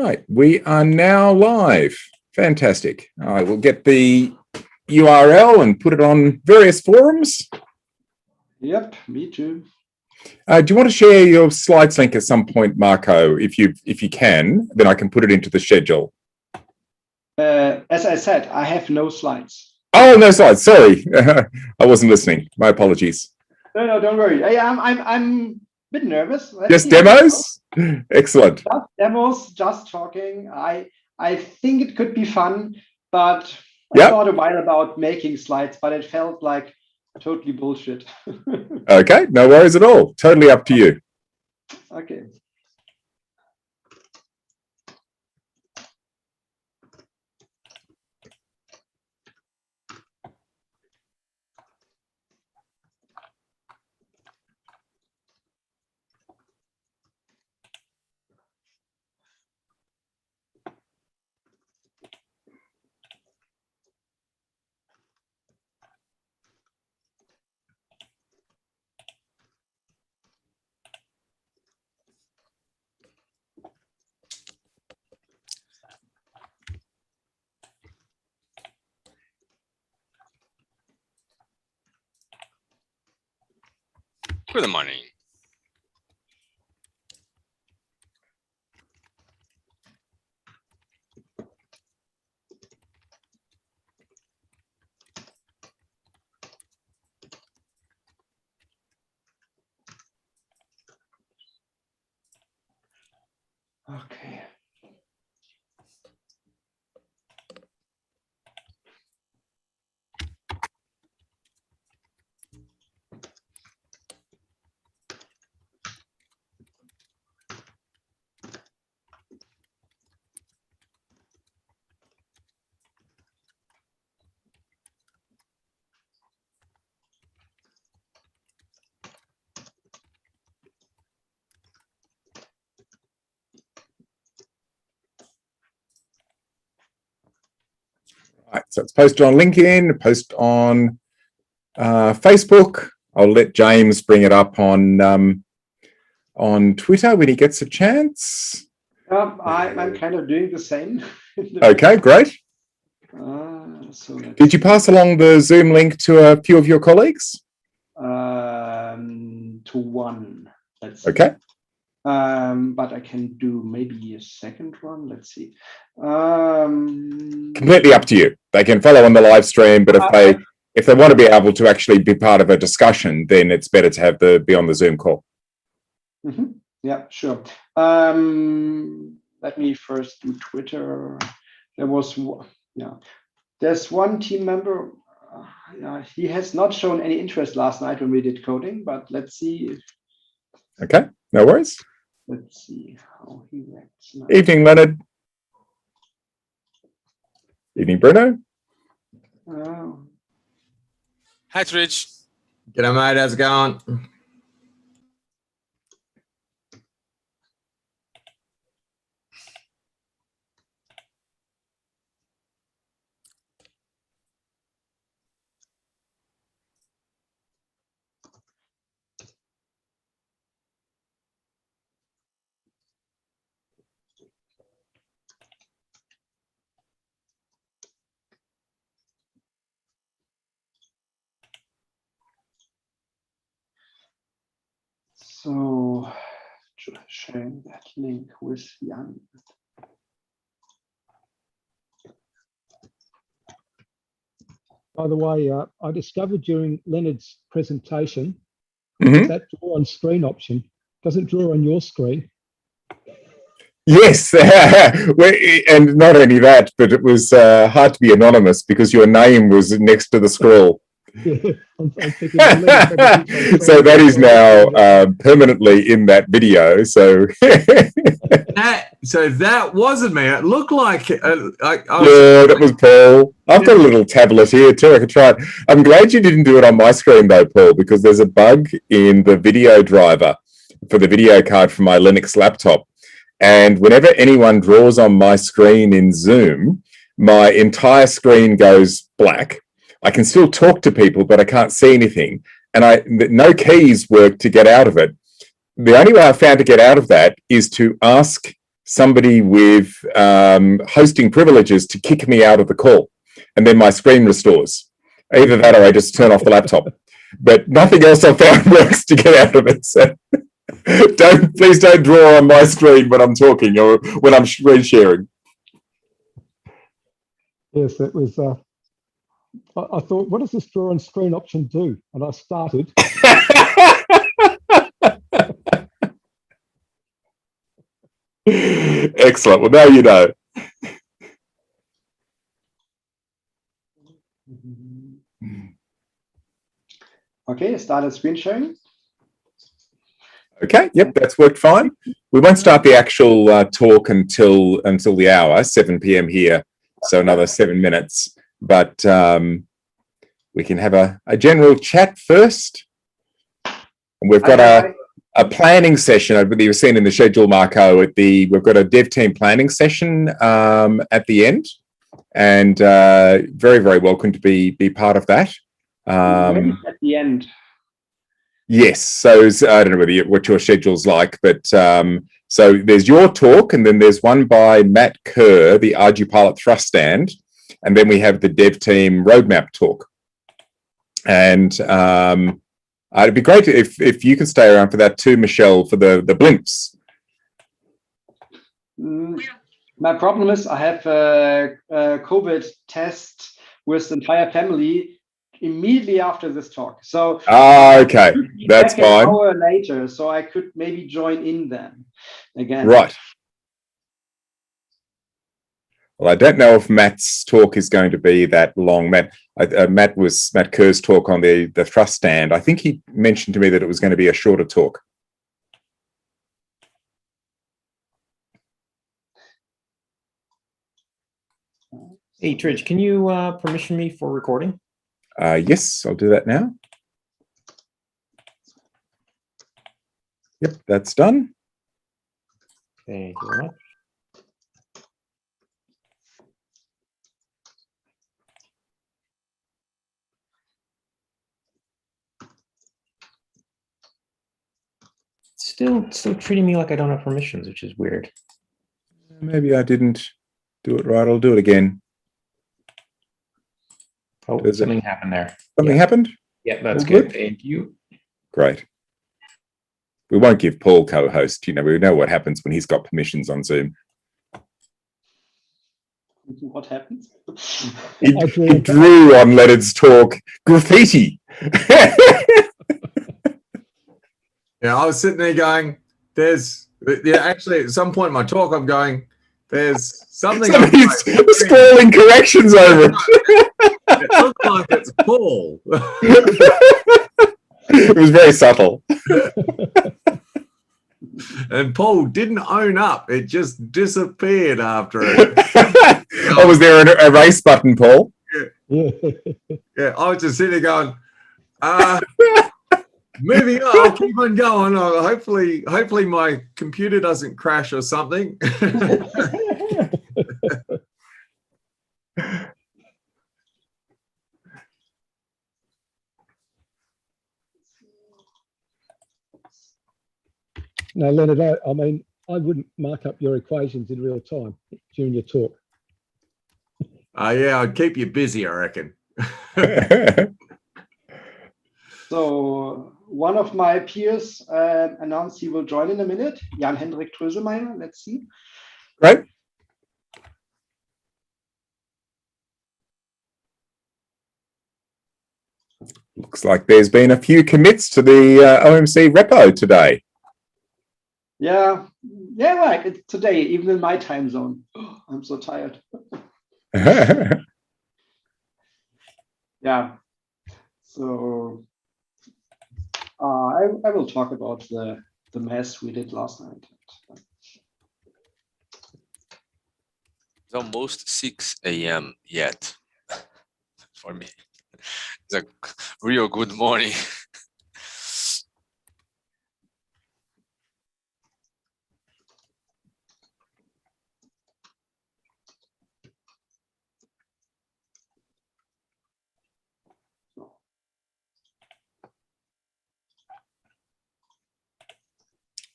right, we are now live. Fantastic. I will get the URL and put it on various forums. Yep, me too. Do you want to share your slides link at some point, Marco? If you can, then I can put it into the schedule. As I said, I have no slides. Oh, no slides. Sorry, I wasn't listening. My apologies. No, don't worry. I'm a bit nervous. Just demos? Excellent. Just demos, just talking. I think it could be fun, but I thought a while about making slides, but it felt like totally bullshit. Okay, no worries at all. Totally up to you. Okay. For the money. Okay. Right, so it's posted on LinkedIn, post on Facebook. I'll let James bring it up on Twitter when he gets a chance. I'm kind of doing the same. Okay, great. Did you pass along the Zoom link to a few of your colleagues? To one. Let's see. Okay. But I can do maybe a second one. Let's see. Completely up to you. They can follow on the live stream, but if they want to be able to actually be part of a discussion, then it's better to have be on the Zoom call. Mm-hmm. Yeah, sure. Let me first do Twitter. There's one team member. He has not shown any interest last night when we did coding, but let's see. Okay, no worries. Let's see how he reacts now. Evening, Leonard. Evening, Bruno. Hi, Rich. G'day, mate. How's it going? So, sharing that link with Jan. By the way, I discovered during Leonard's presentation that draw on screen option doesn't draw on your screen. Yes, and not only that, but it was hard to be anonymous because your name was next to the scroll. Yeah, so that is now permanently in that video. So that wasn't me. It looked like that was Paul. I've got a little tablet here too. I could try it. I'm glad you didn't do it on my screen though, Paul, because there's a bug in the video driver for the video card for my Linux laptop. And whenever anyone draws on my screen in Zoom, my entire screen goes black. I can still talk to people, but I can't see anything. And no keys work to get out of it. The only way I found to get out of that is to ask somebody with hosting privileges to kick me out of the call, and then my screen restores. Either that or I just turn off the laptop. But nothing else I found works to get out of it. So please don't draw on my screen when I'm talking or when I'm screen sharing. Yes, it was. I thought, what does this draw on screen option do? And I started. Excellent. Well, now you know. Okay, started screen sharing. Okay, yep, that's worked fine. We won't start the actual talk until the hour, 7 p.m. here, so another 7 minutes. But we can have a general chat first. And we've got a planning session. I believe you've seen in the schedule, Marco, we've got a dev team planning session at the end, and very, very welcome to be part of that. At the end. Yes, so I don't know what your schedule's like, but so there's your talk, and then there's one by Matt Kerr, the ArduPilot thrust stand, and then we have the dev team roadmap talk. And it'd be great if you can stay around for that too, Michelle, for the blimps. My problem is I have a COVID test with the entire family immediately after this talk. So okay, that's fine. An hour later, so I could maybe join in then again. Right. Well, I don't know if Matt's talk is going to be that long. Matt Kerr's talk on the thrust stand. I think he mentioned to me that it was going to be a shorter talk. Hey, Tridge, can you permission me for recording? Yes, I'll do that now. Yep, that's done. Thank you very much. Still treating me like I don't have permissions, which is weird. Maybe I didn't do it right. I'll do it again. Oh, something happened there. Something happened? Yeah, that's good. Thank you. Great. We won't give Paul co-host. We know what happens when he's got permissions on Zoom. What happens? He drew on Leonard's talk graffiti. Yeah, I was sitting there going, actually at some point in my talk, I'm going, there's something. Somebody's scrolling corrections over it. It looks like it's Paul. It was very subtle. And Paul didn't own up. It just disappeared after it. Oh, was there an erase button, Paul? Yeah. Yeah, I was just sitting there going, moving on, I'll keep on going. Hopefully my computer doesn't crash or something. No, Leonard, I mean, I wouldn't mark up your equations in real time during your talk. Yeah, I'd keep you busy, I reckon. So one of my peers announced he will join in a minute. Jan-Hendrik Tröselmeier, let's see. Right. Looks like there's been a few commits to the OMC repo today. Yeah, right. It's today, even in my time zone. Oh, I'm so tired. Yeah. So I will talk about the mess we did last night. It's almost 6 a.m. yet for me. It's a real good morning.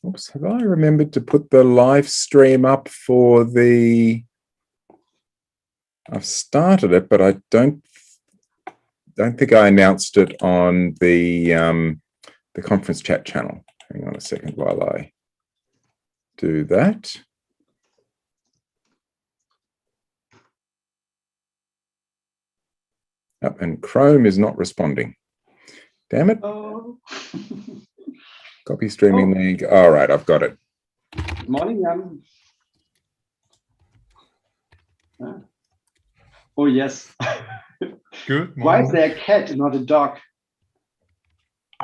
Oops, have I remembered to put the live stream up for the... I've started it, but I don't think I announced it on the conference chat channel. Hang on a second while I do that. Oh, and Chrome is not responding. Damn it. Oh. Copy streaming link. All right, I've got it. Good morning, Jan. Oh, yes. Good morning. Why is there a cat and not a dog?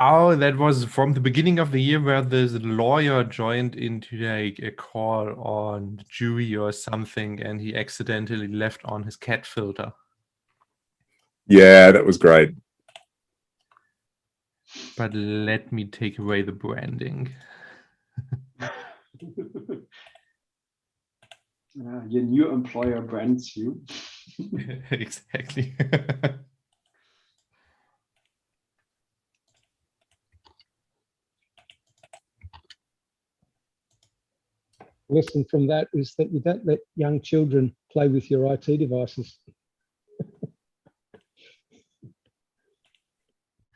Oh, that was from the beginning of the year where the lawyer joined into like a call on the jury or something, and he accidentally left on his cat filter. Yeah, that was great. But let me take away the branding. Your new employer brands you. Exactly. Lesson from that is that you don't let young children play with your IT devices.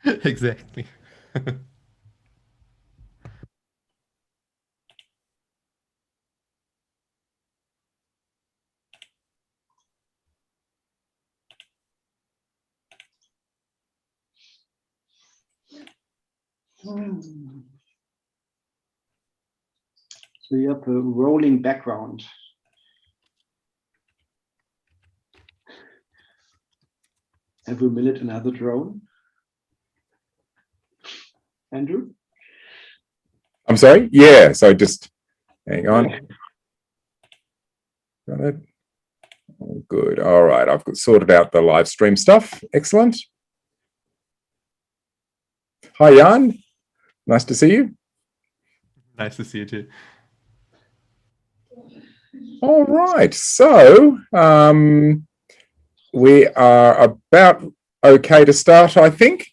Exactly. So you have a rolling background. Every minute another drone. Andrew? I'm sorry? Yeah, so just hang on. Got it. Oh, good. All right, I've sorted out the live stream stuff. Excellent. Hi, Jan. Nice to see you. Nice to see you too. All right, so we are about okay to start, I think.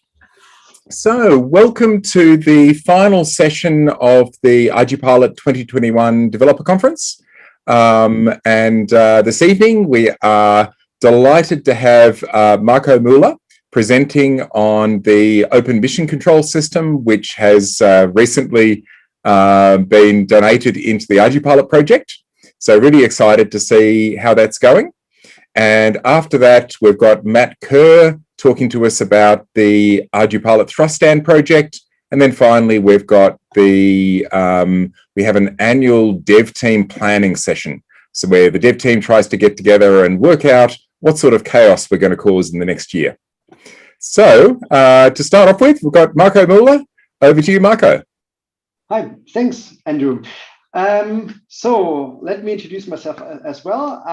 So welcome to the final session of the ArduPilot 2021 Developer Conference. And this evening we are delighted to have Marco Müller presenting on the Open Mission Control System, which has recently been donated into the ArduPilot project. So really excited to see how that's going. And after that, we've got Matt Kerr talking to us about the ArduPilot thrust stand project. And then finally, we've got the, we have an annual dev team planning session. So where the dev team tries to get together and work out what sort of chaos we're going to cause in the next year. So to start off with, we've got Marco Müller. Over to you, Marco. Hi, thanks, Andrew. So let me introduce myself as well.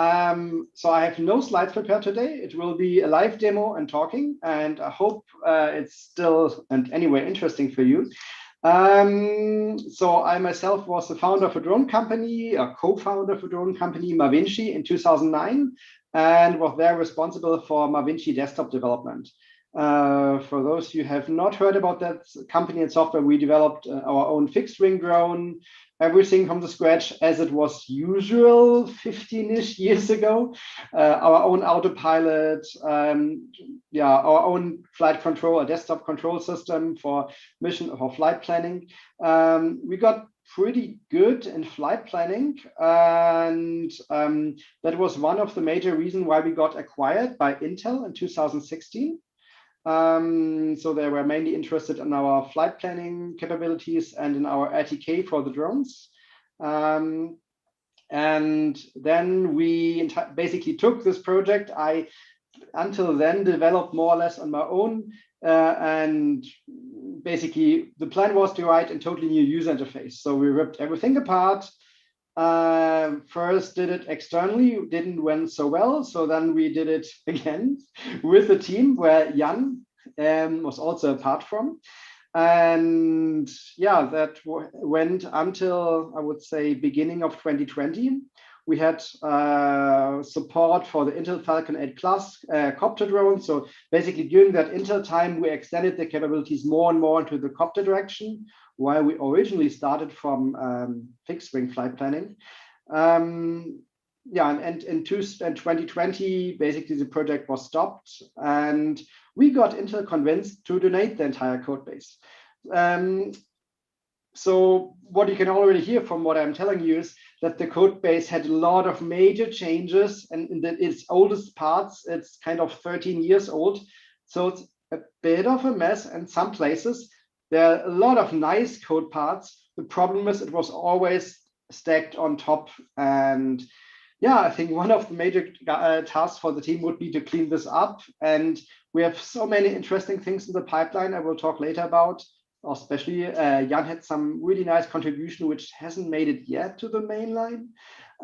So I have no slides prepared today. It will be a live demo and talking, and I hope it's still and anyway interesting for you. So I myself was the founder of a drone company, a co-founder of a drone company, Mavinci, in 2009, and was there responsible for Mavinci desktop development. For those who have not heard about that company and software, we developed our own fixed wing drone, everything from the scratch as it was usual 15-ish years ago. Our own ArduPilot, our own flight control, a desktop control system for mission or flight planning. We got pretty good in flight planning, and that was one of the major reasons why we got acquired by Intel in 2016. So they were mainly interested in our flight planning capabilities and in our RTK for the drones. And then we basically took this project. I, until then, developed more or less on my own. And basically, the plan was to write a totally new user interface. So we ripped everything apart. First did it externally, didn't went so well. So then we did it again with a team where Jan was also apart from. And yeah, that went until, I would say, beginning of 2020, we had support for the Intel Falcon 8 Plus copter drone. So basically during that Intel time, we extended the capabilities more and more into the copter direction, while we originally started from fixed wing flight planning. Yeah, and in 2020, basically the project was stopped, and we got Intel convinced to donate the entire code base. So what you can already hear from what I'm telling you is that the code base had a lot of major changes, and in its oldest parts, it's kind of 13 years old. So it's a bit of a mess in some places. There are a lot of nice code parts. The problem is it was always stacked on top. And yeah, I think one of the major tasks for the team would be to clean this up. And we have so many interesting things in the pipeline I will talk later about. Especially Jan had some really nice contribution, which hasn't made it yet to the main line.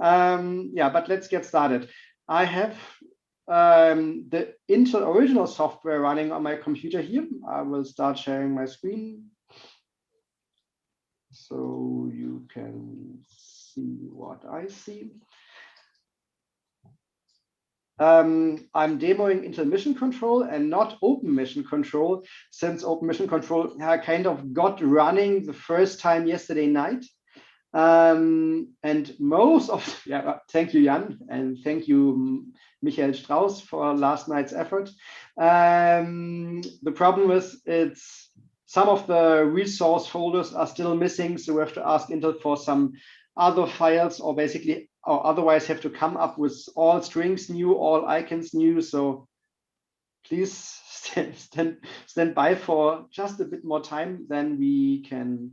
Yeah, but let's get started. I have the Intel original software running on my computer here. I will start sharing my screen so you can see what I see. I'm demoing Intel Mission Control and not Open Mission Control, since Open Mission Control kind of got running the first time yesterday night. And most of, yeah, thank you, Jan, and thank you, Michael Strauss, for last night's effort. The problem is it's some of the resource folders are still missing, so we have to ask Intel for some other files, or basically, or otherwise have to come up with all strings new, all icons new. So please stand by for just a bit more time, then we can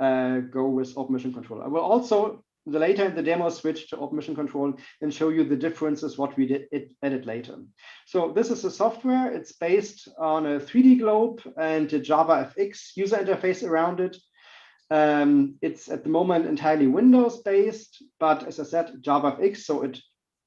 go with Open Mission Control. I will also later in the demo switch to Open Mission Control and show you the differences, what we added later. So this is the software. It's based on a 3D globe and a JavaFX user interface around it. It's at the moment entirely Windows based, but as I said, JavaFX, so it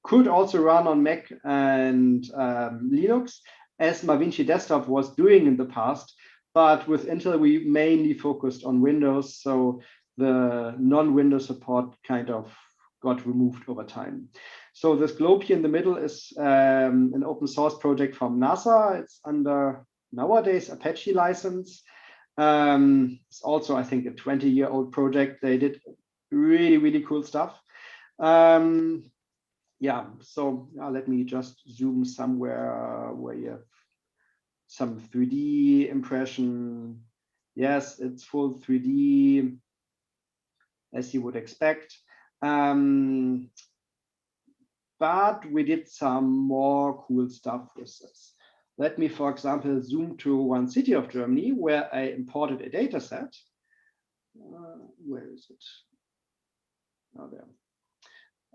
could also run on Mac and Linux, as MaVinci Desktop was doing in the past. But with Intel, we mainly focused on Windows, so the non-Windows support kind of got removed over time. So this globe here in the middle is an open source project from NASA. It's under nowadays Apache license. It's also, I think, a 20-year-old project. They did really, really cool stuff. Yeah, so let me just zoom somewhere where you have some 3D impression. Yes, it's full 3D, as you would expect. But we did some more cool stuff with this. Let me, for example, zoom to one city of Germany where I imported a data set. Where is it? Oh, there.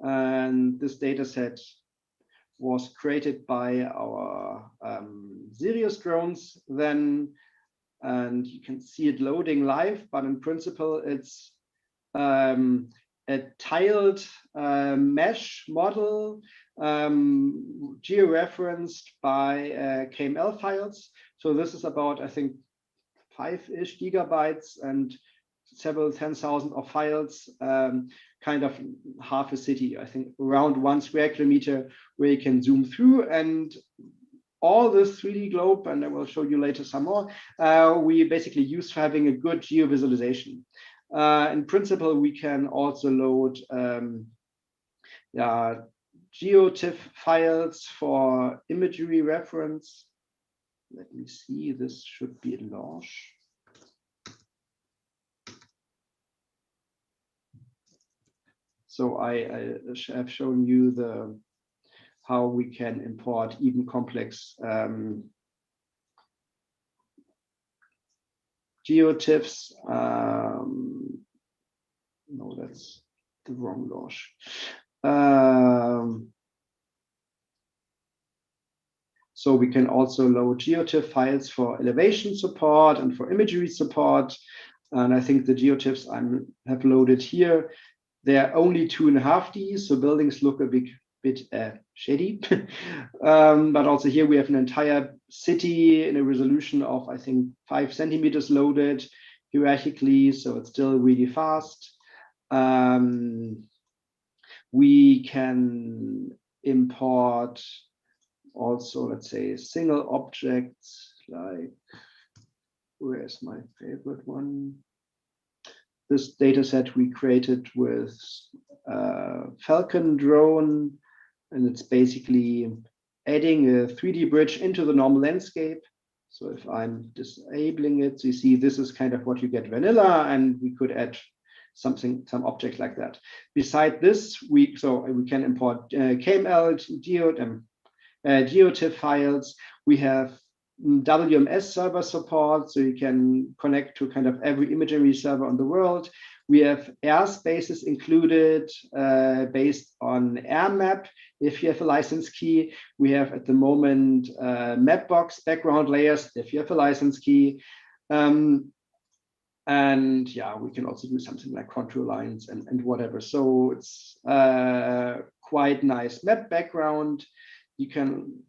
And this data set was created by our Sirius drones then, and you can see it loading live, but in principle, it's a tiled mesh model georeferenced by KML files. So this is about, I think, 5-ish gigabytes and several 10,000 of files, kind of half a city, I think around 1 square kilometer, where you can zoom through. And all this 3D globe, and I will show you later some more, we basically use for having a good geovisualization. In principle, we can also load geotiff files for imagery reference. Let me see, this should be enlarged. So I have shown you how we can import even complex geotiffs. No, that's the wrong losh. So we can also load geotiff files for elevation support and for imagery support. And I think the geotiffs I have loaded here, they're only 2.5D, so buildings look a bit shady. But also here we have an entire city in a resolution of, I think, 5 centimeters loaded hierarchically, so it's still really fast. We can import also, let's say, single objects, like, where's my favorite one? This data set we created with Falcon drone, and it's basically adding a 3D bridge into the normal landscape. So if I'm disabling it, so you see this is kind of what you get vanilla, and we could add some object like that. Beside this, we can import KML, geotiff files. We have WMS server support, so you can connect to kind of every imagery server on the world. We have airspaces included based on AirMap. If you have a license key, we have at the moment Mapbox background layers if you have a license key. And yeah, we can also do something like control lines and whatever. So it's quite nice map background. You can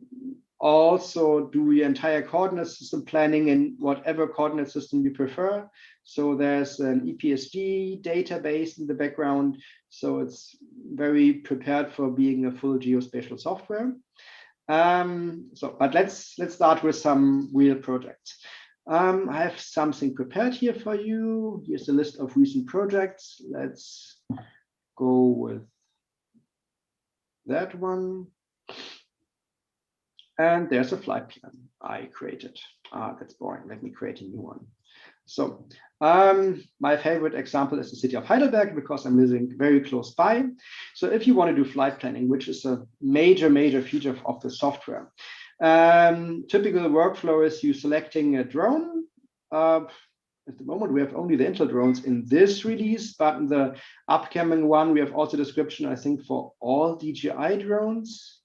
also do your entire coordinate system planning in whatever coordinate system you prefer. So there's an EPSG database in the background. So it's very prepared for being a full geospatial software. But let's start with some real projects. I have something prepared here for you. Here's a list of recent projects. Let's go with that one. And there's a flight plan I created. That's boring. Let me create a new one. So my favorite example is the city of Heidelberg, because I'm living very close by. So if you want to do flight planning, which is a major feature of the software, typical workflow is you selecting a drone. At the moment, we have only the Intel drones in this release, but in the upcoming one, we have also description, I think, for all DJI drones.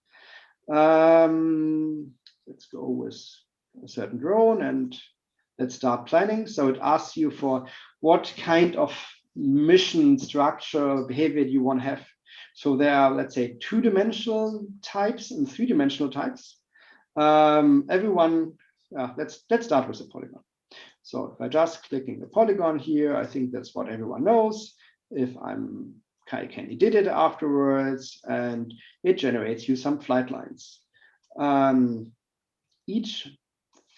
Let's go with a certain drone and let's start planning. So it asks you for what kind of mission structure behavior do you want to have. So there are, let's say, 2-dimensional types and 3-dimensional types. Let's start with a polygon. So if I just clicking the polygon here, I think that's what everyone knows. If I'm can edit it afterwards, and it generates you some flight lines. Each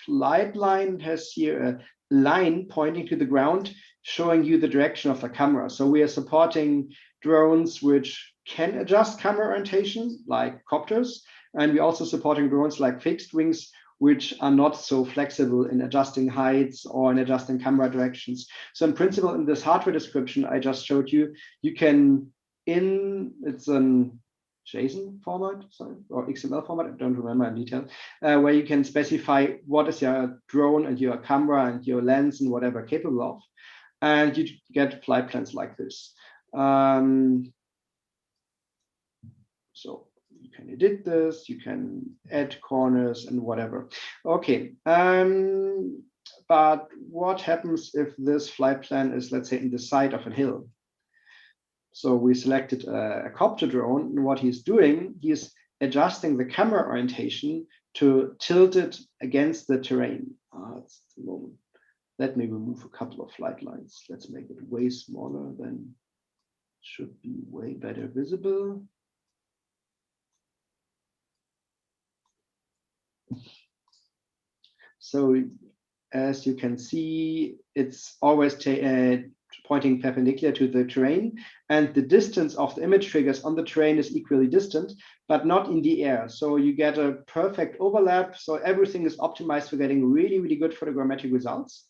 flight line has here a line pointing to the ground, showing you the direction of the camera. So we are supporting drones which can adjust camera orientation, like copters, and we're also supporting drones like fixed wings, which are not so flexible in adjusting heights or in adjusting camera directions. So in principle, in this hardware description I just showed you, you can, it's an JSON format, or XML format, I don't remember in detail, where you can specify what is your drone and your camera and your lens and whatever capable of. And you get flight plans like this. So you can edit this, you can add corners and whatever. Okay, but what happens if this flight plan is, let's say, in the side of a hill? So we selected a copter drone, and what he's doing, he's adjusting the camera orientation to tilt it against the terrain. That's the moment. Let me remove a couple of flight lines. Let's make it way smaller, then it should be way better visible. So as you can see, it's always pointing perpendicular to the terrain, and the distance of the image triggers on the terrain is equally distant, but not in the air. So you get a perfect overlap. So everything is optimized for getting really good photogrammetric results.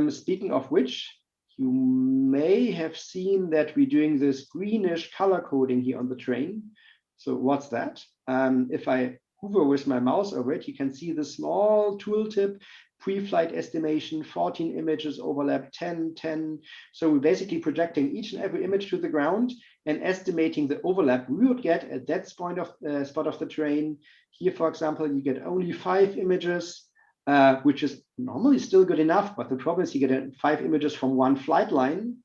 Speaking of which, you may have seen that we're doing this greenish color coding here on the terrain. So what's that? If I hover with my mouse over it, you can see the small tooltip, pre-flight estimation, 14 images overlap, 10. So we're basically projecting each and every image to the ground and estimating the overlap we would get at that spot of the terrain. Here, for example, you get only 5 images, which is normally still good enough, but the problem is you get 5 images from one flight line,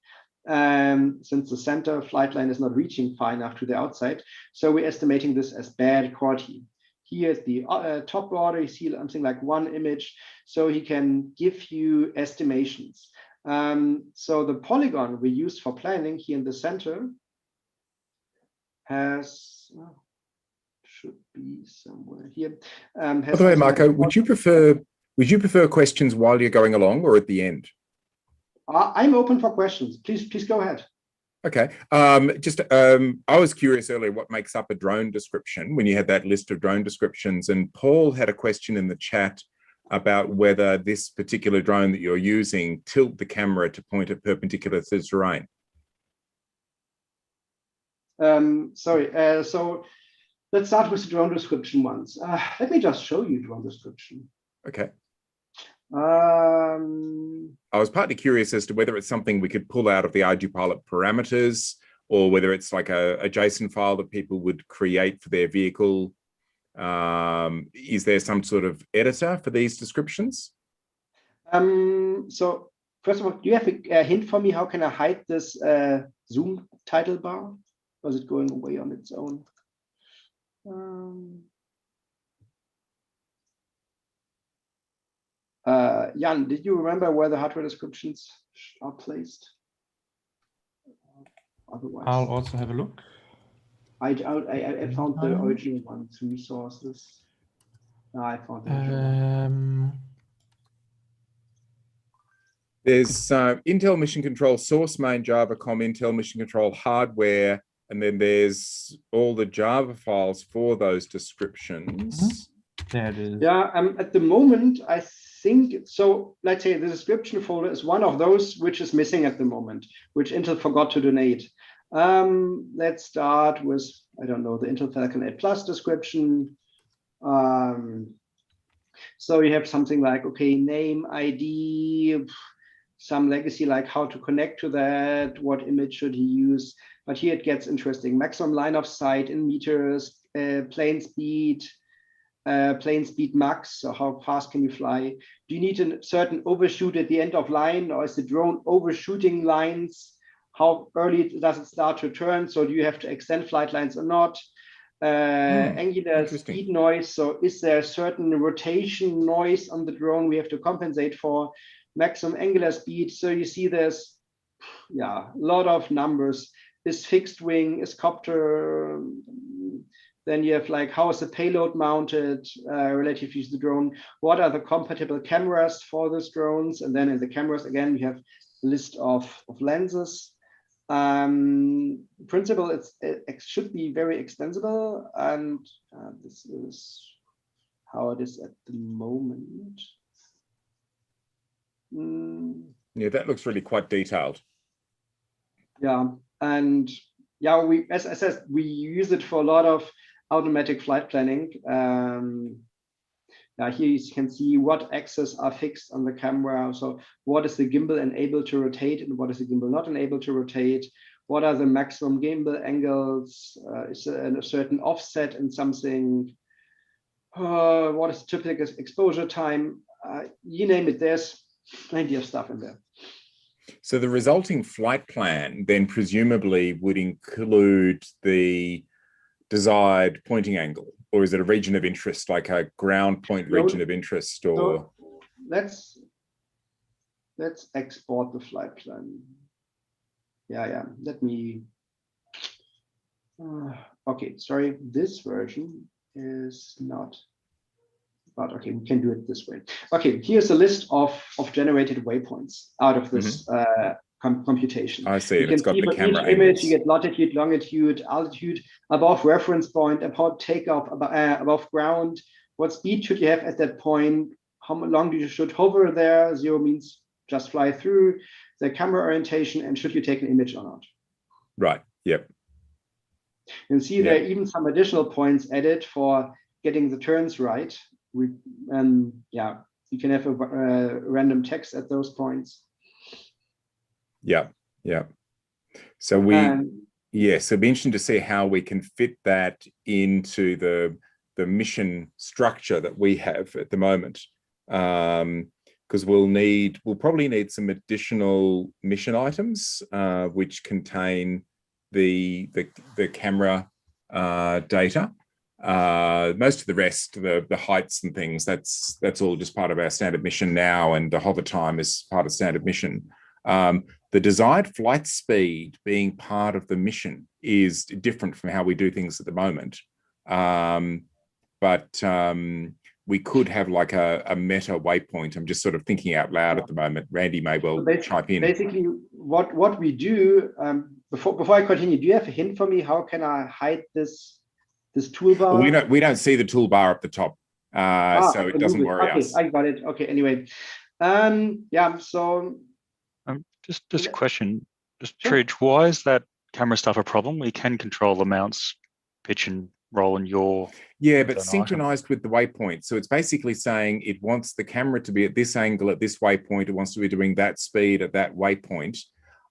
since the center flight line is not reaching far enough to the outside. So we're estimating this as bad quality. Here at the top border, you see something like 1 image, so he can give you estimations. So the polygon we use for planning here in the center has should be somewhere here. By the way, Marco, would you prefer questions while you're going along or at the end? I'm open for questions. Please go ahead. Okay. I was curious earlier what makes up a drone description when you had that list of drone descriptions, and Paul had a question in the chat about whether this particular drone that you're using tilt the camera to point it perpendicular to the terrain. So let's start with the drone description ones. Let me just show you drone description. Okay. I was partly curious as to whether it's something we could pull out of the ArduPilot parameters, or whether it's like a JSON file that people would create for their vehicle. Is there some sort of editor for these descriptions? So first of all, do you have a hint for me? How can I hide this zoom title bar? Or is it going away on its own? Jan, did you remember where the hardware descriptions are placed? Otherwise, I'll also have a look. I found the original one, resources. No, I found the original one. There's Intel Mission Control source main Java.com, Intel Mission Control hardware, and then there's all the Java files for those descriptions. There it is. Yeah, at the moment, I think, so let's say the description folder is one of those which is missing at the moment, which Intel forgot to donate. Let's start with, I don't know, the Intel Falcon 8 Plus description. So you have something like, okay, name, ID, some legacy like how to connect to that, what image should he use. But here it gets interesting. Maximum line of sight in meters, plane speed max, so how fast can you fly? Do you need a certain overshoot at the end of line, or is the drone overshooting lines? How early does it start to turn? So do you have to extend flight lines or not? Angular speed noise, so is there a certain rotation noise on the drone we have to compensate for? Maximum angular speed, so you see there's a lot of numbers. Is fixed wing, is copter, then you have like how is the payload mounted relative to the drone, what are the compatible cameras for those drones, and then in the cameras again you have a list of lenses. Principle, it should be very extensible, and this is how it is at the moment. Yeah, that looks really quite detailed. Yeah, and yeah, as I said, we use it for a lot of automatic flight planning. Here you can see what axes are fixed on the camera. So what is the gimbal enabled to rotate and what is the gimbal not enabled to rotate? What are the maximum gimbal angles? Is there a certain offset in something? What is typical exposure time? You name it, there's plenty of stuff in there. So the resulting flight plan then presumably would include the desired pointing angle, or is it a region of interest, like a ground point region of interest? Or so let's export the flight plan. Yeah. Let me. Okay, sorry. This version is not. But okay, we can do it this way. Okay, here's a list of generated waypoints out of this computation. I see. You can see for each image, you get latitude, longitude, altitude, above reference point, about takeoff, above ground. What speed should you have at that point? How long you should hover there? 0 means just fly through. The camera orientation, and should you take an image or not? Right. Yep. You can see there are even some additional points added for getting the turns right. You can have a random text at those points. Yeah. So so it'd be interesting to see how we can fit that into the mission structure that we have at the moment, because we'll probably need some additional mission items which contain the camera data. Most of the rest, the heights and things, that's all just part of our standard mission now, and the hover time is part of standard mission. the desired flight speed being part of the mission is different from how we do things at the moment. But we could have like a meta waypoint. I'm just sort of thinking out loud at the moment. Randy may well chime in. Basically, what we do, before I continue, do you have a hint for me? How can I hide this toolbar? Well, we don't see the toolbar up the top, so it doesn't worry us. I got it. Okay, anyway. Yeah, so... just a question. Just Tridge, why is that camera stuff a problem? We can control the mounts, pitch and roll in your... Yeah, but synchronized with the waypoint. So it's basically saying it wants the camera to be at this angle at this waypoint. It wants to be doing that speed at that waypoint.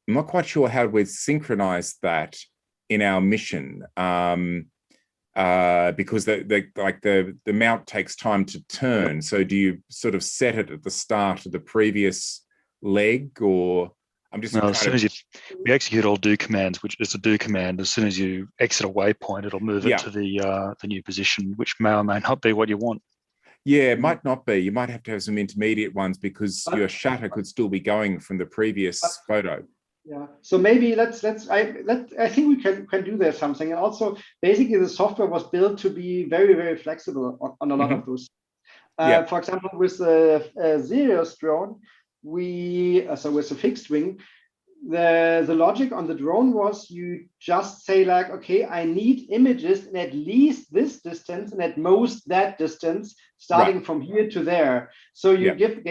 I'm not quite sure how we synchronize that in our mission, because the mount takes time to turn. So do you sort of set it at the start of the previous leg, or... I'm just... No, as soon as we execute all do commands, which is a do command, as soon as you exit a waypoint, it'll move it to the new position, which may or may not be what you want. Yeah, it might not be. You might have to have some intermediate ones because your shutter could still be going from the previous photo. Yeah. So maybe I think we can do there something. And also, basically, the software was built to be very, very flexible on a lot of those. For example, with the Sirius drone, so with a fixed wing, the logic on the drone was you just say like, okay, I need images in at least this distance and at most that distance, starting from here to there. So you gave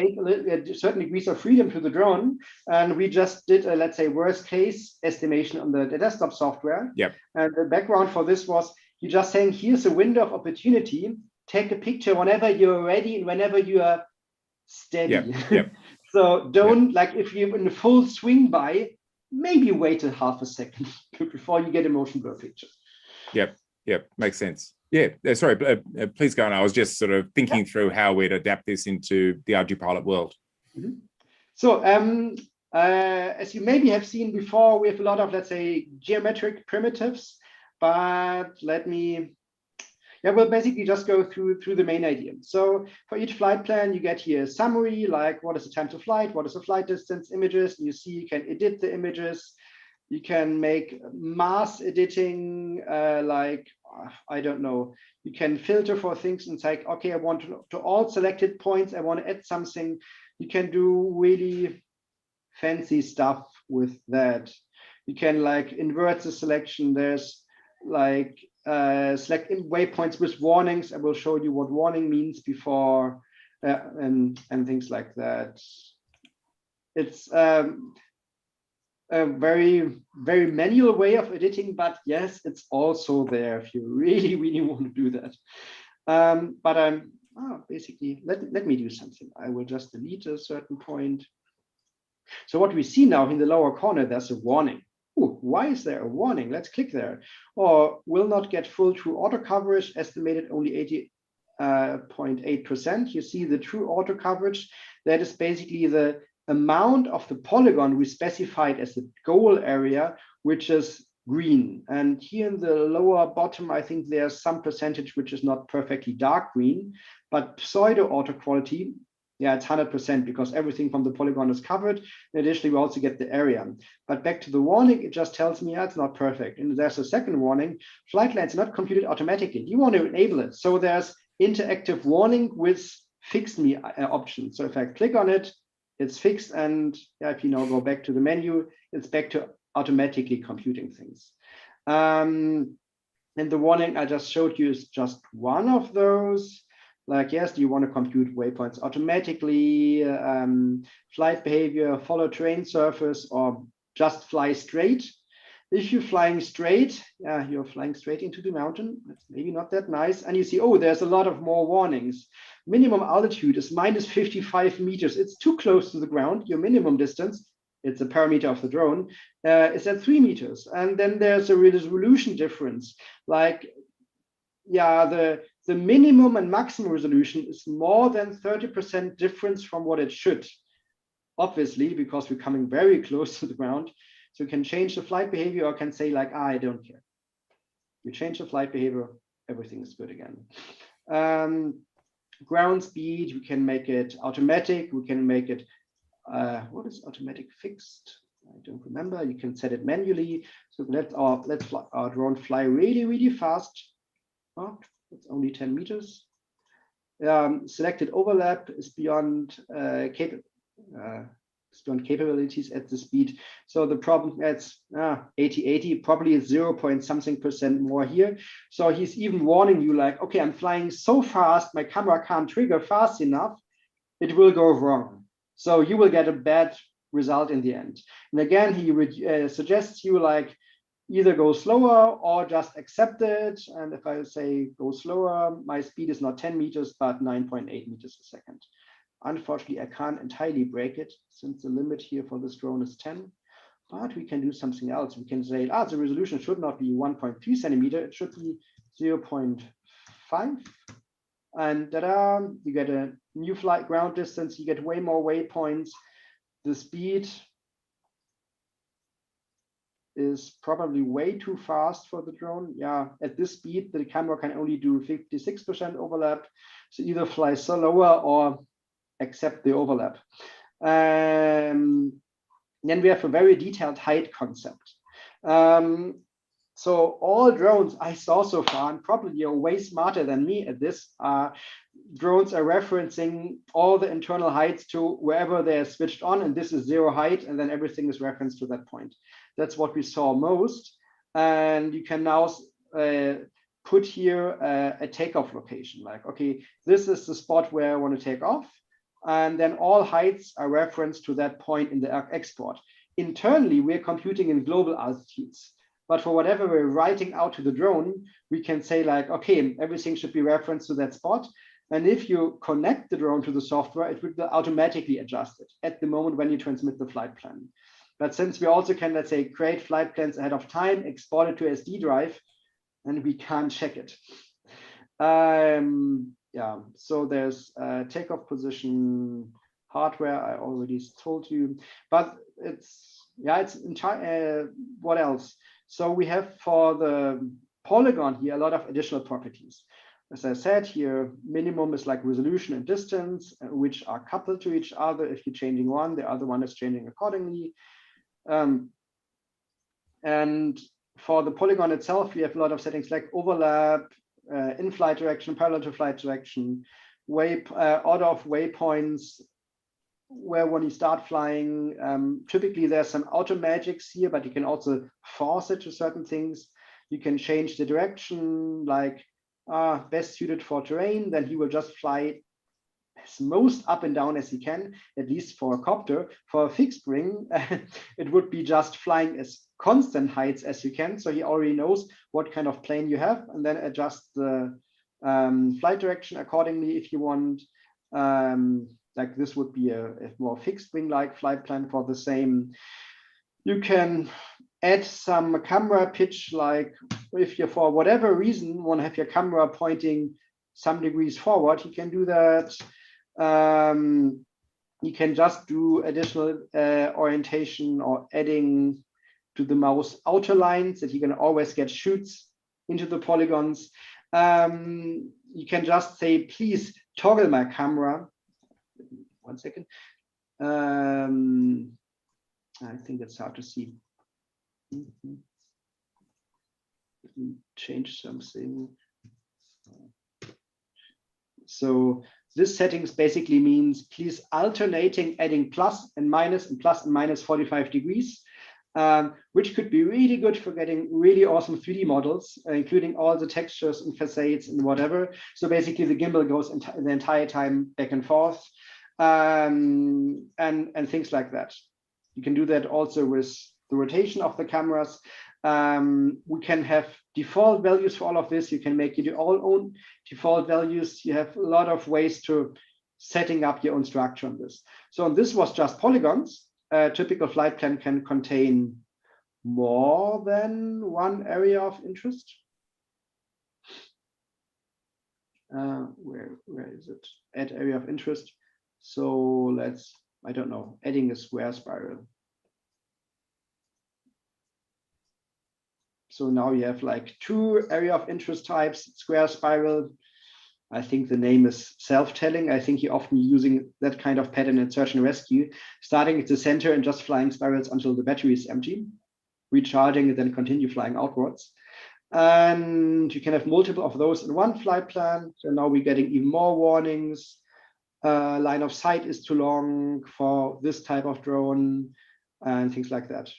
certain degrees of freedom to the drone, and we just did a, let's say, worst case estimation on the desktop software. And the background for this was you just saying, here's a window of opportunity. Take a picture whenever you're ready and whenever you are steady. So don't, like, if you're in the full swing by, maybe wait a half a second before you get a motion blur picture. Makes sense. Sorry, please go on. I was just sort of thinking through how we'd adapt this into the ArduPilot world. So as you maybe have seen before, we have a lot of, let's say, geometric primitives, but let me... we'll basically just go through the main idea. So for each flight plan, you get here a summary, like what is the time to flight, what is the flight distance, images. And you see you can edit the images. You can make mass editing, like, I don't know. You can filter for things and say, okay, I want to all selected points, I want to add something. You can do really fancy stuff with that. You can like invert the selection. There's like select waypoints with warnings. I will show you what warning means before and things like that. It's a very, very manual way of editing, but yes, it's also there if you really, really want to do that. But I'm basically, let me do something. I will just delete a certain point. So what we see now in the lower corner, there's a warning. Ooh, why is there a warning? Let's click there. Or will not get full true auto coverage, estimated only 80.8%. You see the true auto coverage. That is basically the amount of the polygon we specified as the goal area, which is green. And here in the lower bottom, I think there's some percentage which is not perfectly dark green, but pseudo auto quality, yeah, it's 100% because everything from the polygon is covered. And additionally, we also get the area. But back to the warning, it just tells me, yeah, it's not perfect. And there's a second warning, flight lines not computed automatically. You want to enable it. So there's interactive warning with fixed me option. So if I click on it, it's fixed. And if you now go back to the menu, it's back to automatically computing things. And the warning I just showed you is just one of those. Like, yes, do you want to compute waypoints automatically, flight behavior, follow terrain surface, or just fly straight? If you're flying straight, you're flying straight into the mountain. That's maybe not that nice. And you see, oh, there's a lot of more warnings. Minimum altitude is minus 55 meters. It's too close to the ground. Your minimum distance, it's a parameter of the drone, is at 3 meters. And then there's a resolution difference. Like, the minimum and maximum resolution is more than 30% difference from what it should, obviously, because we're coming very close to the ground. So we can change the flight behavior or can say like, I don't care. We change the flight behavior, everything is good again. Ground speed, we can make it automatic. We can make it, what is automatic fixed? I don't remember. You can set it manually. So let our drone fly really, really fast. Oh, it's only 10 meters. Selected overlap is beyond capabilities at the speed. So the problem at 80, probably is 0.something% more here. So he's even warning you like, okay, I'm flying so fast, my camera can't trigger fast enough. It will go wrong. So you will get a bad result in the end. And again, he suggests you like either go slower or just accept it. And if I say go slower, my speed is not 10 meters, but 9.8 meters a second. Unfortunately, I can't entirely break it since the limit here for this drone is 10, but we can do something else. We can say, the resolution should not be 1.3 centimeter, it should be 0.5. And ta-da, you get a new flight ground distance, you get way more waypoints. The speed is probably way too fast for the drone. Yeah, at this speed, the camera can only do 56% overlap. So either fly slower or accept the overlap. Then we have a very detailed height concept. So all drones I saw so far, and probably you're way smarter than me at this, drones are referencing all the internal heights to wherever they're switched on, and this is 0 height, and then everything is referenced to that point. That's what we saw most. And you can now put here a takeoff location, like, okay, this is the spot where I want to take off. And then all heights are referenced to that point in the export. Internally, we're computing in global altitudes. But for whatever we're writing out to the drone, we can say like, okay, everything should be referenced to that spot. And if you connect the drone to the software, it will automatically adjust it at the moment when you transmit the flight plan. But since we also can, let's say, create flight plans ahead of time, export it to SD drive, and we can't check it. Yeah, so there's takeoff position, hardware, I already told you, but it's entire, what else? So we have for the polygon here, a lot of additional properties. As I said here, minimum is like resolution and distance, which are coupled to each other. If you're changing one, the other one is changing accordingly. And for the polygon itself, we have a lot of settings like overlap, in-flight direction, parallel to flight direction, order of waypoints, where when you start flying, typically there's some auto magics here, but you can also force it to certain things. You can change the direction, like best suited for terrain, then he will just fly as most up and down as he can, at least for a copter. For a fixed wing, it would be just flying as constant heights as you can. So he already knows what kind of plane you have, and then adjust the flight direction accordingly if you want. Like this would be a more fixed wing-like flight plan for the same. You can add some camera pitch, like if you, for whatever reason, want to have your camera pointing some degrees forward, you can do that. You can just do additional orientation or adding to the mouse outer lines that you can always get shoots into the polygons. You can just say, please toggle my camera. 1 second. I think it's hard to see. Let me change something. So this settings basically means please alternating adding plus and minus 45 degrees, which could be really good for getting really awesome 3D models, including all the textures and facades and whatever. So basically the gimbal goes the entire time back and forth, and things like that. You can do that also with the rotation of the cameras. We can have default values for all of this. You can make your own default values. You have a lot of ways to setting up your own structure on this. So this was just polygons. A typical flight plan can contain more than one area of interest. Where is it? Add area of interest. So let's, I don't know, adding a square spiral. So now you have like 2 area of interest types, square, spiral. I think the name is self-telling. I think you're often using that kind of pattern in search and rescue, starting at the center and just flying spirals until the battery is empty, recharging and then continue flying outwards. And you can have multiple of those in one flight plan. So now we're getting even more warnings. Line of sight is too long for this type of drone and things like that.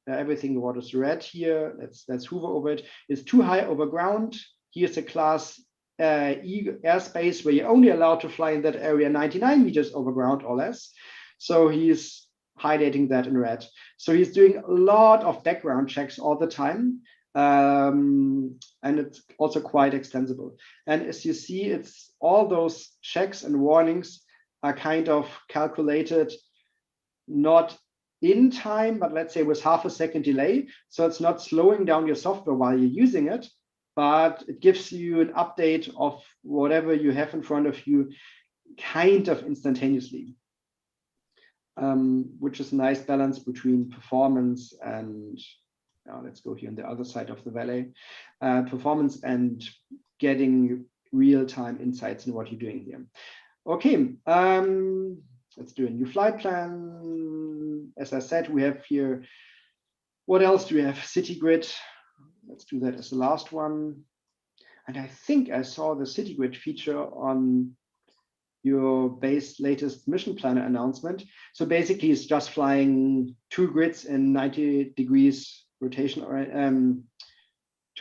Everything what is red here, let's hover over it, is too high over ground. Here's a class E airspace where you're only allowed to fly in that area 99 meters over ground or less. So he's highlighting that in red. So he's doing a lot of background checks all the time. And it's also quite extensible. And as you see, it's all those checks and warnings are kind of calculated not in time, but let's say with half a second delay. So it's not slowing down your software while you're using it, but it gives you an update of whatever you have in front of you kind of instantaneously, which is a nice balance between performance and now let's go here on the other side of the valley, performance and getting real-time insights in what you're doing here. Okay, let's do a new flight plan. As I said, we have here, what else do we have? City grid. Let's do that as the last one. And I think I saw the city grid feature on your base latest mission planner announcement. So basically it's just flying 2 grids in 90 degrees rotation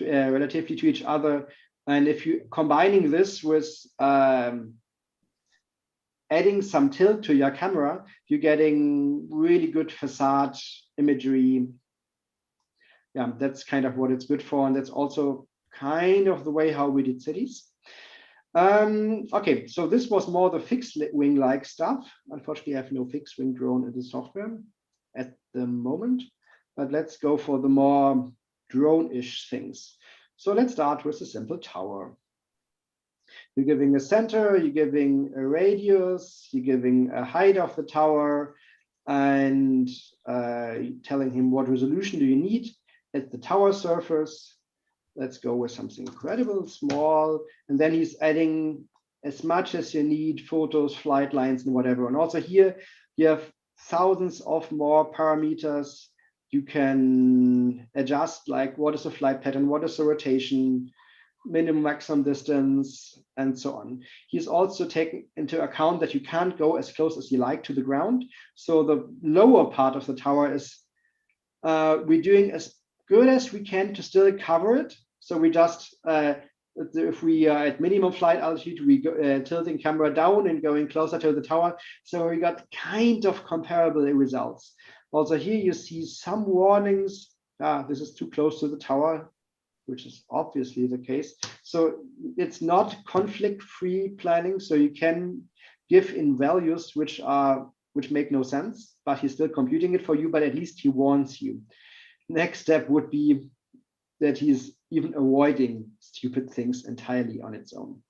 relatively to each other. And if you combining this with adding some tilt to your camera, you're getting really good facade imagery. Yeah, that's kind of what it's good for. And that's also kind of the way how we did cities. Okay, so this was more the fixed wing-like stuff. Unfortunately, I have no fixed wing drone in the software at the moment. But let's go for the more drone-ish things. So let's start with a simple tower. You're giving a center, you're giving a radius, you're giving a height of the tower, and telling him what resolution do you need at the tower surface. Let's go with something incredible, small, and then he's adding as much as you need, photos, flight lines, and whatever. And also here, you have thousands of more parameters. You can adjust, like what is the flight pattern, what is the rotation, minimum, maximum distance, and so on. He's also taking into account that you can't go as close as you like to the ground. So the lower part of the tower is, we're doing as good as we can to still cover it. So we just, if we are at minimum flight altitude, we go tilting camera down and going closer to the tower. So we got kind of comparable results. Also here you see some warnings. This is too close to the tower, which is obviously the case. So it's not conflict-free planning. So you can give in values which make no sense, but he's still computing it for you, but at least he warns you. Next step would be that he's even avoiding stupid things entirely on its own.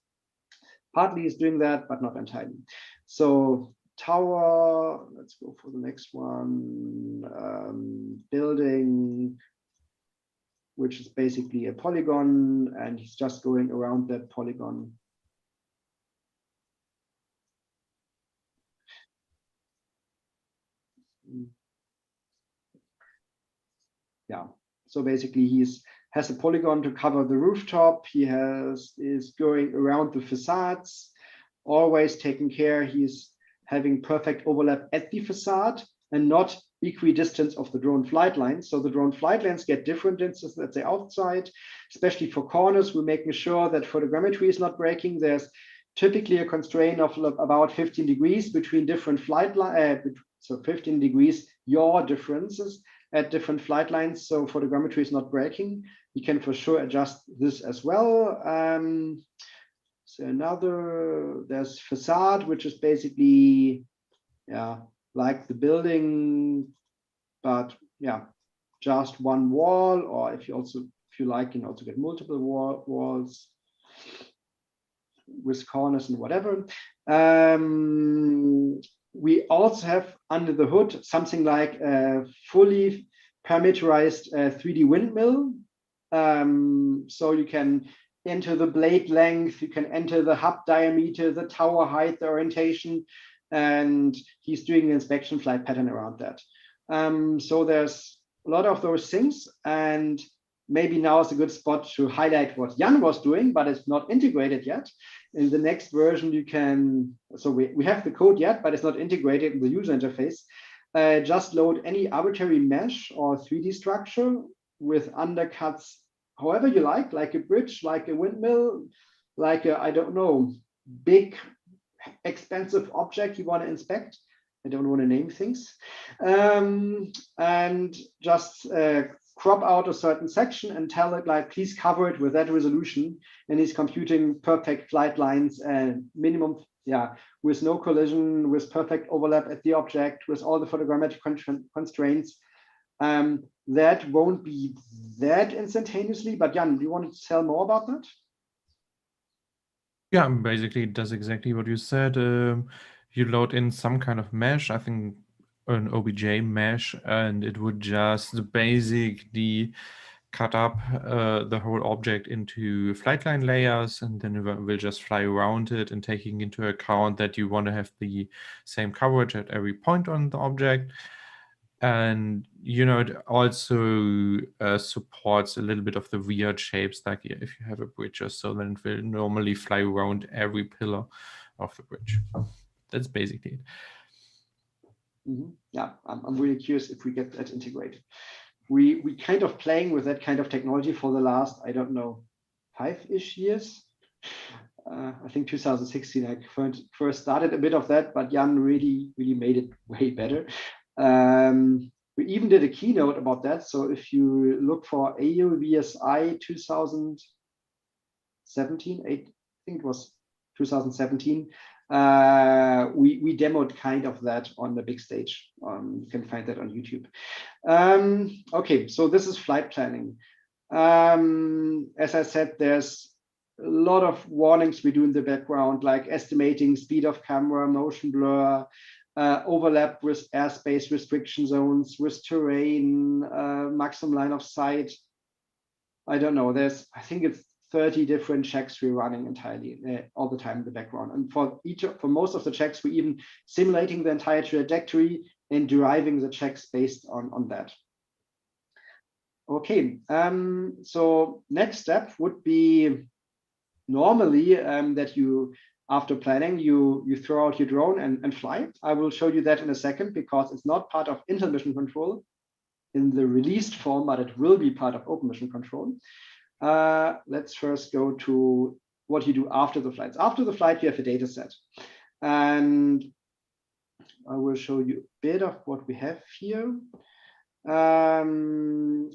Partly he's doing that, but not entirely. So tower, let's go for the next one. Building, which is basically a polygon, and he's just going around that polygon. Yeah, so basically has a polygon to cover the rooftop. He is going around the facades, always taking care he's having perfect overlap at the facade and not equidistance of the drone flight lines. So the drone flight lines get different distances, let's say outside, especially for corners. We're making sure that photogrammetry is not breaking. There's typically a constraint of about 15 degrees between different flight lines. So 15 degrees, your differences at different flight lines. So photogrammetry is not breaking. You can for sure adjust this as well. So there's facade, which is basically, yeah, like the building, but yeah, just one wall, or if you like, you can also get multiple walls with corners and whatever. We also have under the hood something like a fully parameterized 3D windmill. So you can enter the blade length, you can enter the hub diameter, the tower height, the orientation, and he's doing the inspection flight pattern around that. So there's a lot of those things, and maybe now is a good spot to highlight what Jan was doing, but it's not integrated yet. In the next version, you can, so we have the code yet, but it's not integrated in the user interface. Just load any arbitrary mesh or 3D structure with undercuts however you like a bridge, like a windmill, like a, I don't know, big, expensive object you want to inspect. I don't want to name things. And just crop out a certain section and tell it, like, please cover it with that resolution. And he's computing perfect flight lines and minimum, with no collision, with perfect overlap at the object, with all the photogrammetric constraints. That won't be that instantaneously, but Jan, do you want to tell more about that? Yeah, basically it does exactly what you said. You load in some kind of mesh, I think an OBJ mesh, and it would just basically cut up the whole object into flight line layers, and then it will just fly around it, and taking into account that you want to have the same coverage at every point on the object. And, you know, it also supports a little bit of the weird shapes, like if you have a bridge or so, then it will normally fly around every pillar of the bridge. That's basically it. Mm-hmm. Yeah, I'm really curious if we get that integrated. We kind of playing with that kind of technology for the last, I don't know, 5-ish years. I think 2016 I first started a bit of that, but Jan really made it way better. We even did a keynote about that. So if you look for AUVSI 2017, I think it was 2017, we demoed kind of that on the big stage. You can find that on YouTube. Okay, so this is flight planning. As I said, there's a lot of warnings we do in the background, like estimating speed of camera, motion blur, overlap with airspace restriction zones, with terrain, maximum line of sight. I don't know, I think it's 30 different checks we're running entirely all the time in the background. And for most of the checks, we're even simulating the entire trajectory and deriving the checks based on that. Okay, so next step would be normally that you, after planning, you throw out your drone and fly. I will show you that in a second, because it's not part of Intel Mission Control in the released form, but it will be part of Open Mission Control. Let's first go to what you do after the flights. After the flight, you have a data set. And I will show you a bit of what we have here.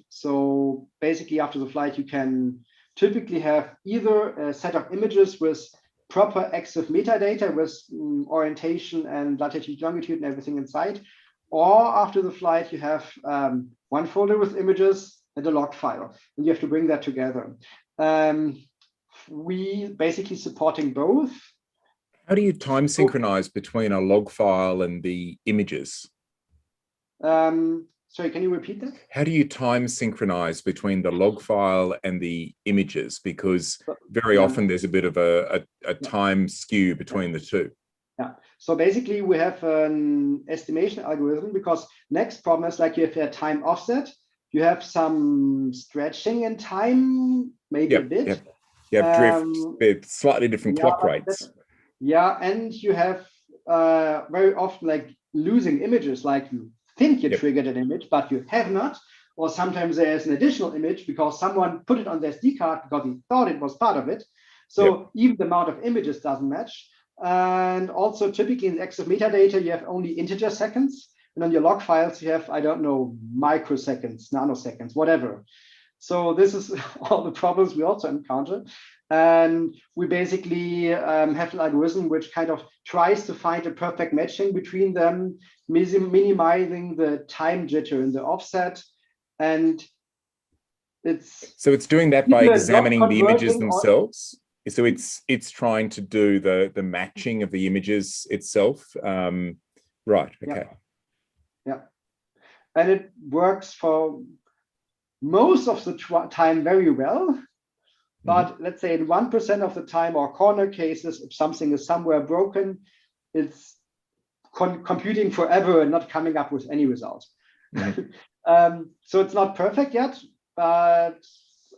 So basically, after the flight, you can typically have either a set of images with proper EXIF metadata with orientation and latitude, longitude, and everything inside. Or after the flight, you have one folder with images and a log file, and you have to bring that together. We basically supporting both. How do you time synchronize between a log file and the images? Sorry, can you repeat that? How do you time synchronize between the log file and the images? Because very often there's a bit of a time skew between the two. Yeah, so basically we have an estimation algorithm, because next problem is, like, you have a time offset, you have some stretching in time, maybe a bit. You have drift with slightly different clock rates. Yeah, and you have very often, like, losing images, like you think you triggered an image, but you have not. Or sometimes there's an additional image because someone put it on the SD card because he thought it was part of it. So even the amount of images doesn't match. And also typically in the EXIF metadata, you have only integer seconds. And on your log files, you have, I don't know, microseconds, nanoseconds, whatever. So this is all the problems we also encounter. And we basically have an algorithm which kind of tries to find a perfect matching between them, minimizing the time jitter in the offset. And it's doing that by examining the images themselves. So it's trying to do the matching of the images itself. Right. Okay. Yeah. And it works for most of the time very well. But let's say in 1% of the time, or corner cases, if something is somewhere broken, it's computing forever and not coming up with any result. So it's not perfect yet, but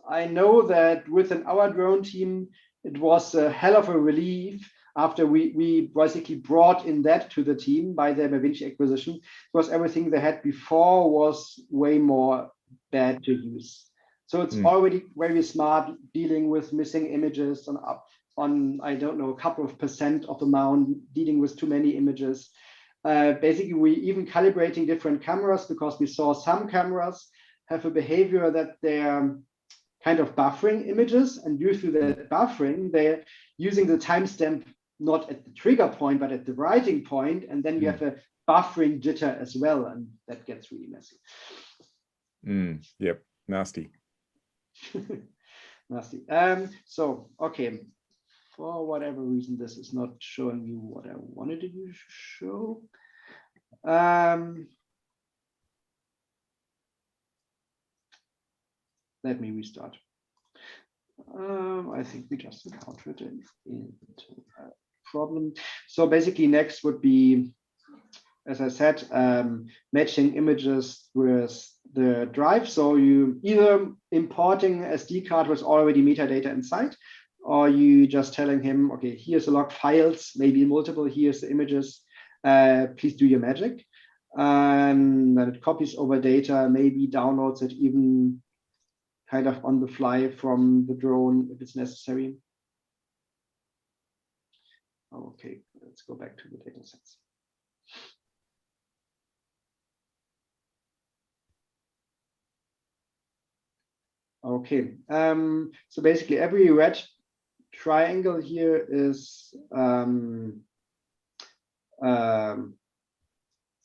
I know that within our drone team, it was a hell of a relief after we basically brought in that to the team by the Mavinci acquisition, because everything they had before was way more bad to use. So it's already very smart dealing with missing images on I don't know, a couple of % of the amount, dealing with too many images. Basically, we even calibrating different cameras, because we saw some cameras have a behavior that they're kind of buffering images, and due to that buffering, they're using the timestamp not at the trigger point, but at the writing point, and then you have a buffering jitter as well, and that gets really messy. Yep, nasty. Nasty. So, okay, for whatever reason, this is not showing you what I wanted to show. Let me restart. I think we just encountered it into a problem. So basically, next would be, as I said, matching images with the drive. So you either importing SD card with already metadata inside, or you just telling him, okay, here's the log files, maybe multiple, here's the images, please do your magic. And then it copies over data, maybe downloads it even kind of on the fly from the drone if it's necessary. Okay, let's go back to the data sets. Okay, so basically every red triangle here is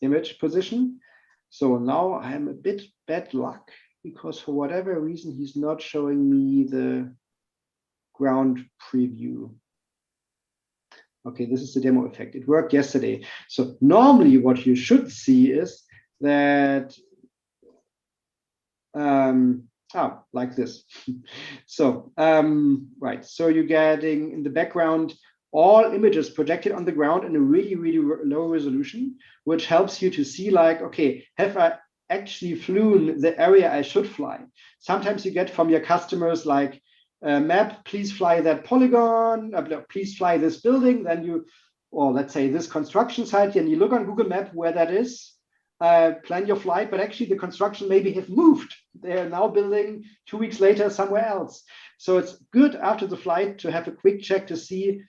image position. So now I'm a bit bad luck, because for whatever reason, he's not showing me the ground preview. Okay, this is the demo effect. It worked yesterday. So normally what you should see is that, like this. So, right, so you're getting in the background all images projected on the ground in a really, really low resolution, which helps you to see like, okay, have I actually flown the area I should fly? Sometimes you get from your customers like, map, please fly that polygon, please fly this building, then you, or let's say this construction site, and you look on Google Map where that is, plan your flight, but actually the construction maybe have moved. They're now building 2 weeks later somewhere else. So it's good after the flight to have a quick check to see,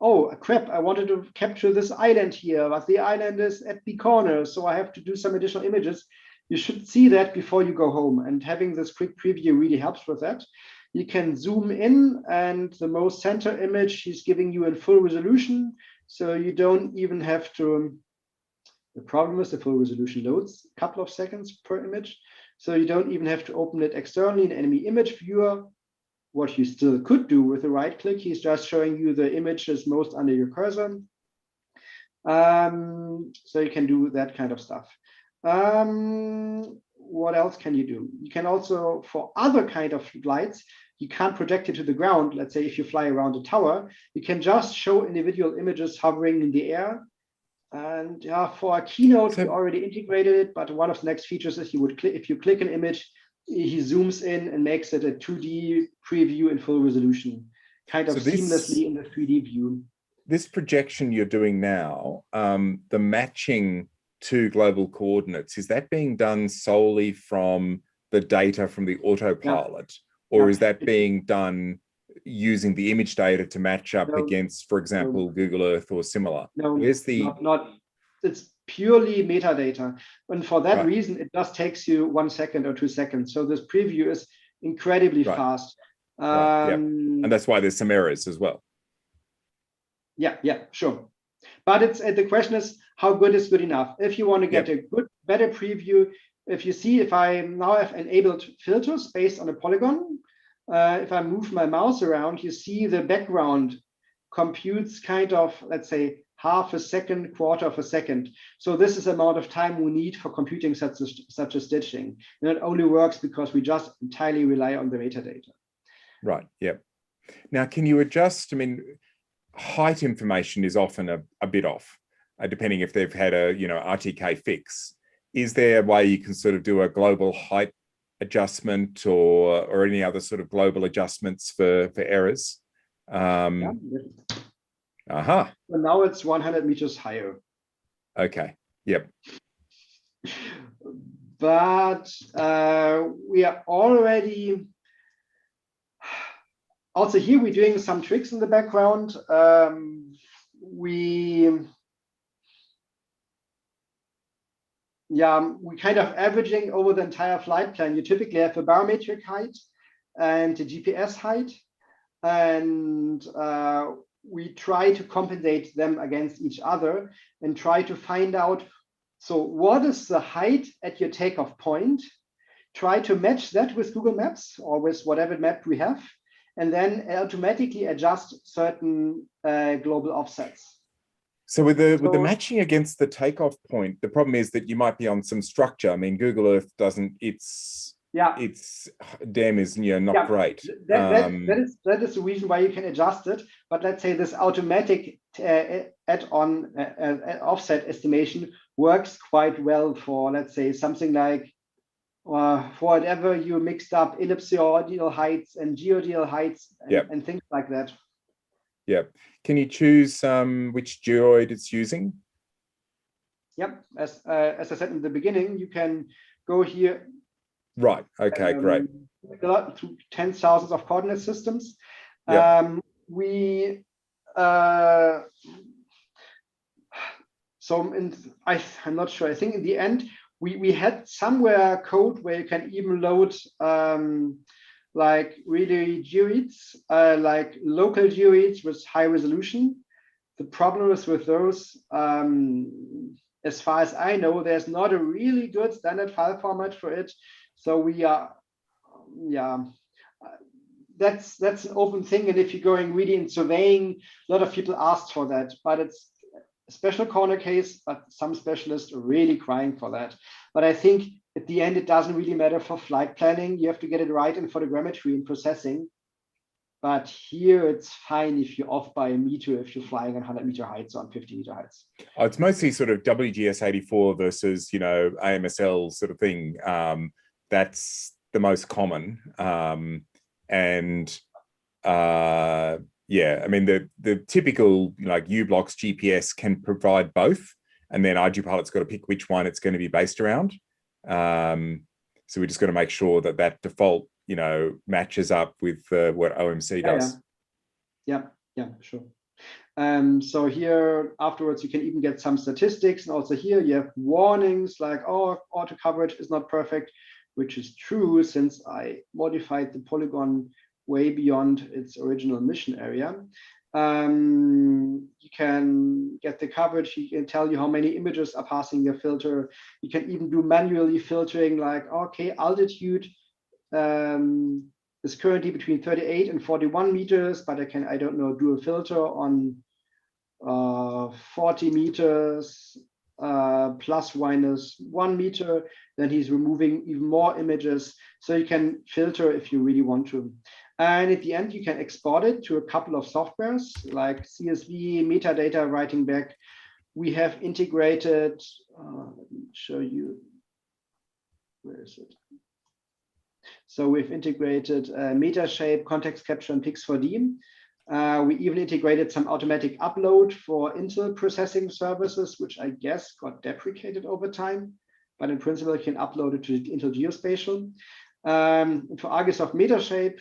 oh crap, I wanted to capture this island here, but the island is at the corner, so I have to do some additional images. You should see that before you go home, and having this quick preview really helps with that. You can zoom in, and the most center image he's giving you in full resolution, so you don't even have to, the problem is the full resolution loads a couple of seconds per image, so you don't even have to open it externally in enemy image viewer. What you still could do with a right click, he's just showing you the images most under your cursor. So you can do that kind of stuff. What else can you do? You can also, for other kind of flights, you can't project it to the ground. Let's say if you fly around a tower, you can just show individual images hovering in the air. And yeah, for a keynote, we already integrated it, but one of the next features is you would click, if you click an image, he zooms in and makes it a 2D preview in full resolution, kind of seamlessly in the 3D view. This projection you're doing now, the matching to global coordinates, is that being done solely from the data from the autopilot, or is that being done using the image data to match up against, for example, Google Earth or similar? No, where's the it's purely metadata, and for that reason it just takes you 1 second or 2 seconds. So this preview is incredibly fast. And that's why there's some errors as well. Yeah, sure. But it's the question is, how good is good enough? If you want to get a better preview, if you see, if I now have enabled filters based on a polygon, if I move my mouse around, you see the background computes kind of, let's say, half a second, quarter of a second. So this is the amount of time we need for computing such a stitching. And it only works because we just entirely rely on the metadata. Right. Yep. Now, can you adjust? I mean, height information is often a bit off, depending if they've had a RTK fix. Is there a way you can sort of do a global height adjustment or any other sort of global adjustments for errors? Yeah. Aha. So now it's 100 meters higher. Okay. Yep. But we are already also here. We're doing some tricks in the background. We kind of averaging over the entire flight plan. You typically have a barometric height and a GPS height, and we try to compensate them against each other and try to find out, so what is the height at your takeoff point? Try to match that with Google Maps or with whatever map we have, and then automatically adjust certain global offsets. So with the matching against the takeoff point, the problem is that you might be on some structure. I mean, Google Earth doesn't, its DEM is not great. That is the reason why you can adjust it. But let's say this automatic add-on offset estimation works quite well for, let's say, something like for whatever you mixed up ellipsoidal heights and geoidal heights and things like that. Yeah. Can you choose which geoid it's using? Yep. As I said in the beginning, you can go here. Right. Okay. Great. Through tens of thousands of coordinate systems. Yep. I'm not sure. I think in the end we had somewhere code where you can even load like really geoids, like local geoids with high resolution. The problem is with those, as far as I know, there's not a really good standard file format for it. So we are, that's an open thing. And if you're going really in surveying, a lot of people asked for that, but it's a special corner case, but some specialists are really crying for that. But I think at the end, it doesn't really matter for flight planning. You have to get it right in photogrammetry and processing. But here it's fine if you're off by a meter, if you're flying on 100-meter heights or on 50-meter heights. Oh, it's mostly sort of WGS84 versus, AMSL sort of thing. That's the most common. I mean, the typical like U-Blocks GPS can provide both, and then ArduPilot's got to pick which one it's going to be based around. So we just got to make sure that default, matches up with what OMC does. Yeah, sure. So here afterwards, you can even get some statistics, and also here you have warnings like, oh, auto coverage is not perfect, which is true since I modified the polygon way beyond its original mission area. You can get the coverage. He can tell you how many images are passing your filter. You can even do manually filtering, like, okay, altitude is currently between 38 and 41 meters, but I don't know, do a filter on 40 meters plus minus 1 meter. Then he's removing even more images. So you can filter if you really want to. And at the end, you can export it to a couple of softwares like CSV, metadata writing back. We have integrated, let me show you, where is it? So we've integrated Metashape, context capture, and Pix4D. We even integrated some automatic upload for Intel processing services, which I guess got deprecated over time. But in principle, you can upload it to Intel Geospatial. For Argisoft Metashape,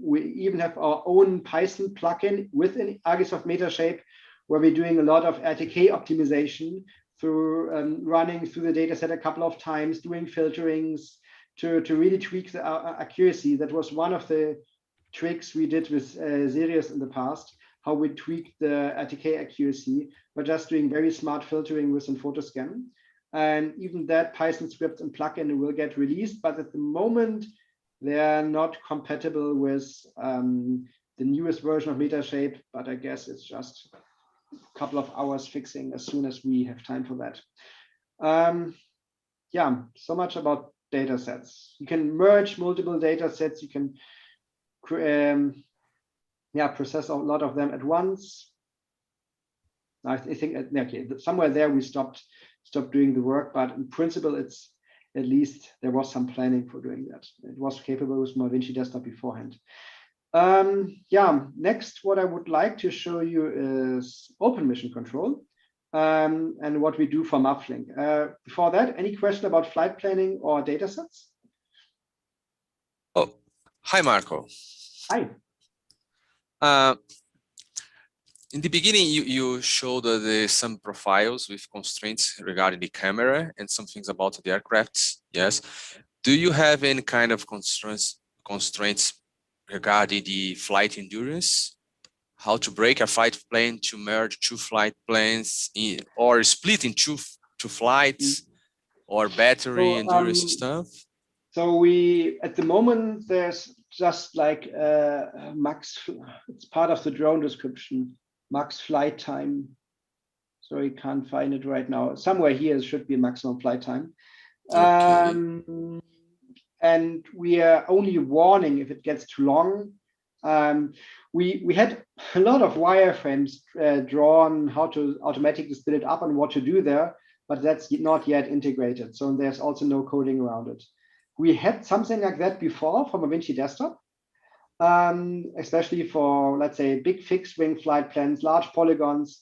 we even have our own Python plugin within Argisoft Metashape, where we're doing a lot of RTK optimization through running through the dataset a couple of times, doing filterings to really tweak the accuracy. That was one of the tricks we did with Sirius in the past, how we tweaked the RTK accuracy by just doing very smart filtering within Photoscan. And even that Python script and plugin will get released, but at the moment, they're not compatible with the newest version of Metashape, but I guess it's just a couple of hours fixing as soon as we have time for that. So much about data sets. You can merge multiple data sets. You can yeah, process a lot of them at once. I think okay, somewhere there we stopped doing the work, but in principle, it's at least there was some planning for doing that. It was capable with Mavinci Desktop beforehand. Yeah, next, what I would like to show you is open mission control and what we do for Muffling. Before that, any question about flight planning or datasets? Oh, hi, Marco. Hi. In the beginning, you showed some profiles with constraints regarding the camera and some things about the aircraft. Yes. Do you have any kind of constraints regarding the flight endurance? How to break a flight plane to merge two flight planes or split in two flights, or battery endurance stuff? So we, at the moment, there's just like max, it's part of the drone description, max flight time. So you can't find it right now. Somewhere here should be maximum flight time. Okay. And we are only warning if it gets too long. We had a lot of wireframes drawn how to automatically split it up and what to do there, but that's not yet integrated. So there's also no coding around it. We had something like that before for Mavinci Desktop, especially for, let's say, big fixed wing flight plans, large polygons.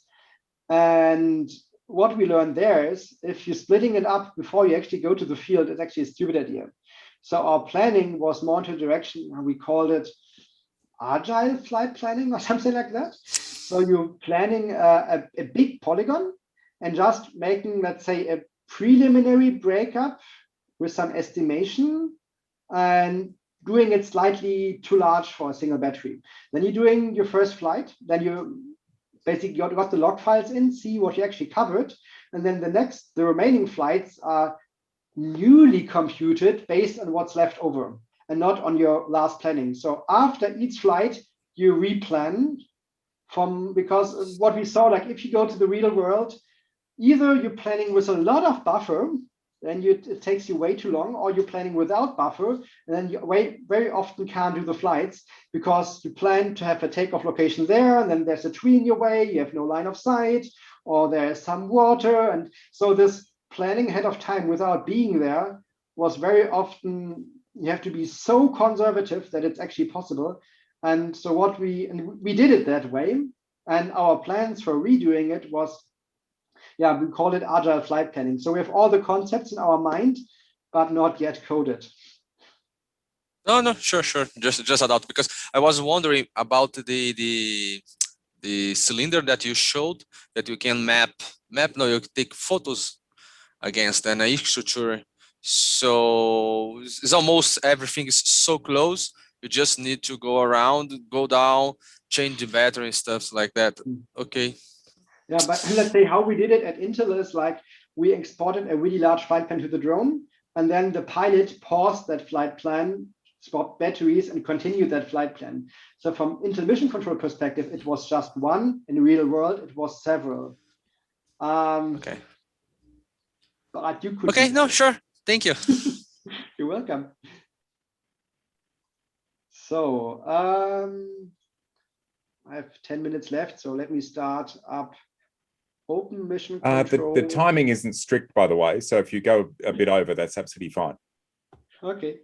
And what we learned there is if you're splitting it up before you actually go to the field, it's actually a stupid idea. So our planning was more into a direction, we called it agile flight planning or something like that. So you're planning a big polygon and just making, let's say, a preliminary breakup with some estimation and doing it slightly too large for a single battery. Then you're doing your first flight, then you basically got the log files in, see what you actually covered, and then the remaining flights are newly computed based on what's left over and not on your last planning. So after each flight, you replan because what we saw, like if you go to the real world, either you're planning with a lot of buffer, then it takes you way too long, or you're planning without buffer, and then you very often can't do the flights because you plan to have a takeoff location there, and then there's a tree in your way, you have no line of sight, or there's some water. And so this planning ahead of time without being there was very often, you have to be so conservative that it's actually possible. And so we did it that way. And our plans for redoing it was, yeah, we call it agile flight planning. So we have all the concepts in our mind, but not yet coded. No, sure. Just adopt, because I was wondering about the cylinder that you showed that you can you take photos against an structure. So it's almost everything is so close. You just need to go around, go down, change the battery and stuff like that. Okay. Yeah, but let's say how we did it at Intel is like we exported a really large flight plan to the drone, and then the pilot paused that flight plan, swapped batteries, and continued that flight plan. So from Intel mission control perspective, it was just one. In the real world, it was several. Okay. But you could. Okay, no, sure. Thank you. You're welcome. So I have 10 minutes left, so let me start up open mission control. The timing isn't strict, by the way, so if you go a bit over, that's absolutely fine. Okay.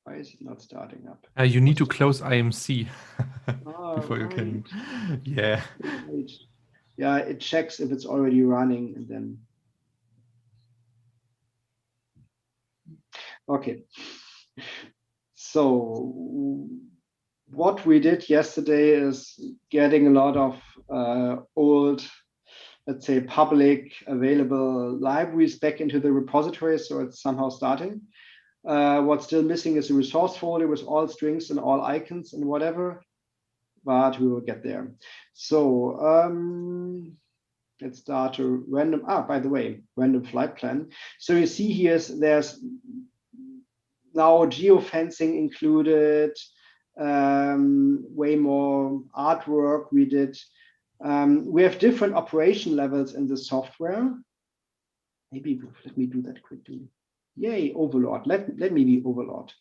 Why is it not starting up? You need to close IMC before you can. Yeah. Yeah, it checks if it's already running and then. Okay. So what we did yesterday is getting a lot of old, let's say, public available libraries back into the repository, so it's somehow starting. What's still missing is a resource folder with all strings and all icons and whatever, but we will get there. So let's start a random, by the way, random flight plan. So you see here, there's now geofencing included, way more artwork we did. We have different operation levels in the software. Maybe let me do that quickly. Yay, Overlord. Let me be Overlord.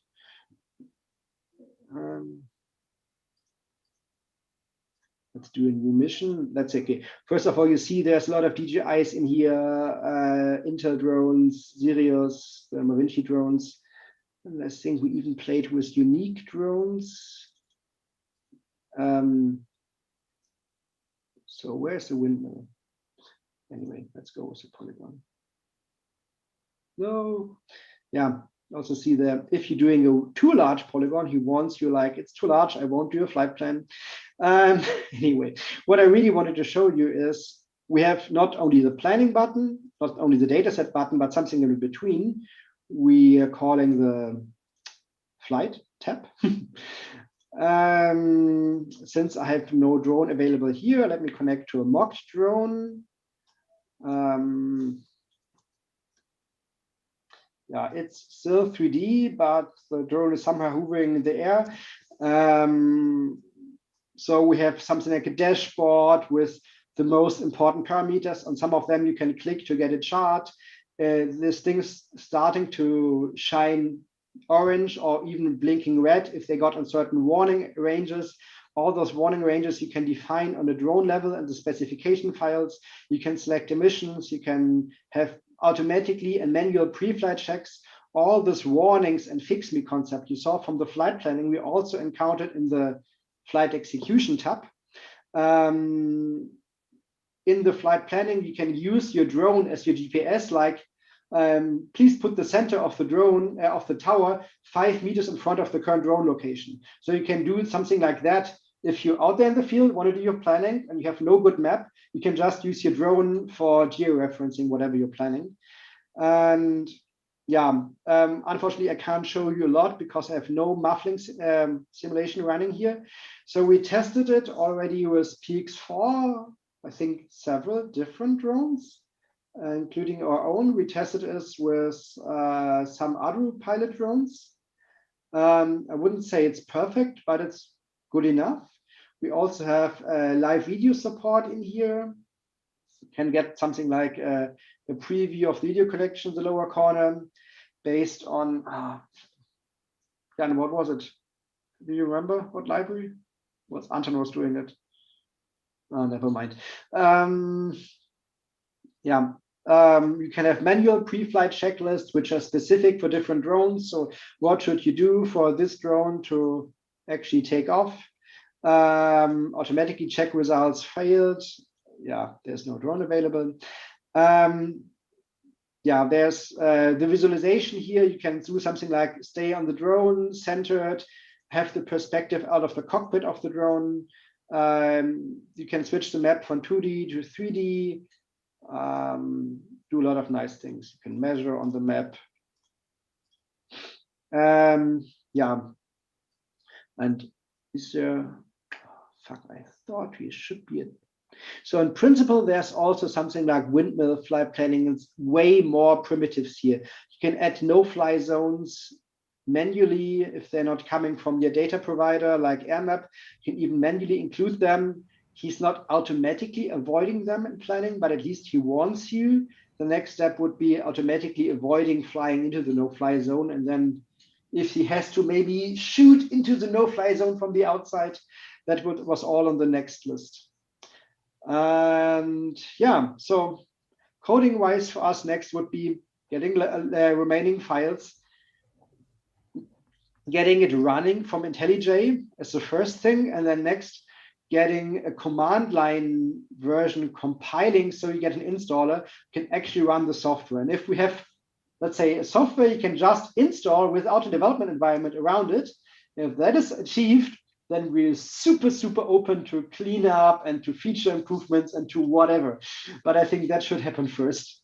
let's do a new mission. That's okay. First of all, you see there's a lot of DJIs in here, Intel drones, Sirius, the Mavinci drones. And I think we even played with unique drones. So where's the windmill? Anyway, let's go with the polygon. No, yeah. Also see that if you're doing a too large polygon, he warns you like, it's too large, I won't do a flight plan. Anyway, what I really wanted to show you is we have not only the planning button, not only the dataset button, but something in between. We are calling the flight tab. Since I have no drone available here, let me connect to a mocked drone. Yeah, it's still 3D, but the drone is somehow hovering in the air. So we have something like a dashboard with the most important parameters. On some of them, you can click to get a chart. This thing's starting to shine orange or even blinking red if they got on certain warning ranges. All those warning ranges you can define on the drone level and the specification files. You can select emissions. You can have automatically and manual pre-flight checks. All these warnings and fix me concept you saw from the flight planning, we also encountered in the flight execution tab. In the flight planning, you can use your drone as your GPS, like please put the center of the drone, of the tower, 5 meters in front of the current drone location. So you can do something like that. If you're out there in the field, want to do your planning, and you have no good map, you can just use your drone for georeferencing whatever you're planning. And yeah, unfortunately, I can't show you a lot because I have no muffling simulation running here. So we tested it already with PX4, I think several different drones, including our own. We tested it with some ArduPilot drones. I wouldn't say it's perfect, but it's good enough. We also have live video support in here. You can get something like a preview of the video collection in the lower corner based on, Jan, what was it? Do you remember what library? What Anton was doing it? Oh, never mind. Yeah. You can have manual pre-flight checklists, which are specific for different drones. So what should you do for this drone to actually take off? Automatically check results failed. Yeah, there's no drone available. Yeah, there's the visualization here. You can do something like stay on the drone, centered, have the perspective out of the cockpit of the drone. You can switch the map from 2D to 3D. Do a lot of nice things. You can measure on the map. Yeah, and is there? Fuck, I thought we should be. So in principle, there's also something like windmill flight planning. It's way more primitives here. You can add no-fly zones manually if they're not coming from your data provider like AirMap. You can even manually include them. He's not automatically avoiding them in planning, but at least he warns you. The next step would be automatically avoiding flying into the no-fly zone. And then if he has to maybe shoot into the no-fly zone from the outside, that was all on the next list. And yeah, so coding wise for us next would be getting the remaining files, getting it running from IntelliJ as the first thing, and then next getting a command line version compiling so you get an installer can actually run the software. And if we have, let's say, a software you can just install without a development environment around it, if that is achieved, then we're super, super open to clean up and to feature improvements and to whatever. But I think that should happen first.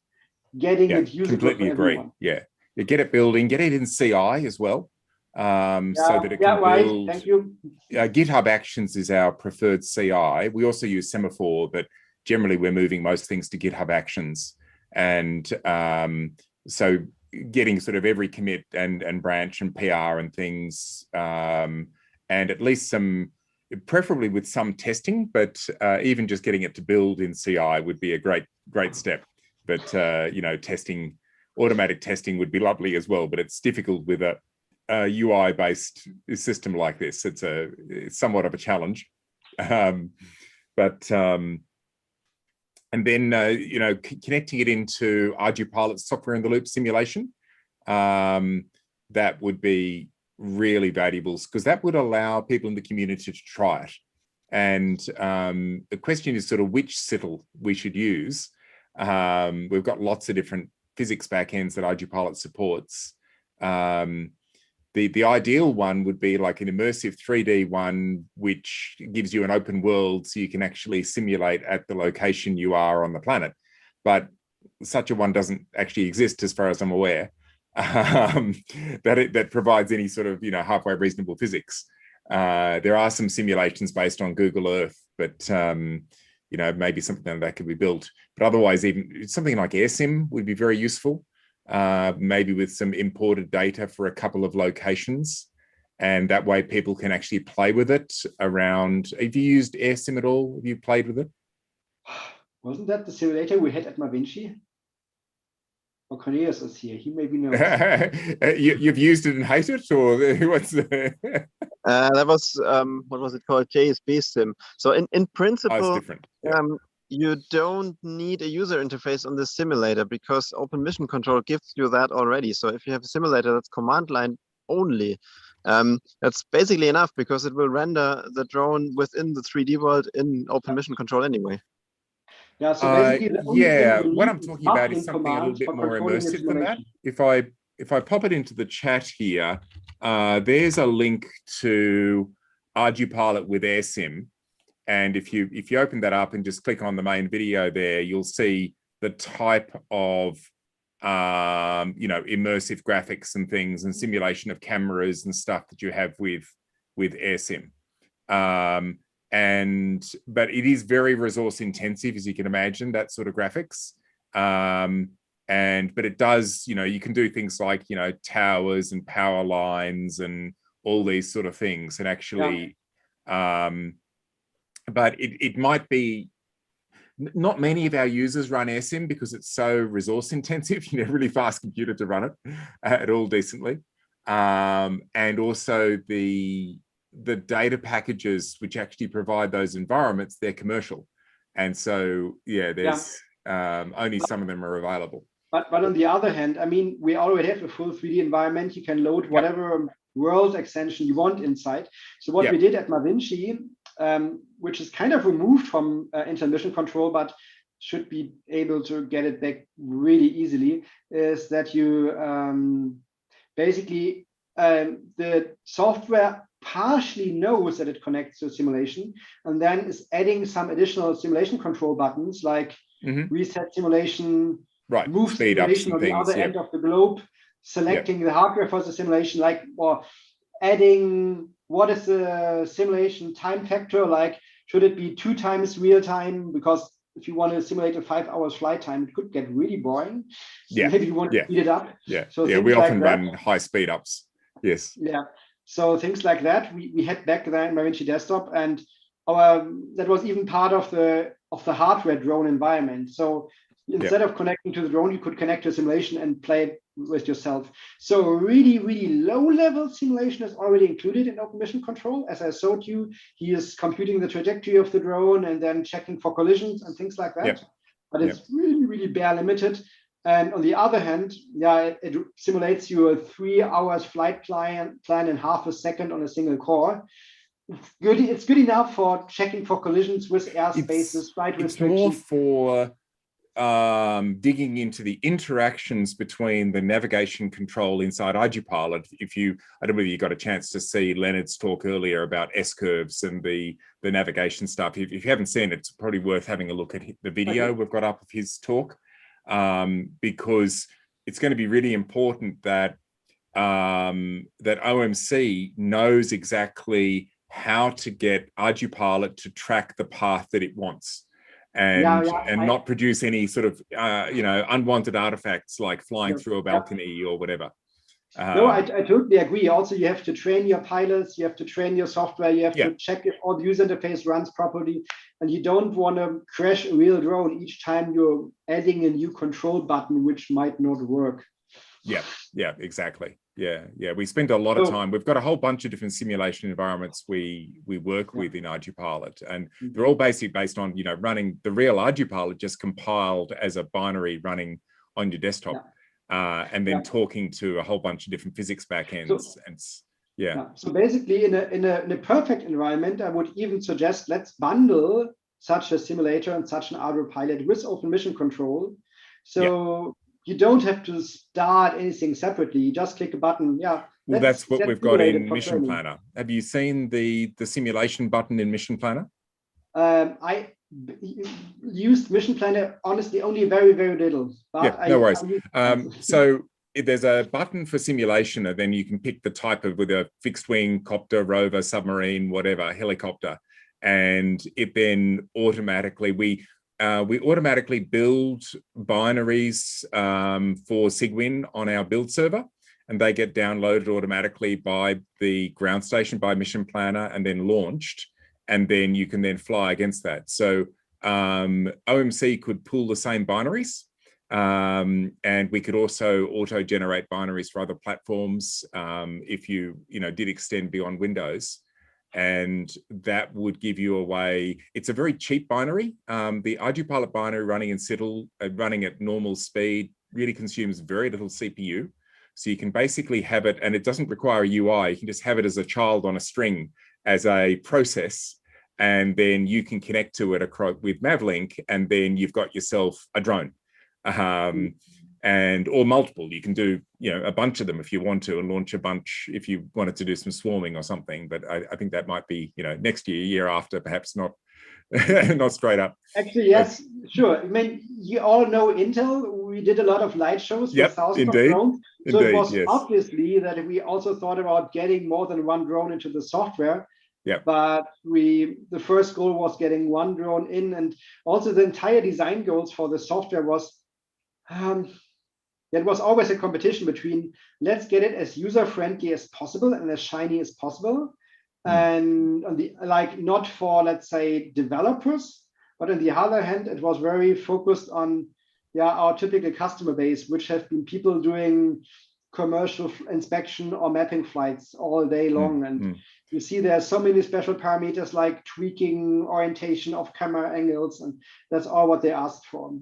Getting it usable. Completely agree. Everyone. Yeah, you get it building, get it in CI as well. So that it can build. Thank you. GitHub Actions is our preferred CI. We also use Semaphore, but generally we're moving most things to GitHub Actions. And so getting sort of every commit and branch and PR and things, and at least some, preferably with some testing, but even just getting it to build in CI would be a great step. But you know, testing, automatic testing would be lovely as well, but it's difficult with a UI-based system like this. It's somewhat of a challenge. But and then you know, connecting it into ArduPilot software in the loop simulation, that would be really valuable, because that would allow people in the community to try it. And the question is sort of which SITL we should use. We've got lots of different physics backends that ArduPilot supports. The ideal one would be like an immersive 3D one, which gives you an open world so you can actually simulate at the location you are on the planet. But such a one doesn't actually exist as far as I'm aware, that provides any sort of, you know, halfway reasonable physics. There are some simulations based on Google Earth, but you know, maybe something that could be built. But otherwise, even something like AirSim would be very useful. Maybe with some imported data for a couple of locations, and that way people can actually play with it around. Have you used AirSim at all? Have you played with it? Wasn't that the simulator we had at Mavinci? Or Cornelius is here, he maybe knows. You've used it and hate it, or what's the... That was, what was it called? JSB Sim. So in principle, it's different. Yeah. You don't need a user interface on the simulator, because Open Mission Control gives you that already. So if you have a simulator that's command line only, that's basically enough, because it will render the drone within the 3D world in Open Mission Control anyway. Yeah, so basically what I'm talking about is something a little bit more immersive than that. If I pop it into the chat here, there's a link to ArduPilot with AirSim. And if you open that up and just click on the main video there, you'll see the type of you know, immersive graphics and things and simulation of cameras and stuff that you have with AirSim. But it is very resource intensive, as you can imagine, that sort of graphics. But it does, you know, you can do things like, you know, towers and power lines and all these sort of things, and actually, but it might be, not many of our users run AirSim because it's so resource intensive. You need a really fast computer to run it at all decently. And also the data packages which actually provide those environments, they're commercial. And so, yeah, there's only some of them are available. But on the other hand, I mean, we already have a full 3D environment. You can load whatever world extension you want inside. So what we did at Mavinci, which is kind of removed from intermission control, but should be able to get it back really easily, is that you basically, the software partially knows that it connects to a simulation, and then is adding some additional simulation control buttons like reset simulation, move speed simulation ups on the things, other end of the globe, selecting the hardware for the simulation, like, or adding what is the simulation time factor, like should it be 2 times real time, because if you want to simulate a 5 hours flight time, it could get really boring. So maybe you want to speed it up. So we often run high speed ups. Yes. Yeah. So things like that we had back then in Mavinci Desktop, and that was even part of the hardware drone environment. So instead of connecting to the drone, you could connect to a simulation and play it with yourself. So really, really low-level simulation is already included in Open Mission Control. As I showed you, he is computing the trajectory of the drone and then checking for collisions and things like that. But it's really, really bare limited. And on the other hand, it simulates you a 3 hours flight plan in half a second on a single core. It's good enough for checking for collisions with airspaces, flight restrictions. It's more for digging into the interactions between the navigation control inside ArduPilot. I don't know whether you got a chance to see Leonard's talk earlier about S-curves and the navigation stuff. If you haven't seen it, it's probably worth having a look at the video we've got up of his talk, because it's going to be really important that that OMC knows exactly how to get ArduPilot to track the path that it wants, and not produce any sort of unwanted artifacts like flying through a balcony or whatever. No, I totally agree. Also, you have to train your pilots, you have to train your software, you have to check if all the user interface runs properly, and you don't want to crash a real drone each time you're adding a new control button, which might not work. Yeah, exactly. Yeah. We spend a lot of time. We've got a whole bunch of different simulation environments we work with in ArduPilot, and they're all basically based on, you know, running the real ArduPilot just compiled as a binary running on your desktop, and then talking to a whole bunch of different physics backends. So basically, in a perfect environment, I would even suggest let's bundle such a simulator and such an ArduPilot with Open Mission Control. So you don't have to start anything separately. You just click a button. Yeah. Well, that's what we've got in Mission Planner. Have you seen the simulation button in Mission Planner? I used Mission Planner honestly only very, very little. But no worries. So there's a button for simulation, and then you can pick the type of, with a fixed wing, copter, rover, submarine, whatever, helicopter, and it then automatically we automatically build binaries for Sigwin on our build server, and they get downloaded automatically by the ground station, by Mission Planner, and then launched, and then you can then fly against that. So OMC could pull the same binaries, and we could also auto-generate binaries for other platforms if you did extend beyond Windows. And that would give you a way. It's a very cheap binary. The ArduPilot binary running in Citadel, running at normal speed, really consumes very little CPU. So you can basically have it, and it doesn't require a UI. You can just have it as a child on a string as a process, and then you can connect to it with Mavlink, and then you've got yourself a drone. Or multiple. You can do, a bunch of them if you want to, and launch a bunch if you wanted to do some swarming or something. But I think that might be, next year after, perhaps not, not straight up. Actually, yes, sure. I mean, you all know Intel. We did a lot of light shows with thousands of drones. So it was obviously that we also thought about getting more than one drone into the software. But the first goal was getting one drone in, and also the entire design goals for the software was. There was always a competition between let's get it as user-friendly as possible and as shiny as possible. And on the not for, let's say, developers, but on the other hand, it was very focused on our typical customer base, which have been people doing commercial inspection or mapping flights all day long. And you see there are so many special parameters like tweaking orientation of camera angles, and that's all what they asked for.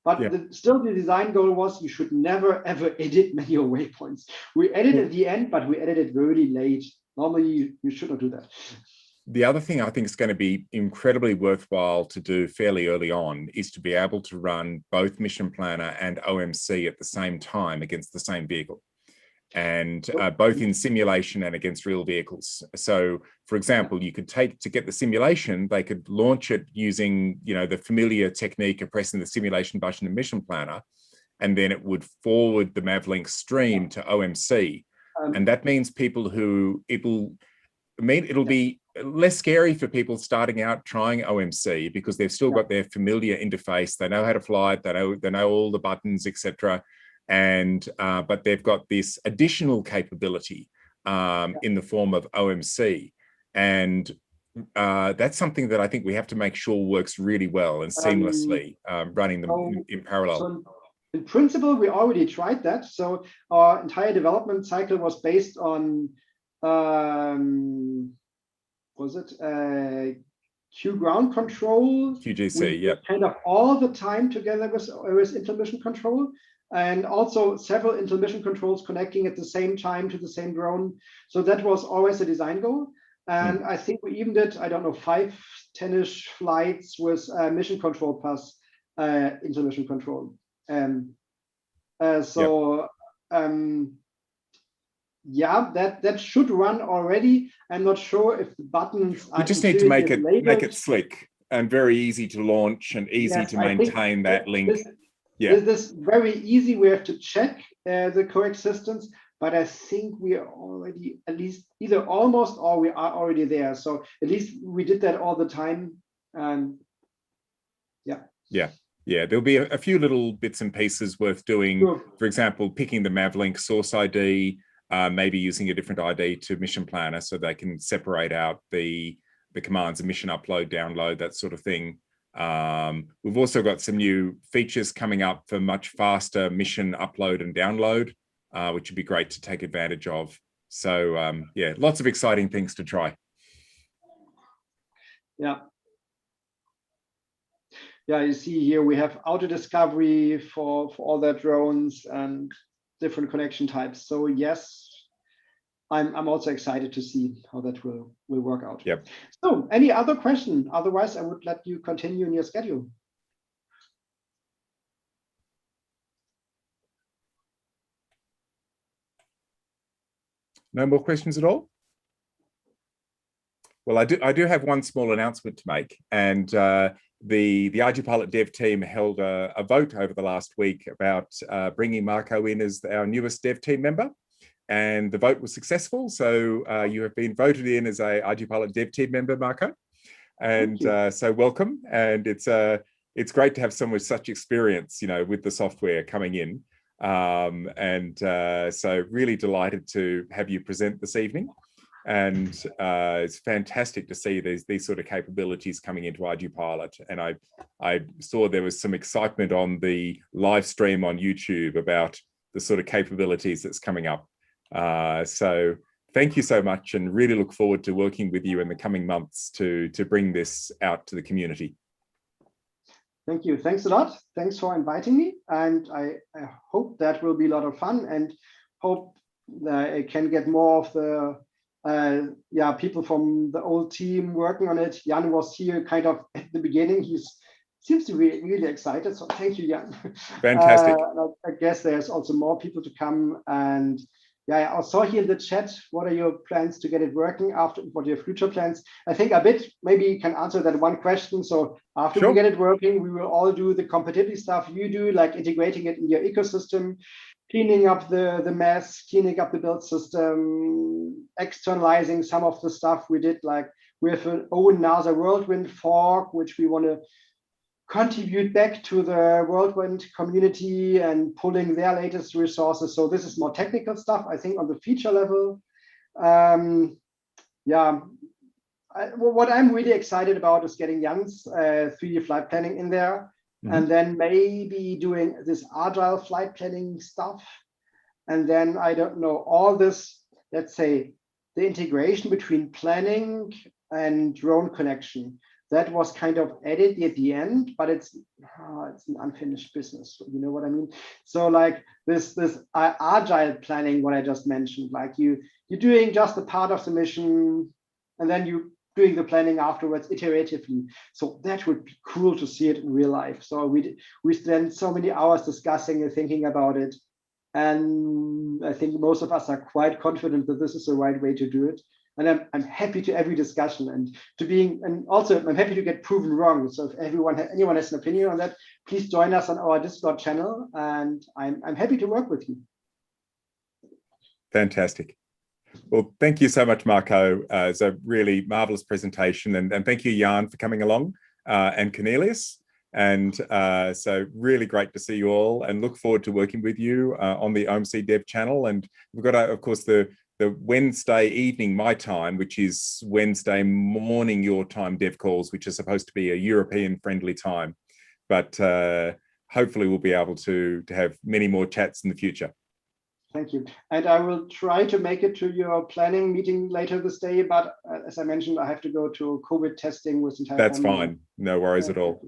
But still, the design goal was you should never, ever edit manual waypoints. We edit at the end, but we edit it really late. Normally, you should not do that. The other thing I think is going to be incredibly worthwhile to do fairly early on is to be able to run both Mission Planner and OMC at the same time against the same vehicle, and both in simulation and against real vehicles. So, for example, you could to get the simulation, they could launch it using, the familiar technique of pressing the simulation button in Mission Planner, and then it would forward the Mavlink stream to OMC. And that means it'll be less scary for people starting out trying OMC, because they've still got their familiar interface. They know how to fly it. They know all the buttons, etc. And but they've got this additional capability in the form of OMC, and that's something that I think we have to make sure works really well and seamlessly, running them in parallel. So in principle, we already tried that. So our entire development cycle was based on Q ground control, QGC, kind of all the time together with intermission control. And also several intermission controls connecting at the same time to the same drone. So that was always a design goal. And I think we even did, 5-10-ish flights with mission control plus intermission control. That should run already. I'm not sure if the buttons we just need to make it slick and very easy to launch and easy to maintain that link. This very easy. We have to check the coexistence, but I think we are already at least either almost or we are already there. So at least we did that all the time. There'll be a few little bits and pieces worth doing. Sure. For example, picking the Mavlink source ID, maybe using a different ID to Mission Planner so they can separate out the commands, mission upload, download, that sort of thing. We've also got some new features coming up for much faster mission upload and download which would be great to take advantage of. So yeah, lots of exciting things to try. Yeah. Yeah, you see here we have auto discovery for all their drones and different connection types. So yes, I'm also excited to see how that will work out. Yep. So any other question? Otherwise, I would let you continue in your schedule. No more questions at all? Well, I do have one small announcement to make, and the ArduPilot dev team held a vote over the last week about bringing Marco in as our newest dev team member, and the vote was successful. So you have been voted in as a ArduPilot dev team member, Marco, and so welcome. And it's great to have someone with such experience, you know, with the software coming in, so really delighted to have you present this evening. And it's fantastic to see these sort of capabilities coming into ArduPilot. And I saw there was some excitement on the live stream on YouTube about the sort of capabilities that's coming up. So thank you so much, and really look forward to working with you in the coming months to bring this out to the community. Thank you. Thanks a lot. Thanks for inviting me. And I hope that will be a lot of fun, and hope that I can get more of the people from the old team working on it. Jan was here kind of at the beginning. He seems to be really excited. So thank you, Jan. Fantastic. I guess there's also more people to come. And yeah, I saw here in the chat, what are your plans to get it working after? What are your future plans? I think a bit, maybe you can answer that one question. So after we get it working, we will all do the compatibility stuff you do, like integrating it in your ecosystem, cleaning up the mess, cleaning up the build system, externalizing some of the stuff we did, like we have an own NASA Whirlwind fork, which we want to contribute back to the Whirlwind community and pulling their latest resources. So this is more technical stuff, I think, on the feature level. What I'm really excited about is getting Jan's 3D flight planning in there. And then maybe doing this agile flight planning stuff. And then, I don't know, all this, let's say, the integration between planning and drone connection. That was kind of added at the end, but it's an unfinished business. You know what I mean? So like this agile planning, what I just mentioned, like you're doing just a part of the mission, and then you doing the planning afterwards iteratively. So that would be cool to see it in real life. So we spend so many hours discussing and thinking about it. And I think most of us are quite confident that this is the right way to do it. And I'm happy to every discussion and also I'm happy to get proven wrong. So if anyone has an opinion on that, please join us on our Discord channel, and I'm happy to work with you. Fantastic. Well, thank you so much, Marco. It's a really marvelous presentation, and thank you, Jan, for coming along, and Cornelius. And so really great to see you all, and look forward to working with you on the OMC Dev channel. And we've got, of course, the Wednesday evening my time, which is Wednesday morning your time dev calls, which is supposed to be a European friendly time. But hopefully we'll be able to have many more chats in the future. Thank you. And I will try to make it to your planning meeting later this day, but as I mentioned, I have to go to COVID testing with entire That's family. fine. No worries at all.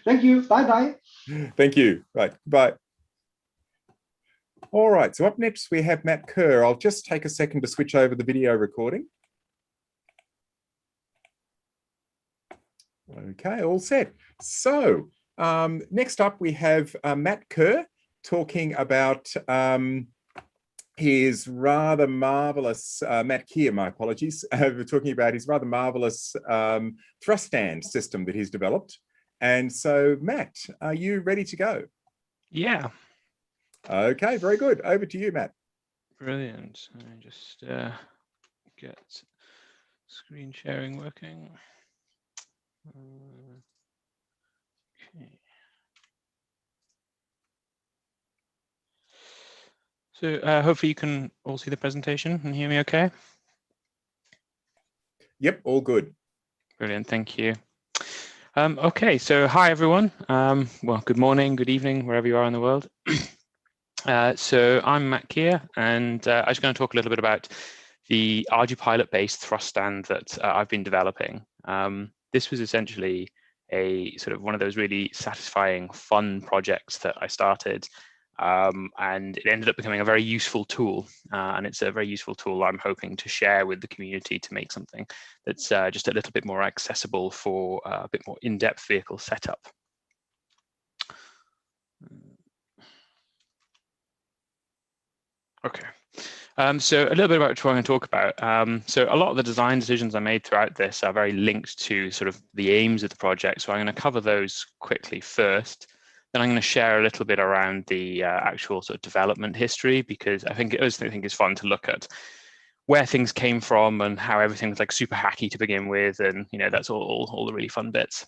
Thank you. Bye-bye. Thank you. Right. Bye. All right. So up next, we have Matt Kerr. I'll just take a second to switch over the video recording. Okay, all set. So next up, we have Matt Kerr talking about his rather marvelous, Matt Keir, my apologies, we're talking about his rather marvelous thrust stand system that he's developed. And so, Matt, are you ready to go? Yeah. Okay, very good. Over to you, Matt. Brilliant. Let me just get screen sharing working. Okay. So hopefully you can all see the presentation and hear me okay? Yep, all good. Brilliant, thank you. Okay, so hi everyone. Well, good morning, good evening, wherever you are in the world. So I'm Matt Keir, and I'm just going to talk a little bit about the ArduPilot-based thrust stand that I've been developing. This was essentially a sort of one of those really satisfying, fun projects that I started, and it ended up becoming a very useful tool. And it's a very useful tool I'm hoping to share with the community to make something that's just a little bit more accessible for a bit more in-depth vehicle setup. Okay, so a little bit about what I'm going to talk about. So a lot of the design decisions I made throughout this are very linked to sort of the aims of the project. So I'm going to cover those quickly first. Then I'm going to share a little bit around the actual sort of development history, because I think it's fun to look at where things came from and how everything was like super hacky to begin with, and that's all the really fun bits.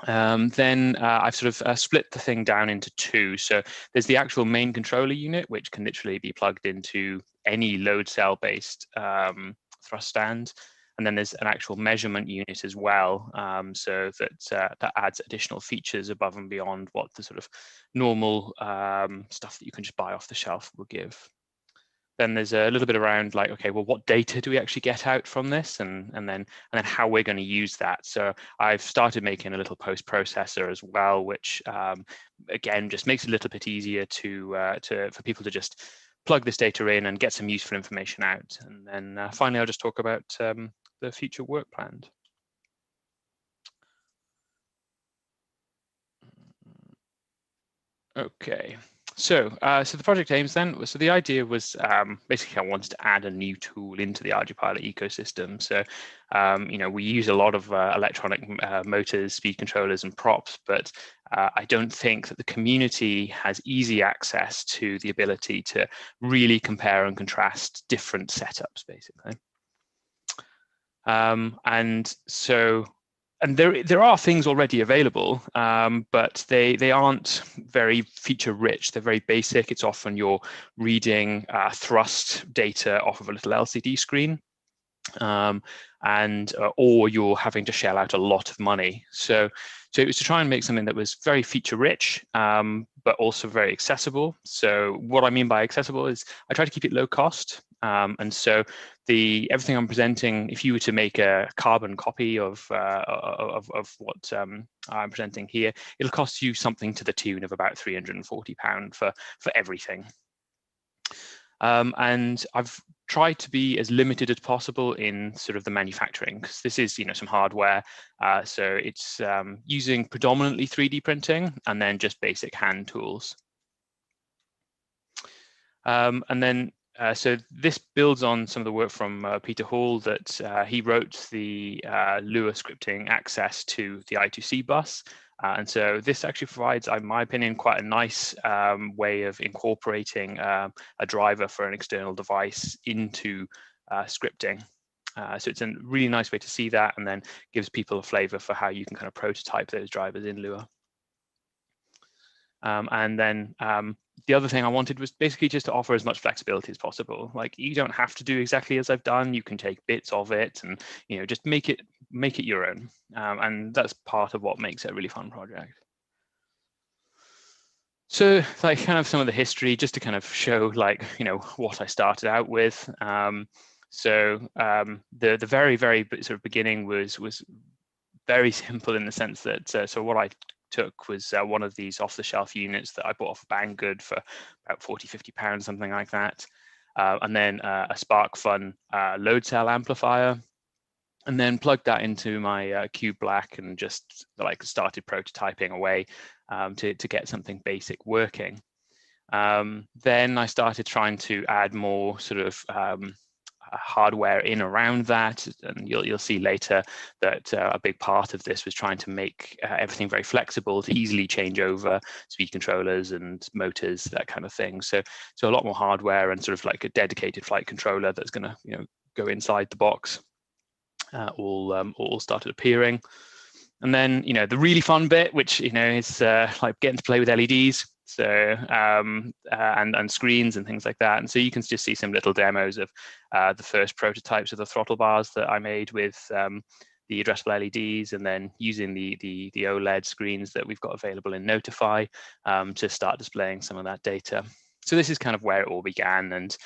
Then I've sort of split the thing down into two. So there's the actual main controller unit, which can literally be plugged into any load cell based thrust stand. And then there's an actual measurement unit as well, so that adds additional features above and beyond what the sort of normal stuff that you can just buy off the shelf will give. Then there's a little bit around like, okay, well, what data do we actually get out from this, and then how we're going to use that. So I've started making a little post processor as well, which again just makes it a little bit easier for people to just plug this data in and get some useful information out. And then finally, I'll just talk about the future work planned. Okay. So the project aims then, so the idea was basically I wanted to add a new tool into the ArduPilot ecosystem. So, we use a lot of electronic motors, speed controllers, and props, but I don't think that the community has easy access to the ability to really compare and contrast different setups, basically. And there are things already available, but they aren't very feature rich. They're very basic. It's often you're reading thrust data off of a little LCD screen, or you're having to shell out a lot of money. So it was to try and make something that was very feature rich, but also very accessible. So what I mean by accessible is I try to keep it low cost. And so everything I'm presenting, if you were to make a carbon copy of what I'm presenting here, it'll cost you something to the tune of about £340 for everything. And I've tried to be as limited as possible in sort of the manufacturing, because this is some hardware. So it's using predominantly 3D printing and then just basic hand tools. And then so this builds on some of the work from Peter Hall, that he wrote the Lua scripting access to the I2C bus. And so this actually provides, in my opinion, quite a nice way of incorporating a driver for an external device into scripting. So it's a really nice way to see that, and then gives people a flavor for how you can kind of prototype those drivers in Lua. And then the other thing I wanted was basically just to offer as much flexibility as possible. Like, you don't have to do exactly as I've done. You can take bits of it and just make it your own. And that's part of what makes it a really fun project. So like kind of some of the history, just to kind of show what I started out with. So the very sort of beginning was very simple in the sense that so what I took was one of these off-the-shelf units that I bought off Banggood for about £40–50, something like that, and then a SparkFun load cell amplifier, and then plugged that into my Cube Black and just started prototyping away to get something basic working. Then I started trying to add more sort of hardware in around that, and you'll see later that a big part of this was trying to make everything very flexible to easily change over speed controllers and motors, that kind of thing. So a lot more hardware and sort of like a dedicated flight controller that's going to go inside the box all started appearing. And then the really fun bit, which is like getting to play with LEDs. So and screens and things like that. And so you can just see some little demos of the first prototypes of the throttle bars that I made with the addressable LEDs, and then using the OLED screens that we've got available in Notify to start displaying some of that data. So this is kind of where it all began, and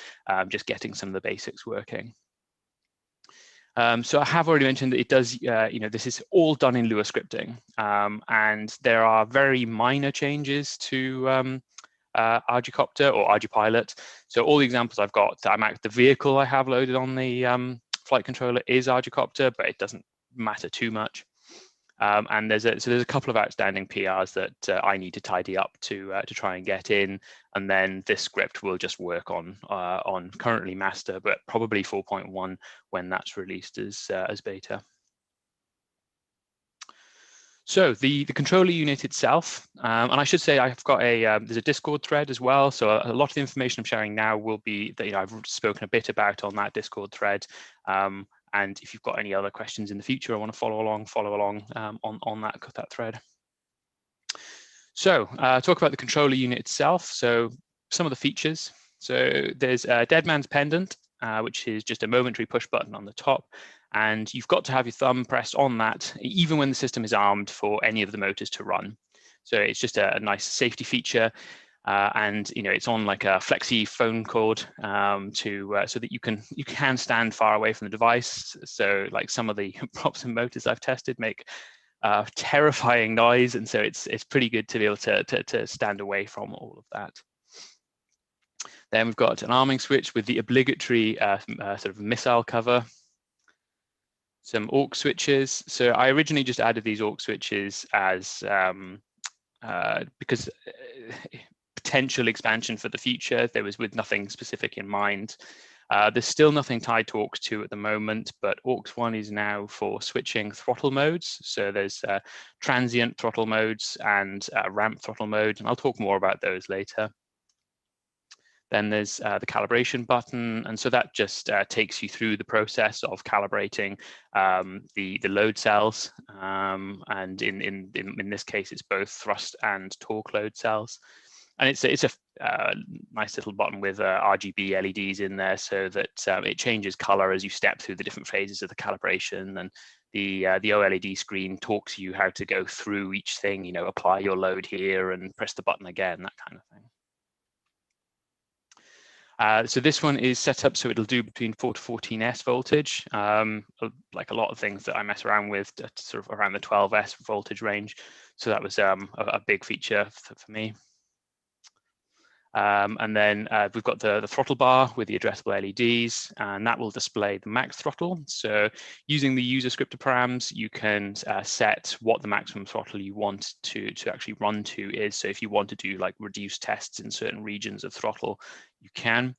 just getting some of the basics working. So I have already mentioned that it does, this is all done in Lua scripting, and there are very minor changes to ArduCopter or ArduPilot. So all the examples I've got, the vehicle I have loaded on the flight controller is ArduCopter, but it doesn't matter too much. And there's a couple of outstanding PRs that I need to tidy up to try and get in, and then this script will just work on currently master, but probably 4.1 when that's released as beta. So the controller unit itself, and I should say I've got there's a Discord thread as well. So a lot of the information I'm sharing now will be that I've spoken a bit about on that Discord thread. And if you've got any other questions in the future, I want to follow along on that thread. So talk about the controller unit itself. So some of the features. So there's a Dead Man's Pendant, which is just a momentary push button on the top. And you've got to have your thumb pressed on that, even when the system is armed, for any of the motors to run. So it's just a nice safety feature. And it's on like a flexi phone cord so that you can stand far away from the device. So like some of the props and motors I've tested make terrifying noise, and so it's pretty good to be able to stand away from all of that. Then we've got an arming switch with the obligatory sort of missile cover. Some aux switches. So I originally just added these aux switches as because potential expansion for the future. There was with nothing specific in mind. There's still nothing tied to aux2 at the moment, but aux1 is now for switching throttle modes. So there's transient throttle modes and ramp throttle mode, and I'll talk more about those later. Then there's the calibration button, and so that just takes you through the process of calibrating the load cells, and in this case it's both thrust and torque load cells. And it's a nice little button with RGB LEDs in there, so that it changes color as you step through the different phases of the calibration. And the OLED screen talks you how to go through each thing, apply your load here and press the button again, that kind of thing. So this one is set up so it'll do between 4 to 14S voltage, like a lot of things that I mess around with, sort of around the 12S voltage range. So that was a big feature for me. And then we've got the throttle bar with the addressable LEDs, and that will display the max throttle. So using the user scripter params, you can set what the maximum throttle you want to actually run to is. So if you want to do like reduced tests in certain regions of throttle, you can.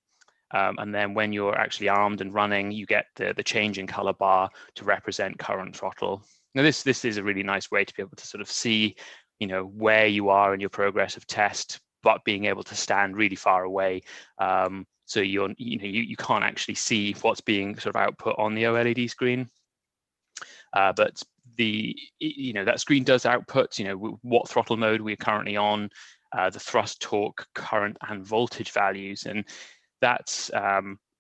And then when you're actually armed and running, you get the change in color bar to represent current throttle. Now this is a really nice way to be able to sort of see, where you are in your progress of test, but being able to stand really far away, so you can't actually see what's being sort of output on the OLED screen. But that screen does output what throttle mode we're currently on, the thrust, torque, current, and voltage values, and that's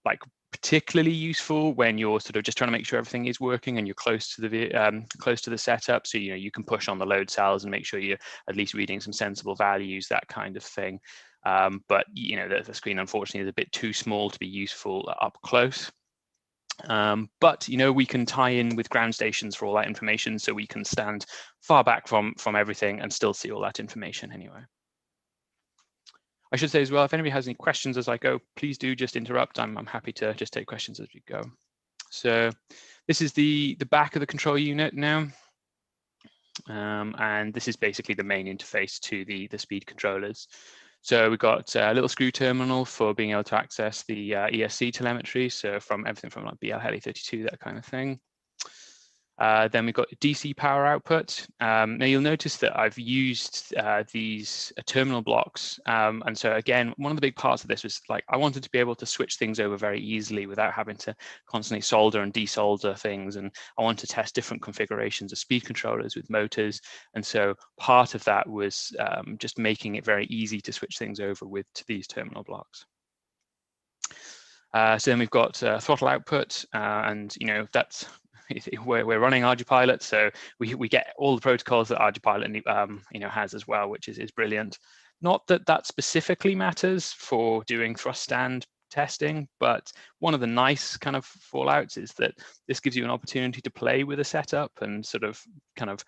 like particularly useful when you're sort of just trying to make sure everything is working and you're close to the setup. So you can push on the load cells and make sure you're at least reading some sensible values, that kind of thing. But the screen unfortunately is a bit too small to be useful up close. But we can tie in with ground stations for all that information, so we can stand far back from everything and still see all that information anyway. I should say as well, if anybody has any questions as I go, please do just interrupt. I'm happy to just take questions as we go. So this is the back of the control unit now. And this is basically the main interface to the speed controllers. So we've got a little screw terminal for being able to access the ESC telemetry. So from everything from like BL Heli 32, that kind of thing. Then we've got DC power output. Now you'll notice that I've used these terminal blocks. And so again, one of the big parts of this was like, I wanted to be able to switch things over very easily without having to constantly solder and desolder things. And I want to test different configurations of speed controllers with motors. And so part of that was just making it very easy to switch things over to these terminal blocks. So then we've got throttle output, and that's we're running ArduPilot, so we get all the protocols that ArduPilot has as well, which is brilliant. Not that that specifically matters for doing thrust stand testing, but one of the nice kind of fallouts is that this gives you an opportunity to play with a setup and sort of kind of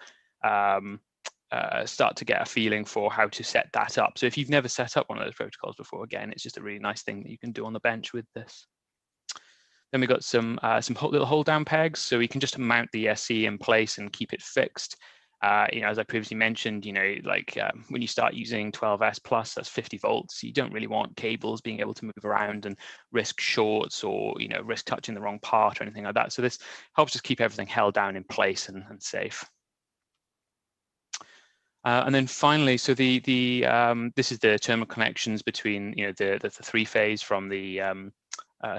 start to get a feeling for how to set that up. So if you've never set up one of those protocols before, again, it's just a really nice thing that you can do on the bench with this. Then we've got some little hold down pegs, so we can just mount the SE in place and keep it fixed. You know, as I previously mentioned, you know, like when you start using 12S plus, that's 50 volts. You don't really want cables being able to move around and risk shorts or, you know, risk touching the wrong part or anything like that. So this helps just keep everything held down in place and safe. And then finally, so this is the terminal connections between, you know, the three-phase from the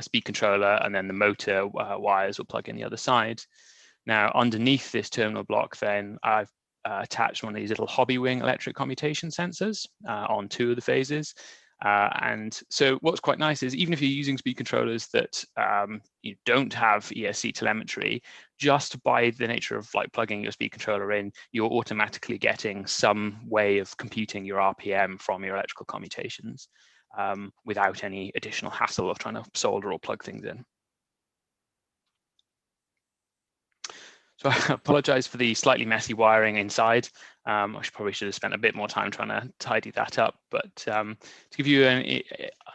speed controller, and then the motor wires will plug in the other side. Now, underneath this terminal block, then I've attached one of these little hobby wing electric commutation sensors on 2 of the phases. And so what's quite nice is even if you're using speed controllers that you don't have ESC telemetry, just by the nature of like plugging your speed controller in, you're automatically getting some way of computing your RPM from your electrical commutations without any additional hassle of trying to solder or plug things in. So I apologize for the slightly messy wiring inside. I probably should have spent a bit more time trying to tidy that up, but to give you an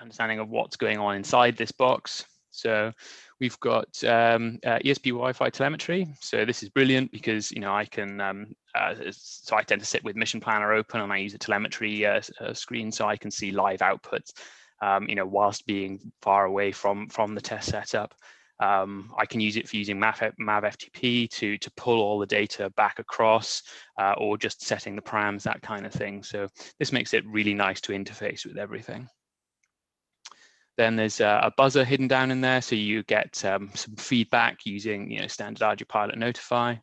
understanding of what's going on inside this box. So we've got ESP Wi-Fi telemetry. So this is brilliant because, you know, I can, so I tend to sit with Mission Planner open and I use a telemetry screen so I can see live outputs, you know, whilst being far away from the test setup. I can use it for using MAV-FTP to pull all the data back across or just setting the params, that kind of thing. So this makes it really nice to interface with everything. Then there's a buzzer hidden down in there, so you get some feedback using, you know, standard ArduPilot notify.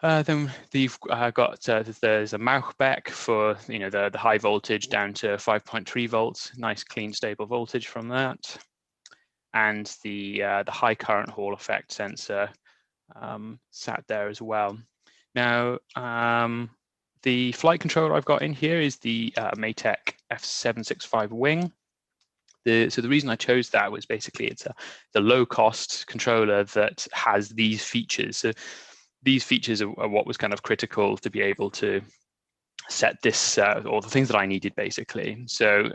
Then you've got there's a Mauchbeck for, you know, the high voltage down to 5.3 volts, nice clean stable voltage from that. And the high current Hall effect sensor sat there as well. Now, the flight controller I've got in here is the Maytech F765 wing. So the reason I chose that was basically it's the low-cost controller that has these features. So these features are what was kind of critical to be able to set this, or the things that I needed basically. So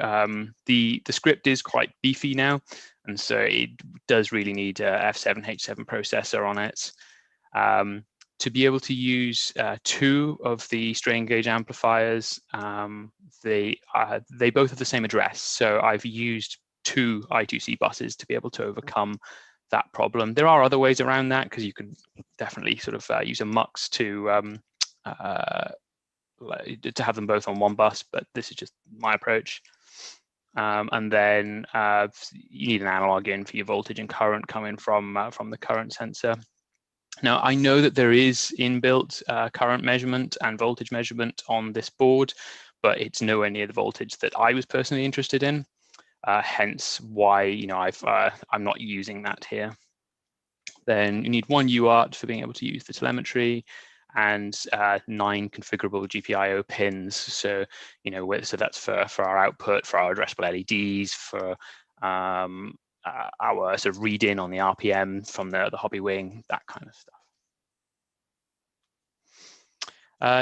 the script is quite beefy now, and so it does really need a F7H7 processor on it. To be able to use 2 of the strain gauge amplifiers, they both have the same address. So I've used 2 I2C buses to be able to overcome that problem. There are other ways around that, because you can definitely sort of use a MUX to have them both on one bus, but this is just my approach. And then you need an analog in for your voltage and current coming from the current sensor. Now, I know that there is inbuilt current measurement and voltage measurement on this board, but it's nowhere near the voltage that I was personally interested in. Hence why, you know, I'm not using that here. Then you need 1 UART for being able to use the telemetry, and 9 configurable GPIO pins. So, you know, so that's for our output, for our addressable LEDs, for our sort of read in on the RPM from the hobby wing, that kind of stuff.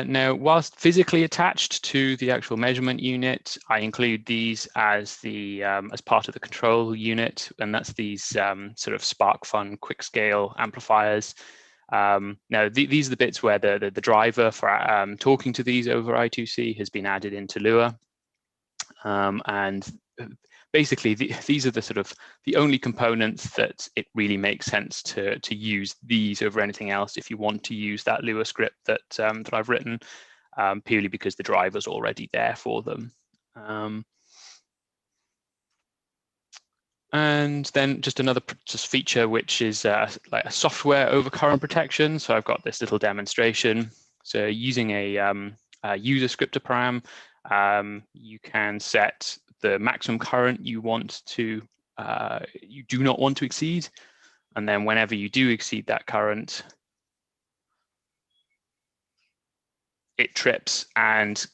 Now, whilst physically attached to the actual measurement unit, I include these as as part of the control unit, and that's these sort of SparkFun quick scale amplifiers. Now, these are the bits where the driver for talking to these over I2C has been added into Lua, and basically these are the sort of the only components that it really makes sense to use these over anything else if you want to use that Lua script that that I've written, purely because the driver's already there for them. And then just another feature, which is like a software over current protection. So I've got this little demonstration. So using a user scripter param, you can set the maximum current you want to, you do not want to exceed. And then whenever you do exceed that current, it trips and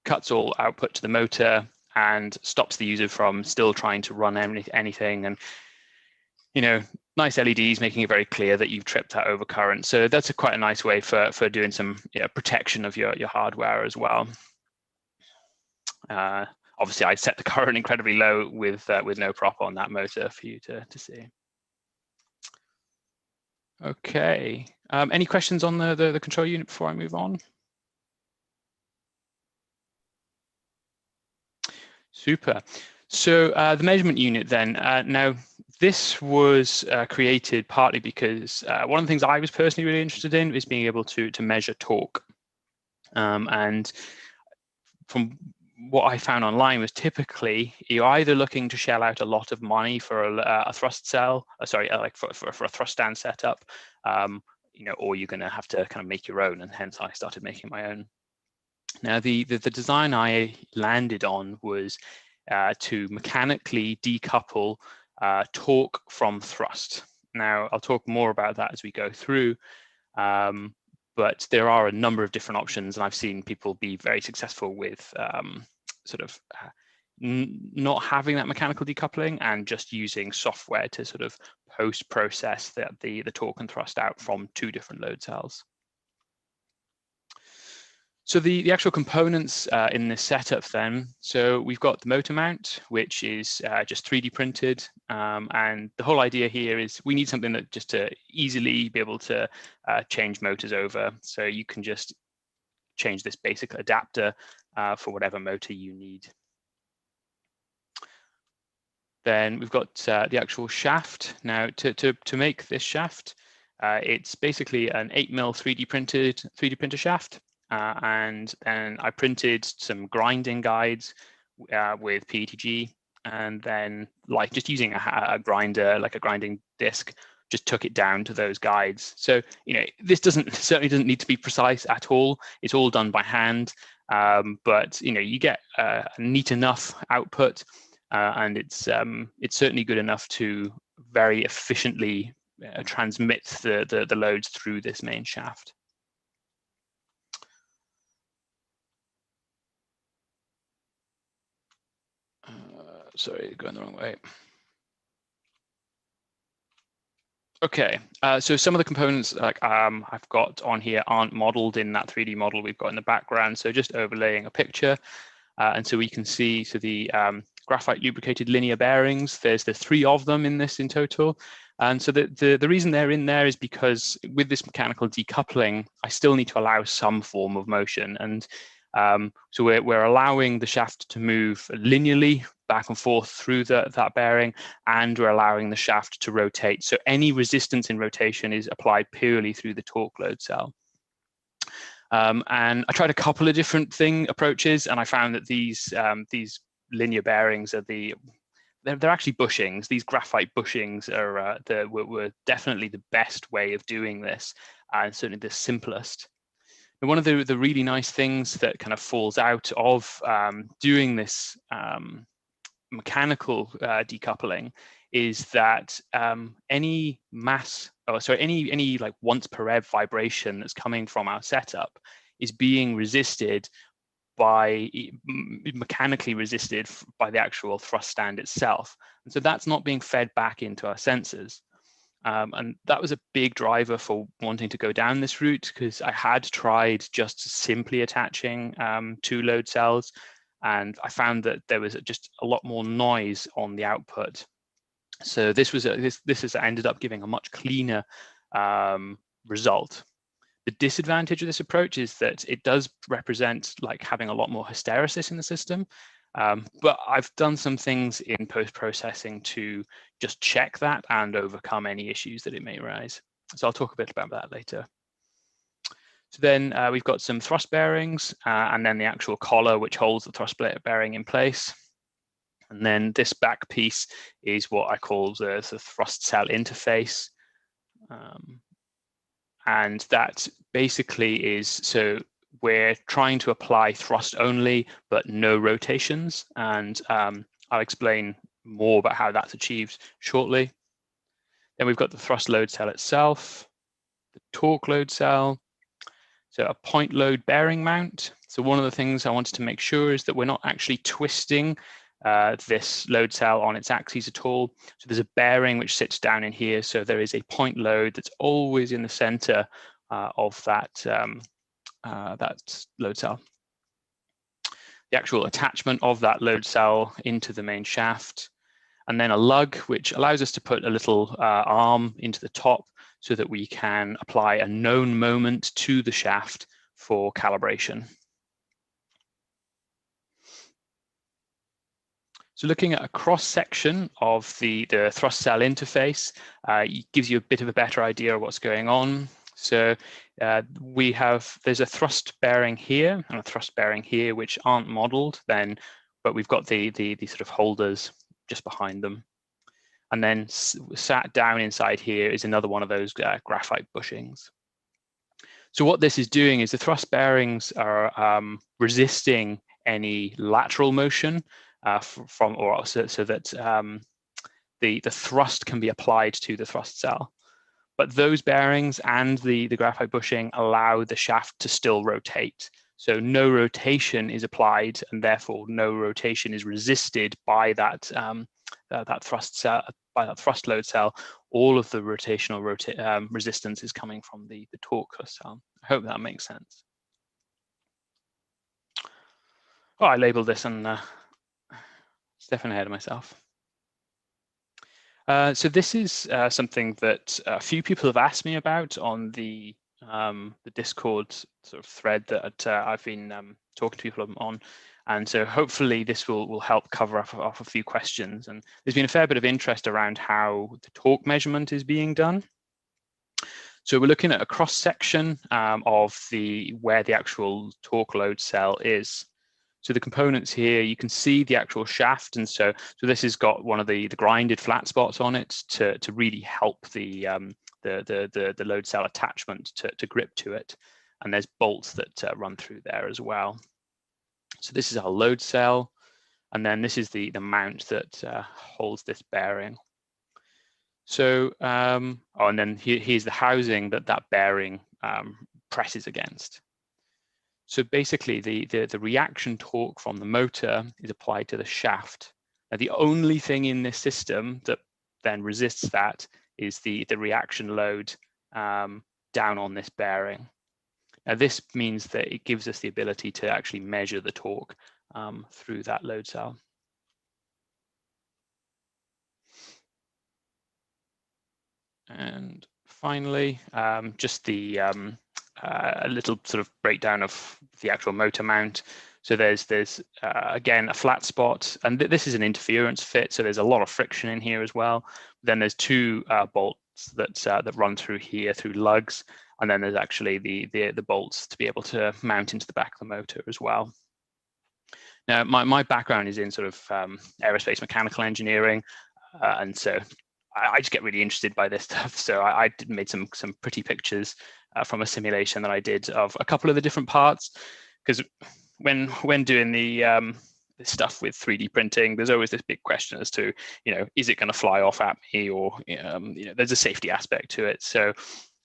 cuts all output to the motor and stops the user from still trying to run anything. And, you know, nice LEDs making it very clear that you've tripped that overcurrent. So that's quite a nice way for doing some protection of your hardware as well. Obviously, I set the current incredibly low with no prop on that motor for you to see. Okay. Any questions on the control unit before I move on? Super. So the measurement unit then, now this was created partly because one of the things I was personally really interested in is being able to measure torque. And from what I found online was typically you're either looking to shell out a lot of money for a thrust cell, like for a thrust stand setup, you know, or you're going to have to kind of make your own, and hence I started making my own. Now the design I landed on was to mechanically decouple torque from thrust. Now I'll talk more about that as we go through. But there are a number of different options, and I've seen people be very successful with not having that mechanical decoupling and just using software to sort of post-process the torque and thrust out from two different load cells. So the actual components in this setup then, so we've got the motor mount, which is just 3D printed. And the whole idea here is we need something that just to easily be able to change motors over. So you can just change this basic adapter for whatever motor you need. Then we've got the actual shaft. Now to make this shaft, it's basically an 8mm 3D printer shaft. And then I printed some grinding guides with PETG, and then like just using a grinder, like a grinding disc, just took it down to those guides. So, you know, this certainly doesn't need to be precise at all. It's all done by hand, but you know, you get a neat enough output, and it's certainly good enough to very efficiently transmit the loads through this main shaft. Sorry, going the wrong way. Okay, so some of the components like I've got on here aren't modeled in that 3D model we've got in the background. So just overlaying a picture. And so we can see, so the graphite lubricated linear bearings, there's 3 of them in this in total. And so the reason they're in there is because with this mechanical decoupling, I still need to allow some form of motion. And so we're allowing the shaft to move linearly back and forth through that bearing, and we're allowing the shaft to rotate. So any resistance in rotation is applied purely through the torque load cell. And I tried a couple of different approaches, and I found that these linear bearings are they're actually bushings. These graphite bushings were definitely the best way of doing this, and certainly the simplest. And one of the really nice things that kind of falls out of doing this mechanical decoupling is that any like once per rev vibration that's coming from our setup is being resisted mechanically resisted by the actual thrust stand itself. And so that's not being fed back into our sensors. And that was a big driver for wanting to go down this route, because I had tried just simply attaching 2 load cells, and I found that there was just a lot more noise on the output. So this has ended up giving a much cleaner result. The disadvantage of this approach is that it does represent like having a lot more hysteresis in the system. But I've done some things in post-processing to just check that and overcome any issues that it may arise. So I'll talk a bit about that later. So then we've got some thrust bearings, and then the actual collar which holds the thrust bearing in place. And then this back piece is what I call the thrust cell interface. And that basically is, so we're trying to apply thrust only, but no rotations. And I'll explain more about how that's achieved shortly. Then we've got the thrust load cell itself, the torque load cell, so a point load bearing mount. So one of the things I wanted to make sure is that we're not actually twisting this load cell on its axis at all. So there's a bearing which sits down in here. So there is a point load that's always in the center of that, that load cell. The actual attachment of that load cell into the main shaft, and then a lug, which allows us to put a little arm into the top so that we can apply a known moment to the shaft for calibration. So looking at a cross-section of the thrust cell interface gives you a bit of a better idea of what's going on. So there's a thrust bearing here and a thrust bearing here, which aren't modeled then, but we've got the sort of holders just behind them. And then sat down inside here is another one of those graphite bushings. So what this is doing is the thrust bearings are resisting any lateral motion so that the thrust can be applied to the thrust cell. But those bearings and the graphite bushing allow the shaft to still rotate. So no rotation is applied, and therefore no rotation is resisted by that that thrust cell, by that thrust load cell. All of the rotational resistance is coming from the torque cell. I hope that makes sense. Oh, I labeled this and stepping ahead of myself. So this is something that a few people have asked me about on the Discord sort of thread that I've been talking to people on, and so hopefully this will help cover off a few questions. And there's been a fair bit of interest around how the torque measurement is being done. So we're looking at a cross section of where the actual torque load cell is. So the components here, you can see the actual shaft, and so this has got one of the grinded flat spots on it to really help the load cell attachment to grip to it, and there's bolts that run through there as well. So this is our load cell, and then this is the mount that holds this bearing. So and then here's the housing that bearing presses against. So basically, the reaction torque from the motor is applied to the shaft. Now, the only thing in this system that then resists that is the reaction load down on this bearing. Now, this means that it gives us the ability to actually measure the torque through that load cell. And finally, just a little sort of breakdown of the actual motor mount. So there's again a flat spot, and this is an interference fit, so there's a lot of friction in here as well. Then there's two bolts that run through here through lugs, and then there's actually the bolts to be able to mount into the back of the motor as well. Now my background is in sort of aerospace mechanical engineering, and so I just get really interested by this stuff. So I made some pretty pictures from a simulation that I did of a couple of the different parts, because when doing the stuff with 3D printing, there's always this big question as to, is it going to fly off at me, or there's a safety aspect to it. So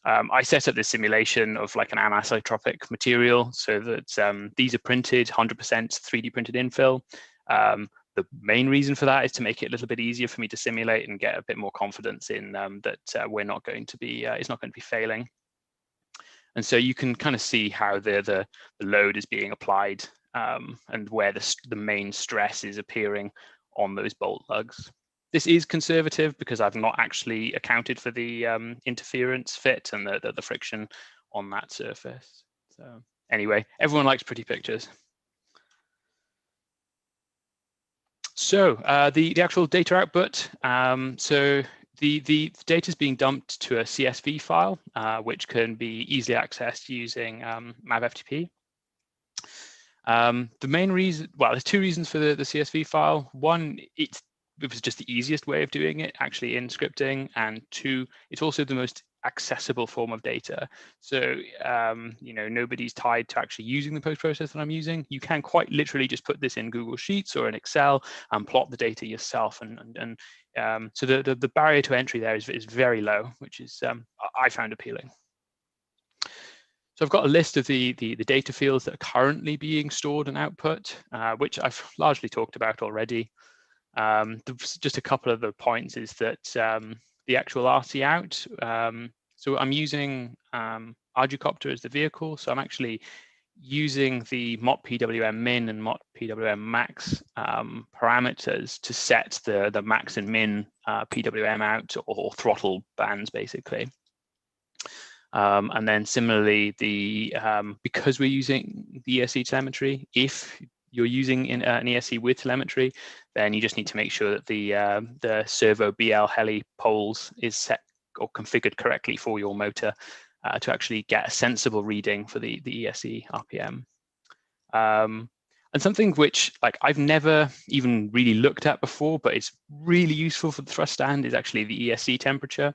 I set up this simulation of like an anisotropic material, so that these are printed 100% 3D printed infill. The main reason for that is to make it a little bit easier for me to simulate and get a bit more confidence in that we're not going to be, it's not going to be failing. And so you can kind of see how the load is being applied and where the main stress is appearing on those bolt lugs. This is conservative because I've not actually accounted for the interference fit and the friction on that surface. So anyway, everyone likes pretty pictures. So the actual data output, so the data is being dumped to a CSV file, which can be easily accessed using mavftp. The main reason, well, there's two reasons for the CSV file. One, it was just the easiest way of doing it actually in scripting, and two, it's also the most accessible form of data. So nobody's tied to actually using the post-process that I'm using. You can quite literally just put this in Google Sheets or in Excel and plot the data yourself, and so the barrier to entry there is very low, which is I found appealing. So I've got a list of the data fields that are currently being stored and output, which I've largely talked about already. Just a couple of the points is that the actual RC out. So I'm using ArduCopter as the vehicle. So I'm actually using the mot PWM min and mot PWM max parameters to set the max and min PWM out or throttle bands, basically. And then similarly, because we're using the ESC telemetry, if you're using an ESC with telemetry, then you just need to make sure that the servo BL heli poles is set or configured correctly for your motor to actually get a sensible reading for the ESC RPM. And something which I've never even really looked at before, but it's really useful for the thrust stand, is actually the ESC temperature.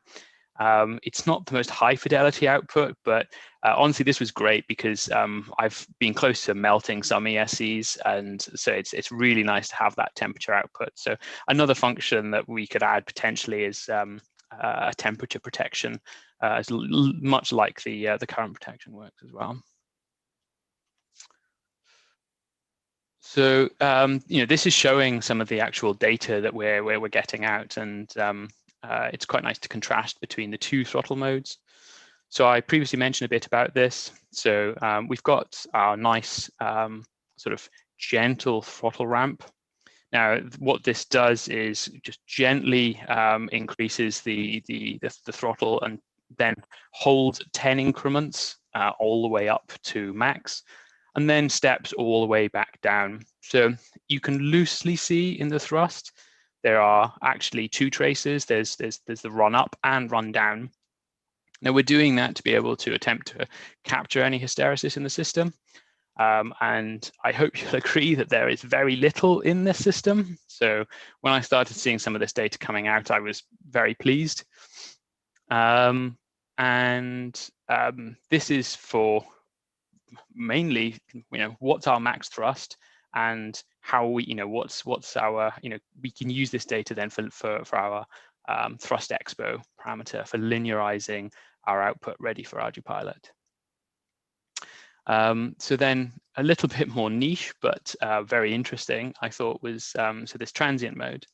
It's not the most high fidelity output, but honestly, this was great because I've been close to melting some ESCs, and so it's really nice to have that temperature output. So another function that we could add potentially is a temperature protection, much like the current protection works as well. So this is showing some of the actual data that we're getting out, and it's quite nice to contrast between the two throttle modes. So I previously mentioned a bit about this. So we've got our nice sort of gentle throttle ramp. Now, what this does is just gently increases the throttle and then holds 10 increments all the way up to max, and then steps all the way back down. So you can loosely see in the thrust, there are actually two traces. There's the run up and run down. Now we're doing that to be able to attempt to capture any hysteresis in the system. And I hope you'll agree that there is very little in this system. So when I started seeing some of this data coming out, I was very pleased. This is for mainly, what's our max thrust, and how we, what's our, we can use this data then for our thrust expo parameter for linearizing our output ready for ArduPilot. So then a little bit more niche, but very interesting, I thought was, so this transient mode.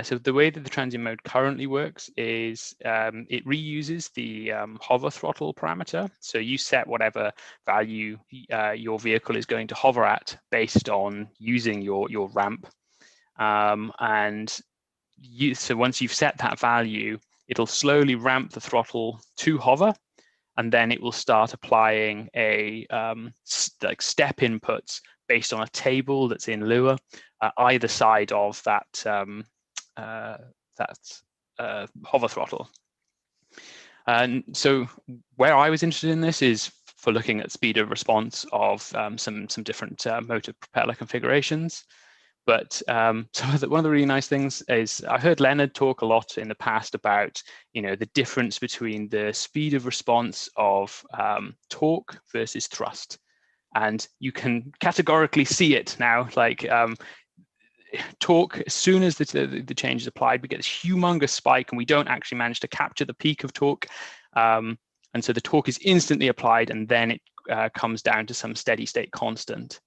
So the way that the transient mode currently works is it reuses the hover throttle parameter. So you set whatever value your vehicle is going to hover at based on using your ramp. So once you've set that value, it'll slowly ramp the throttle to hover, and then it will start applying a step inputs based on a table that's in Lua either side of that hover throttle. And so where I was interested in this is for looking at speed of response of some different motor propeller configurations. But one of the really nice things is I heard Leonard talk a lot in the past about the difference between the speed of response of torque versus thrust, and you can categorically see it now. Torque, as soon as the change is applied, we get this humongous spike, and we don't actually manage to capture the peak of torque. And so the torque is instantly applied, and then it comes down to some steady state constant.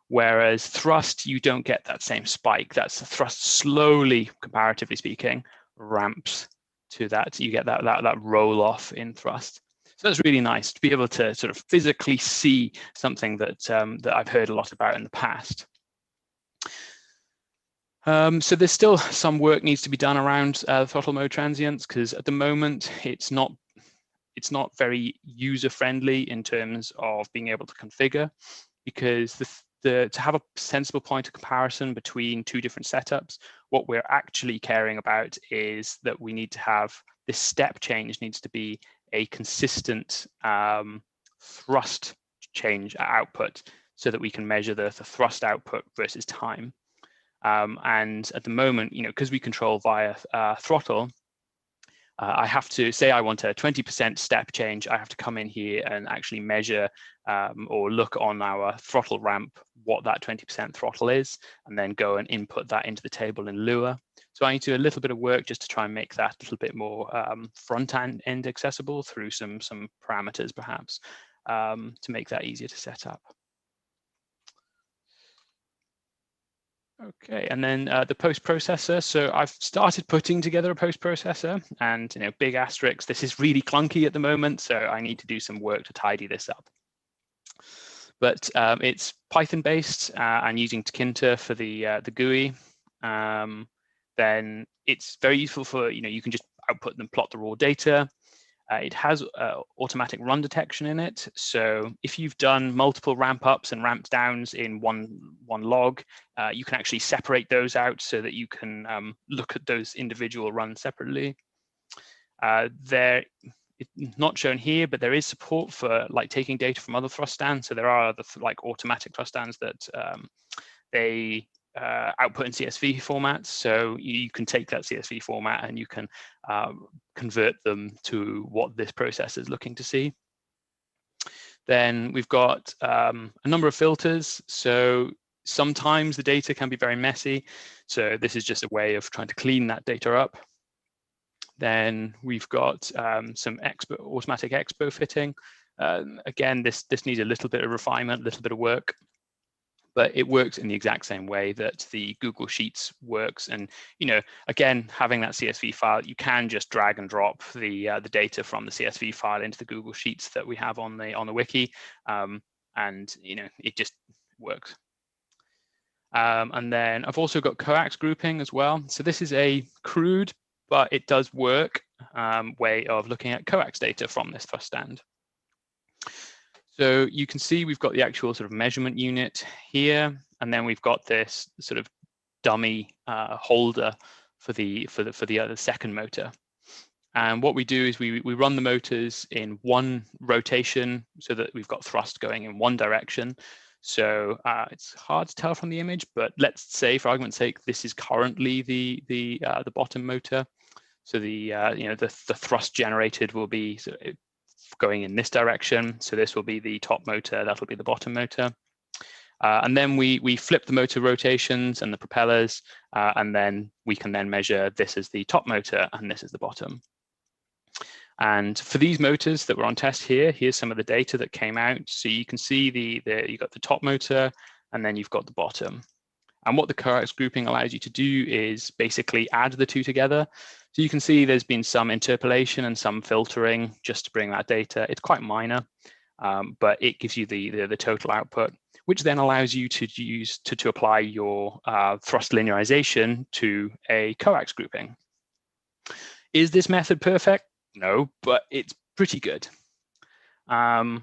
Whereas thrust, you don't get that same spike. That's thrust slowly, comparatively speaking, ramps to that. You get that roll off in thrust. So that's really nice to be able to sort of physically see something that that I've heard a lot about in the past. So there's still some work needs to be done around throttle mode transients, because at the moment it's not very user friendly in terms of being able to configure, because to have a sensible point of comparison between two different setups, what we're actually caring about is that we need to have this step change needs to be a consistent thrust change output, so that we can measure the thrust output versus time. And at the moment, because we control via throttle, I have to say I want a 20% step change. I have to come in here and actually measure or look on our throttle ramp what that 20% throttle is, and then go and input that into the table in Lua. So I need to do a little bit of work just to try and make that a little bit more front end accessible through some parameters perhaps, to make that easier to set up. Okay, and then the post processor. So I've started putting together a post processor, and big asterisk, this is really clunky at the moment, so I need to do some work to tidy this up. But it's Python based and using Tkinter for the GUI. Then it's very useful for, you can just output and plot the raw data. It has automatic run detection in it. So if you've done multiple ramp ups and ramp downs in one log, you can actually separate those out so that you can look at those individual runs separately. It's not shown here, but there is support for taking data from other thrust stands. So there are other automatic thrust stands that they output in CSV formats. So you can take that CSV format and you can convert them to what this process is looking to see. Then we've got a number of filters. So sometimes the data can be very messy. So this is just a way of trying to clean that data up. Then we've got some automatic expo fitting. Again, this needs a little bit of refinement, a little bit of work, but it works in the exact same way that the Google Sheets works. And again, having that CSV file, you can just drag and drop the data from the CSV file into the Google Sheets that we have on the wiki, and it just works. And then I've also got coax grouping as well. So this is a crude, but it does work, way of looking at coax data from this thrust stand. So you can see we've got the actual sort of measurement unit here, and then we've got this sort of dummy holder for the other second motor. And what we do is we run the motors in one rotation so that we've got thrust going in one direction. So it's hard to tell from the image, but let's say, for argument's sake, this is currently the bottom motor. So the thrust generated will be going in this direction. So this will be the top motor, that'll be the bottom motor. And then we flip the motor rotations and the propellers, and then we can then measure this as the top motor and this is the bottom. And for these motors that were on test here, here's some of the data that came out. So you can see you've got the top motor and then you've got the bottom. And what the coax grouping allows you to do is basically add the two together. So you can see there's been some interpolation and some filtering just to bring that data. It's quite minor, but it gives you the total output, which then allows you to use to apply your thrust linearization to a coax grouping. Is this method perfect? No, but it's pretty good. And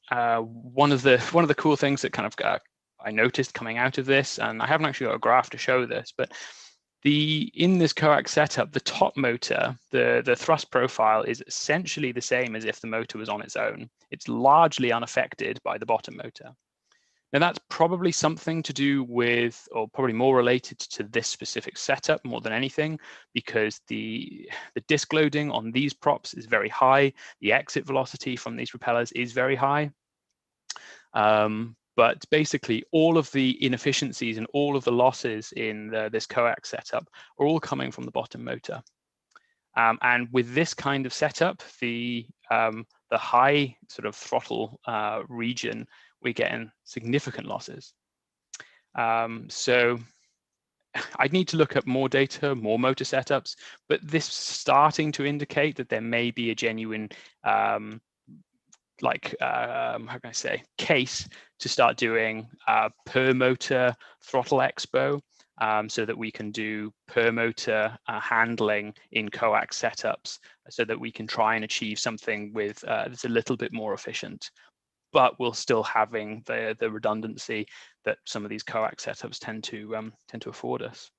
one of the cool things that kind of I noticed coming out of this, and I haven't actually got a graph to show this, but in this coax setup, the top motor, the thrust profile is essentially the same as if the motor was on its own. It's largely unaffected by the bottom motor. Now that's probably something to do with, or probably more related to this specific setup more than anything, because the disk loading on these props is very high. The exit velocity from these propellers is very high. But basically all of the inefficiencies and all of the losses in this coax setup are all coming from the bottom motor. And with this kind of setup, the high sort of throttle region, we're getting significant losses. So I'd need to look at more data, more motor setups, but this is starting to indicate that there may be a genuine how can I say, case to start doing per motor throttle expo, so that we can do per motor handling in coax setups, so that we can try and achieve something with that's a little bit more efficient, but we're still having the redundancy that some of these coax setups tend to afford us.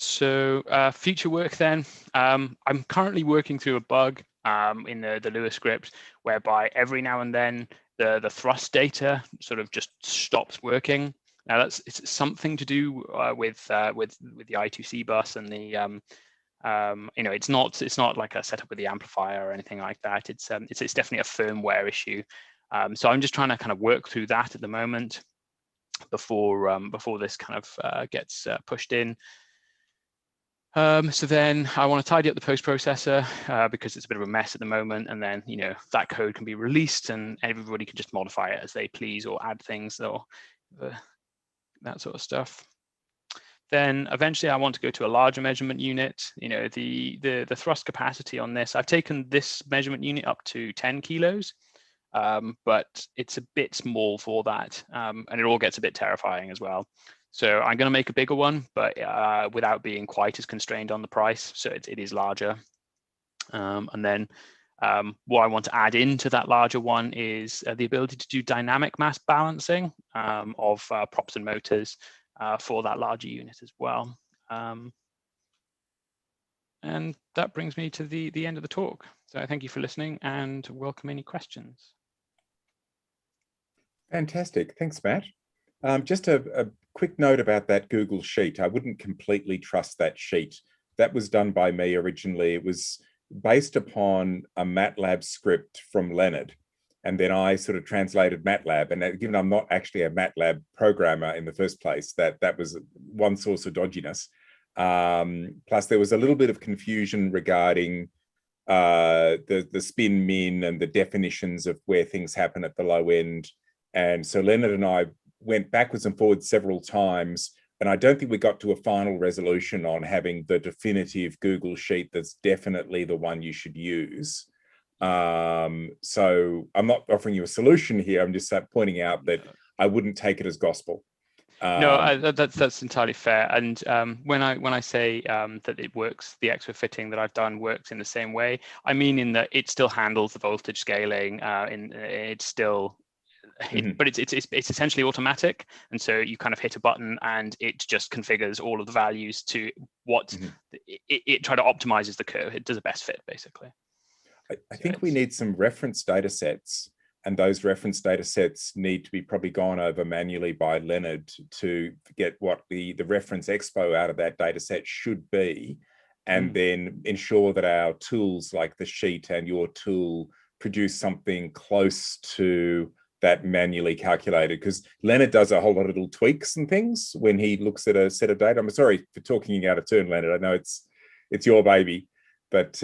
So future work then, I'm currently working through a bug in the Lua script whereby every now and then the thrust data sort of just stops working. Now it's something to do with the I2C bus and the it's not like a setup with the amplifier or anything like that. It's definitely a firmware issue. So I'm just trying to kind of work through that at the moment before this kind of gets pushed in. So then I want to tidy up the post processor because it's a bit of a mess at the moment, and then that code can be released and everybody can just modify it as they please or add things or that sort of stuff. Then eventually I want to go to a larger measurement unit. The thrust capacity on this, I've taken this measurement unit up to 10 kilos, but it's a bit small for that, and it all gets a bit terrifying as well. So I'm going to make a bigger one, but without being quite as constrained on the price. So it is larger. And then what I want to add into that larger one is the ability to do dynamic mass balancing of props and motors for that larger unit as well. And that brings me to the end of the talk. So thank you for listening and welcome any questions. Fantastic. Thanks, Matt. Just a quick note about that Google Sheet. I wouldn't completely trust that sheet. That was done by me originally. It was based upon a MATLAB script from Leonard. And then I sort of translated MATLAB. And given I'm not actually a MATLAB programmer in the first place, that was one source of dodginess. Plus, there was a little bit of confusion regarding the spin min and the definitions of where things happen at the low end. And so Leonard and I went backwards and forwards several times, and I don't think we got to a final resolution on having the definitive Google Sheet that's definitely the one you should use. So I'm not offering you a solution here. I'm just pointing out that I wouldn't take it as gospel. No, that's entirely fair. And when I say that it works, the extra fitting that I've done works in the same way, I mean in that it still handles the voltage scaling. It's still, but it's essentially automatic, and so you kind of hit a button and it just configures all of the values to what it try to optimizes the curve. It does a best fit basically. I think we need some reference data sets, and those reference data sets need to be probably gone over manually by Leonard to get what the reference expo out of that data set should be, and then ensure that our tools like the sheet and your tool produce something close to that manually calculated, because Leonard does a whole lot of little tweaks and things when he looks at a set of data. I'm sorry for talking out of turn, Leonard. I know it's your baby, but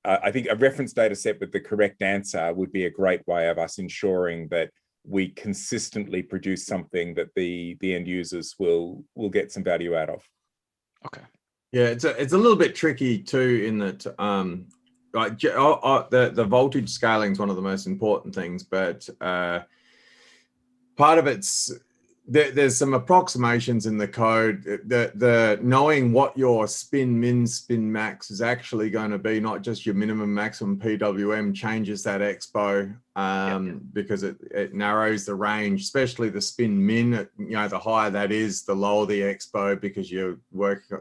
I think a reference data set with the correct answer would be a great way of us ensuring that we consistently produce something that the end users will get some value out of. Okay. Yeah, it's a little bit tricky too in that like the voltage scaling is one of the most important things, but part of it's there's some approximations in the code. The knowing what your spin min, spin max is actually going to be, not just your minimum maximum PWM, changes that expo because it narrows the range, especially the spin min. The higher that is, the lower the expo, because you're working.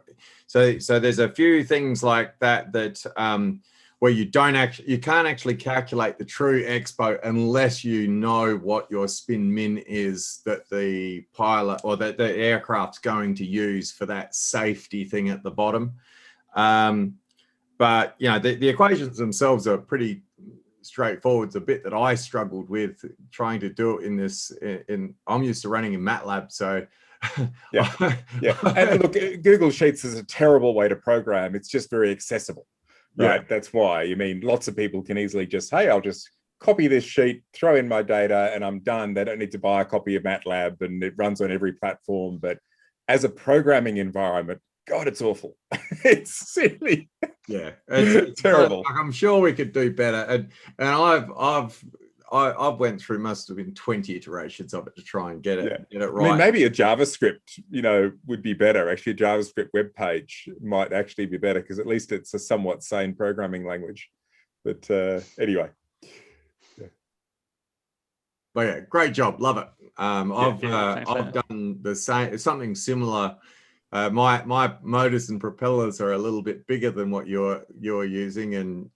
So there's a few things like that where you can't actually calculate the true expo unless you know what your spin min is that the pilot or that the aircraft's going to use for that safety thing at the bottom. But the equations themselves are pretty straightforward. It's a bit that I struggled with trying to do it in this. I'm used to running in MATLAB, so. Yeah. And look, Google Sheets is a terrible way to program. It's just very accessible. Right, yeah. That's why. Lots of people can easily just, hey, I'll just copy this sheet, throw in my data, and I'm done. They don't need to buy a copy of MATLAB, and it runs on every platform. But as a programming environment, God, it's awful. It's silly. Yeah, it's terrible. I'm sure we could do better. And I've went through, must have been 20 iterations of it to try and get it right. Maybe a JavaScript, would be better. Actually, a JavaScript web page might actually be better, because at least it's a somewhat sane programming language. But anyway. Yeah. But yeah, great job. Love it. I've done the same, something similar. My motors and propellers are a little bit bigger than what you're using, and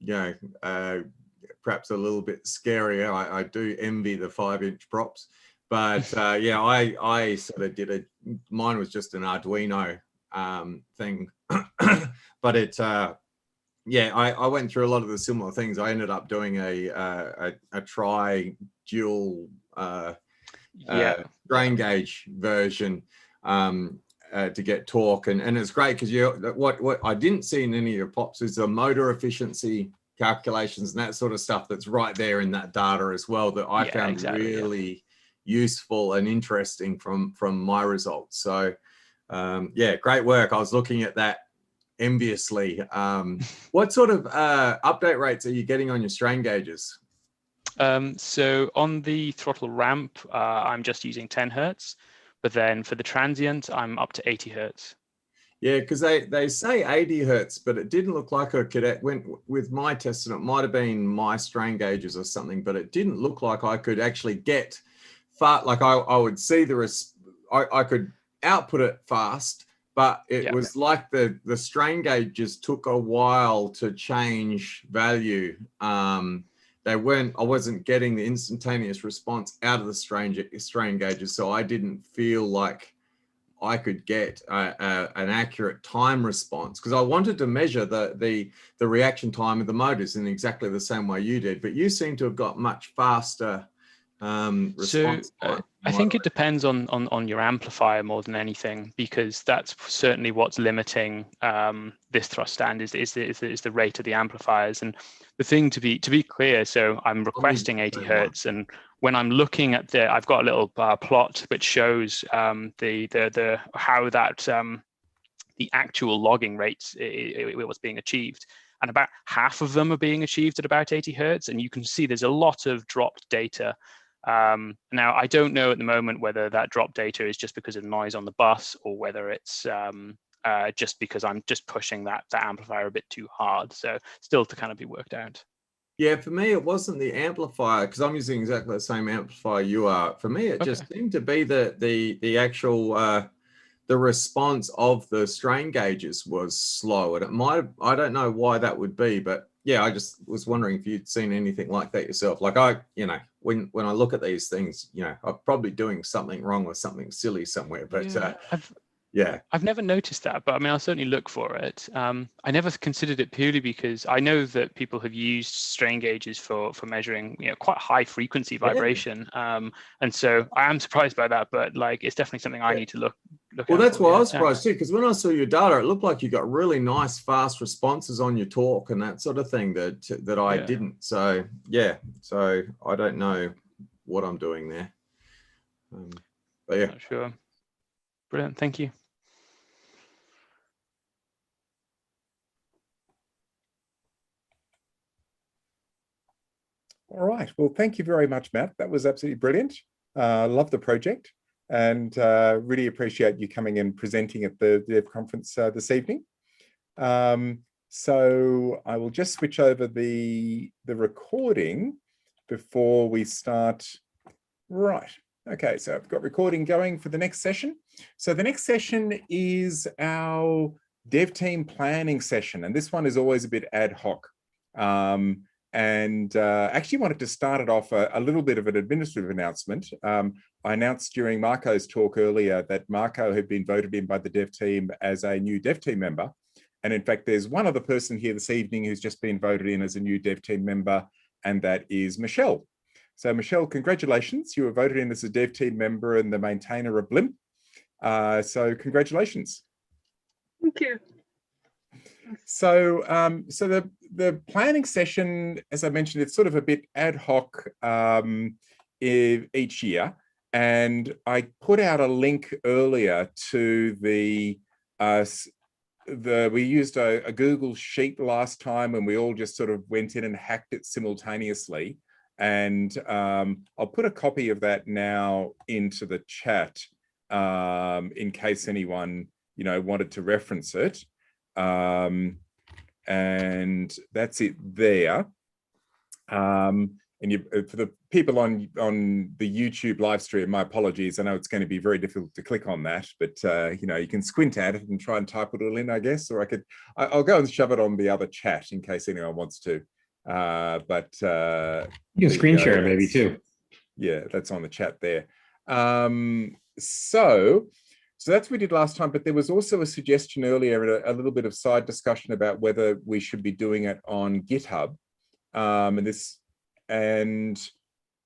perhaps a little bit scarier. I do envy the 5-inch props, but I sort of did mine was just an Arduino thing, but yeah, I went through a lot of the similar things. I ended up doing a tri-dual strain gauge version to get torque, and it's great because what I didn't see in any of your pops is the motor efficiency calculations and that sort of stuff that's right there in that data as well, that I found really useful and interesting from my results. So yeah, great work. I was looking at that enviously. What sort of update rates are you getting on your strain gauges? So on the throttle ramp, I'm just using 10 Hertz, but then for the transient, I'm up to 80 Hertz. Yeah, because they say 80 Hertz, but it didn't look like I could, with my test, and it might have been my strain gauges or something, but it didn't look like I could actually get far, like I would see I could output it fast, but it was like the strain gauges took a while to change value. I wasn't getting the instantaneous response out of the strain gauges, so I didn't feel like I could get an accurate time response, because I wanted to measure the reaction time of the motors in exactly the same way you did, but you seem to have got much faster response time. I think it depends on your amplifier more than anything, because that's certainly what's limiting this thrust stand is the rate of the amplifiers. And the thing to be clear, so I'm requesting 80 Hertz, and when I'm looking at I've got a little plot which shows how that the actual logging rates it was being achieved, and about half of them are being achieved at about 80 Hertz, and you can see there's a lot of dropped data. Now, I don't know at the moment whether that drop data is just because of noise on the bus, or whether it's just because I'm just pushing that amplifier a bit too hard. So still to kind of be worked out. Yeah, for me, it wasn't the amplifier, because I'm using exactly the same amplifier you are. For me, it just seemed to be the actual the response of the strain gauges was slow, and it might have, I don't know why that would be, but yeah, I just was wondering if you'd seen anything like that yourself. Like when I look at these things, I'm probably doing something wrong or something silly somewhere, but I've never noticed that, but I mean, I'll certainly look for it. I never considered it purely because I know that people have used strain gauges for measuring, quite high frequency vibration. And so I am surprised by that, but like, it's definitely something I need to look well, that's why I was surprised too, because when I saw your data, it looked like you got really nice fast responses on your torque and that sort of thing that I didn't. So so I don't know what I'm doing there. But Not sure. Brilliant, thank you. All right, well, thank you very much, Matt. That was absolutely brilliant. Love the project, and really appreciate you coming and presenting at the Dev conference this evening. So I will just switch over the recording before we start. Right. Okay, so I've got recording going for the next session. So the next session is our dev team planning session, and this one is always a bit ad hoc. And actually wanted to start it off a little bit of an administrative announcement. I announced during Marco's talk earlier that Marco had been voted in by the dev team as a new dev team member. And in fact, there's one other person here this evening who's just been voted in as a new dev team member, and that is Michelle. So Michelle, congratulations. You were voted in as a dev team member and the maintainer of Blimp. So congratulations. Thank you. So, the planning session, as I mentioned, it's sort of a bit ad hoc each year, and I put out a link earlier to we used a Google sheet last time, and we all just sort of went in and hacked it simultaneously, and I'll put a copy of that now into the chat in case anyone wanted to reference it. And that's it there. And for the people on the YouTube live stream, my apologies. I know it's going to be very difficult to click on that, but you can squint at it and try and type it all in, I guess, or I'll go and shove it on the other chat in case anyone wants to. But you can screen share maybe too. Yeah, that's on the chat there. So So that's what we did last time, but there was also a suggestion earlier, a little bit of side discussion about whether we should be doing it on GitHub.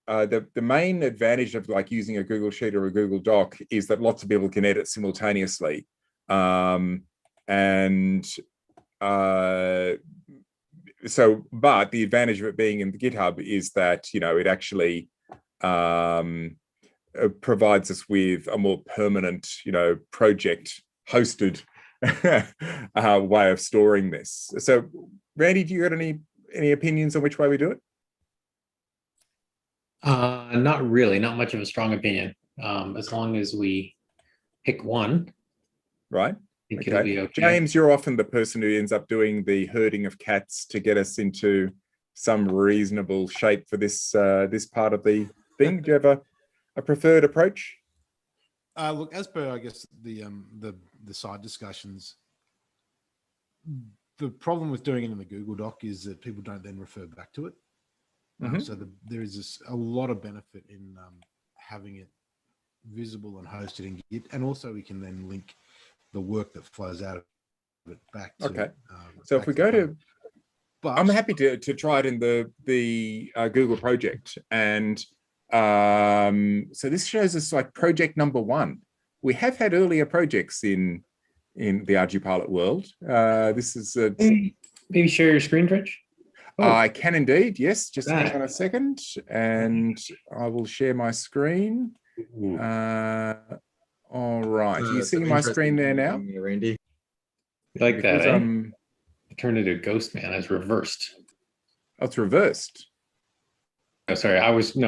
The main advantage of like using a Google Sheet or a Google Doc is that lots of people can edit simultaneously. But the advantage of it being in the GitHub is that, you know, it actually provides us with a more permanent, you know, project hosted way of storing this. So Randy, do you got any opinions on which way we do it? Not really, not much of a strong opinion. As long as we pick one. Right. I think it'll be okay. James, you're often the person who ends up doing the herding of cats to get us into some reasonable shape for this this part of the thing. Do you have a preferred approach? Look, as per I guess the side discussions, the problem with doing it in the Google Doc is that people don't then refer back to it. So there is a lot of benefit in having it visible and hosted in Git, and also we can then link the work that flows out of it back to. Okay. So if we go to, I'm happy to try it in the Google project, and so this shows us like project number 1. We have had earlier projects in the ArduPilot world. This is maybe share your screen, Rich. I can indeed, yes. Just hang on a second, and I will share my screen. All right, are you seeing my screen there now? Randy, you like that? I turned into a ghost man. It's reversed. Oh, it's reversed. Oh, sorry.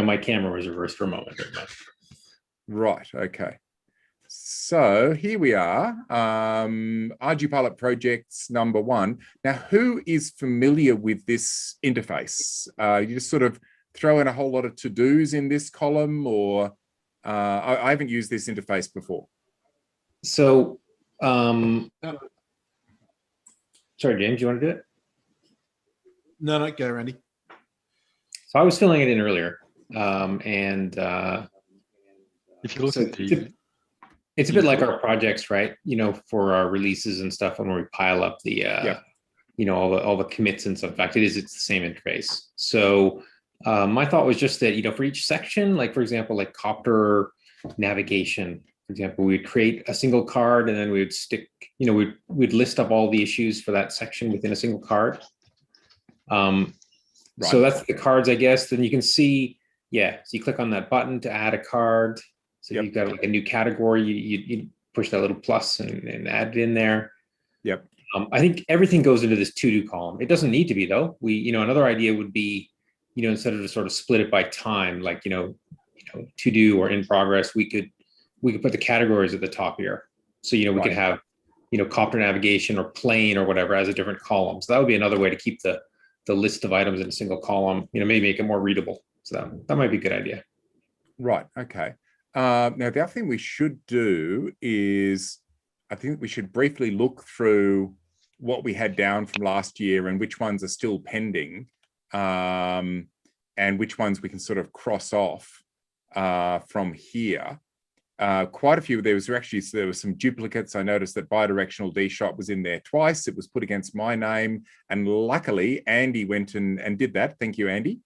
My camera was reversed for a moment. Right. Okay. So here we are, ArduPilot projects number 1. Now, who is familiar with this interface? You just sort of throw in a whole lot of to-dos in this column, or I haven't used this interface before. So, sorry, James, you want to do it? No, go, Randy. So I was filling it in earlier, and if you look at it's a bit like our projects, right? You know, for our releases and stuff, when we pile up the, you know, all the commits and stuff. In fact, it's the same interface. So my thought was just that, you know, for each section, like for example, like copter navigation, for example, we'd create a single card, and then we would stick, you know, we'd list up all the issues for that section within a single card. So that's the cards, I guess. Then you can see, so you click on that button to add a card. So you've got like a new category, you push that little plus and add it in there. Yep. I think everything goes into this to-do column. It doesn't need to be though. You know, another idea would be, you know, instead of just sort of split it by time, like, you know, to-do or in progress, we could put the categories at the top here. So, you know, we could have, you know, copter navigation or plane or whatever as a different column. So that would be another way to keep the list of items in a single column, you know, maybe make it more readable. So that might be a good idea. Right. Okay. Now, the other thing we should do is, I think we should briefly look through what we had down from last year and which ones are still pending, and which ones we can sort of cross off from here. Quite a few, there were some duplicates. I noticed that bidirectional D-shot was in there twice. It was put against my name, and luckily Andy went and did that. Thank you, Andy.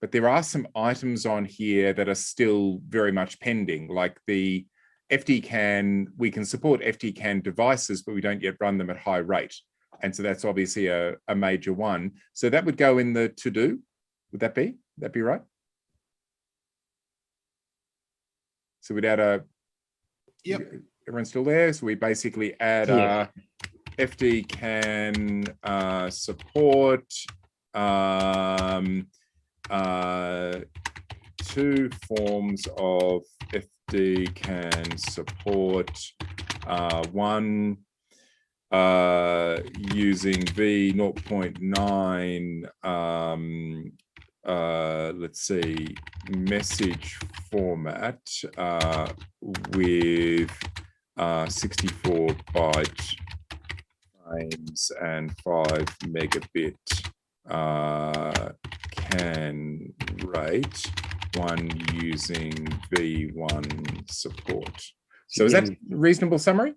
But there are some items on here that are still very much pending, like the FDCAN. We can support FDCAN devices, but we don't yet run them at high rate. And so that's obviously a major one. So that would go in the to-do. Would that be right? So we'd add Yep. Everyone's still there. So we basically add FDCAN support, 2 forms of FDCAN support, one using v0.9 let's see, message format with 64-byte frames and 5 megabit CAN rate, one using V1 support. So is that a reasonable summary?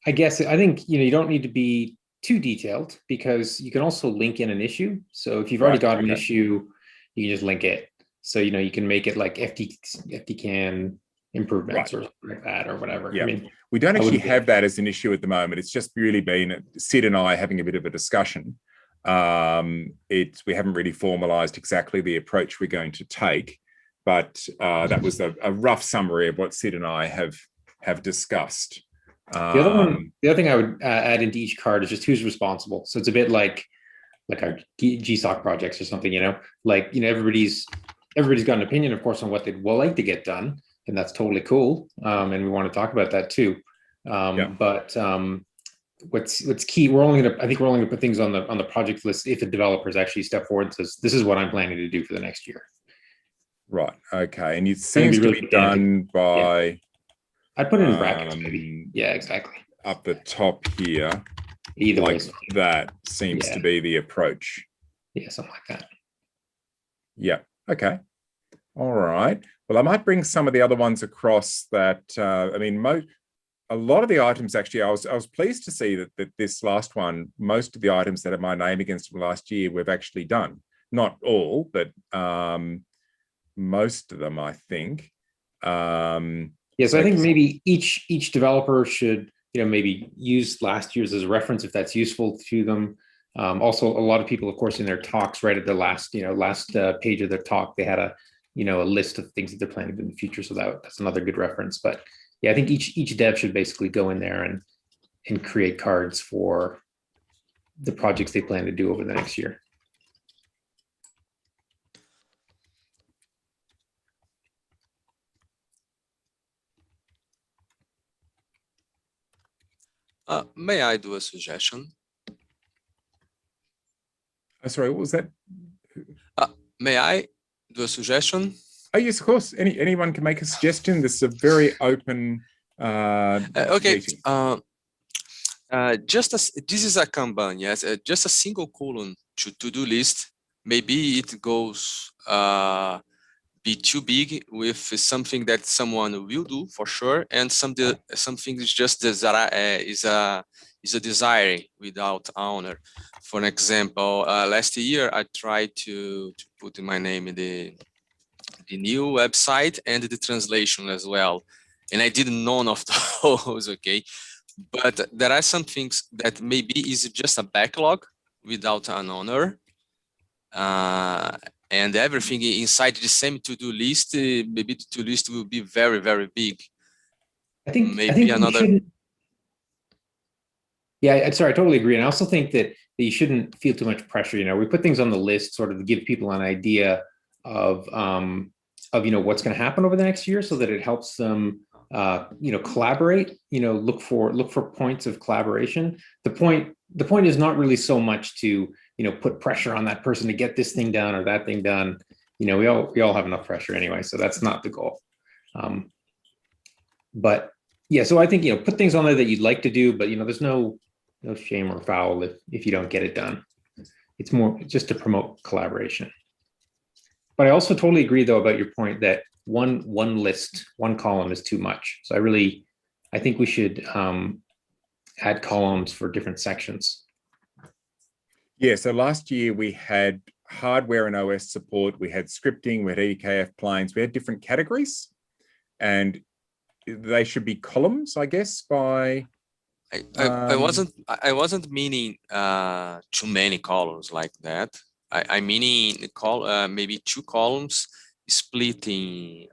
I guess, I think, you don't need to be too detailed because you can also link in an issue. So if you've already got an issue, you can just link it. So, you can make it like FTCAN improvements or something like that or whatever. Yeah. I mean, we don't actually have that as an issue at the moment. It's just really been Sid and I having a bit of a discussion. We haven't really formalized exactly the approach we're going to take, but that was a rough summary of what Sid and I have discussed. The other thing I would add into each card is just who's responsible. So it's a bit like our GSOC projects or something, everybody's got an opinion, of course, on what they'd like to get done, and that's totally cool. And we want to talk about that too. But what's key, I think we're only gonna put things on the project list if the developers actually step forward and says, this is what I'm planning to do for the next year. Right. Okay. And it seems to be done by. Yeah. I'd put it in brackets, maybe. Yeah, exactly. Up the top here. Either way. That seems to be the approach. Yeah, something like that. Yeah. Okay. All right. Well, I might bring some of the other ones across that, a lot of the items, actually, I was pleased to see that this last one, most of the items that have my name against them last year, we've actually done. Not all, but most of them, I think. So I think maybe each developer should, maybe use last year's as a reference if that's useful to them. Also, a lot of people, of course, in their talks, right at the last page of their talk, they had a list of things that they're planning to do in the future. So that's another good reference. But yeah, I think each dev should basically go in there and create cards for the projects they plan to do over the next year. May I do a suggestion? Sorry, what was that? May I do a suggestion? Oh, yes, of course. Anyone can make a suggestion. This is a very open okay. meeting. This is a Kanban, yes. Just a single column to-do list. Maybe it goes be too big with something that someone will do for sure, and something is just is a desire without owner. For an example, last year I tried to put in my name in the new website and the translation as well, and I did none of those. Okay, but there are some things that maybe is just a backlog without an owner. And everything inside the same to-do list, maybe the to-do list will be very, very big. I think another. Yeah, sorry, I totally agree. And I also think that you shouldn't feel too much pressure. We put things on the list sort of to give people an idea of what's going to happen over the next year, so that it helps them collaborate. Look for points of collaboration. The point is not really so much to put pressure on that person to get this thing done or that thing done. We all have enough pressure anyway, so that's not the goal. But yeah, so I think put things on there that you'd like to do, but there's no shame or foul if you don't get it done. It's more just to promote collaboration. But I also totally agree though about your point that one column is too much. So I think we should add columns for different sections. Yeah, so last year we had hardware and OS support, we had scripting, we had EKF planes, we had different categories, and they should be columns, I guess, by. I wasn't meaning too many columns like that. I meaning maybe 2 columns splitting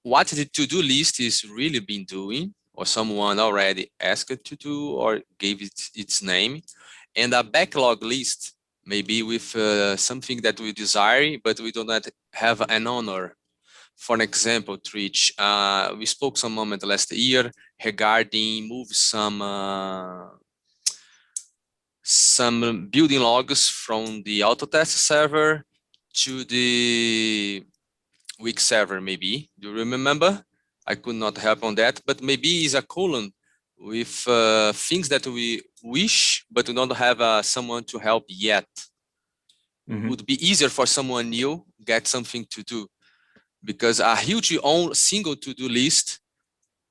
what the to-do list is really been doing, or someone already asked it to do or gave it its name, and a backlog list, maybe with something that we desire, but we do not have an owner. For an example, Trich, we spoke some moment last year regarding move some building logs from the Autotest server to the Wix server, maybe. Do you remember? I could not help on that, but maybe it's a column with things that we wish, but we don't have someone to help yet. would be easier for someone new get something to do, because a huge single to-do list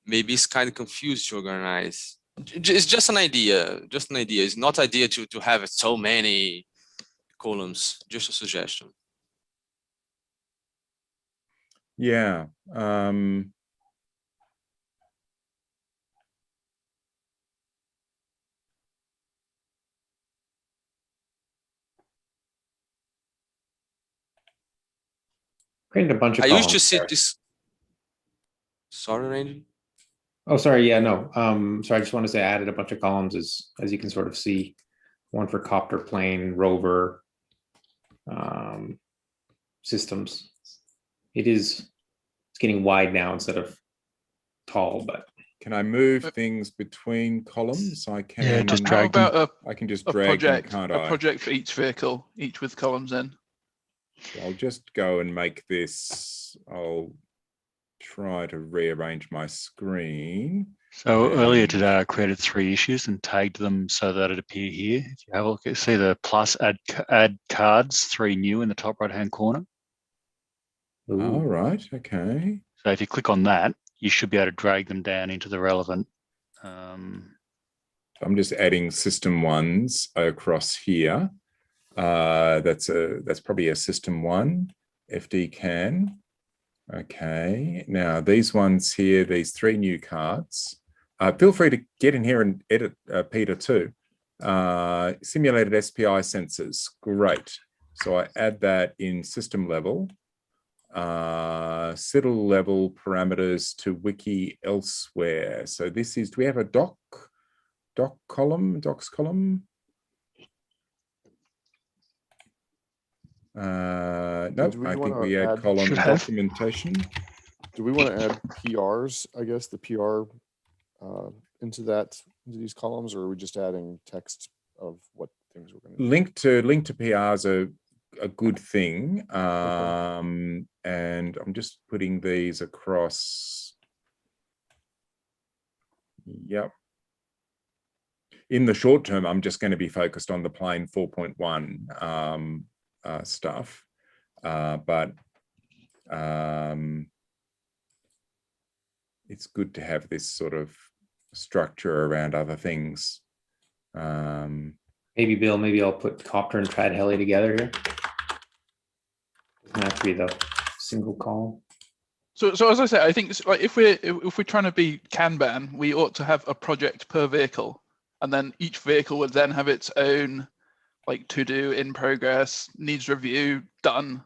maybe it's kind of confused to organize. It's just an idea, It's not idea to have so many columns, just a suggestion. Yeah. Created a bunch of I columns used to see there. this. Sorry, Randy. Oh, sorry. Yeah, no. Sorry. I just want to say I added a bunch of columns as you can sort of see. One for copter, plane, rover, systems. It's getting wide now instead of tall, but. Can I move things between columns? I can. Yeah, just How drag them. about I can just a drag project, them, can't a I? project for each vehicle, each with columns in? So I'll just go and make this. I'll try to rearrange my screen. So earlier today, I created 3 issues and tagged them so that it appear here. If you have a look, you see the plus add cards, 3 new in the top right-hand corner. All right. Okay. So if you click on that, you should be able to drag them down into the relevant. I'm just adding system ones across here. That's probably a system 1 FD can. Okay, now these ones here, these 3 new cards. Feel free to get in here and edit, Peter, too. Simulated SPI sensors, great. So I add that in system level. CIDL level parameters to wiki elsewhere. So this is, do we have a docs column? Nope, I think we add column documentation. Do we want to add PRs, I guess, the PR into these columns, or are we just adding text of what things we're going to do? Link to PRs are a good thing. Okay. And I'm just putting these across. Yep. In the short term, I'm just going to be focused on the plain 4.1 stuff, but it's good to have this sort of structure around other things. Maybe Bill, maybe I'll put copter and trad heli together here. Doesn't have to be the single column. So as I say, I think like if we're trying to be Kanban, we ought to have a project per vehicle, and then each vehicle would then have its own like to do, in progress, needs review, done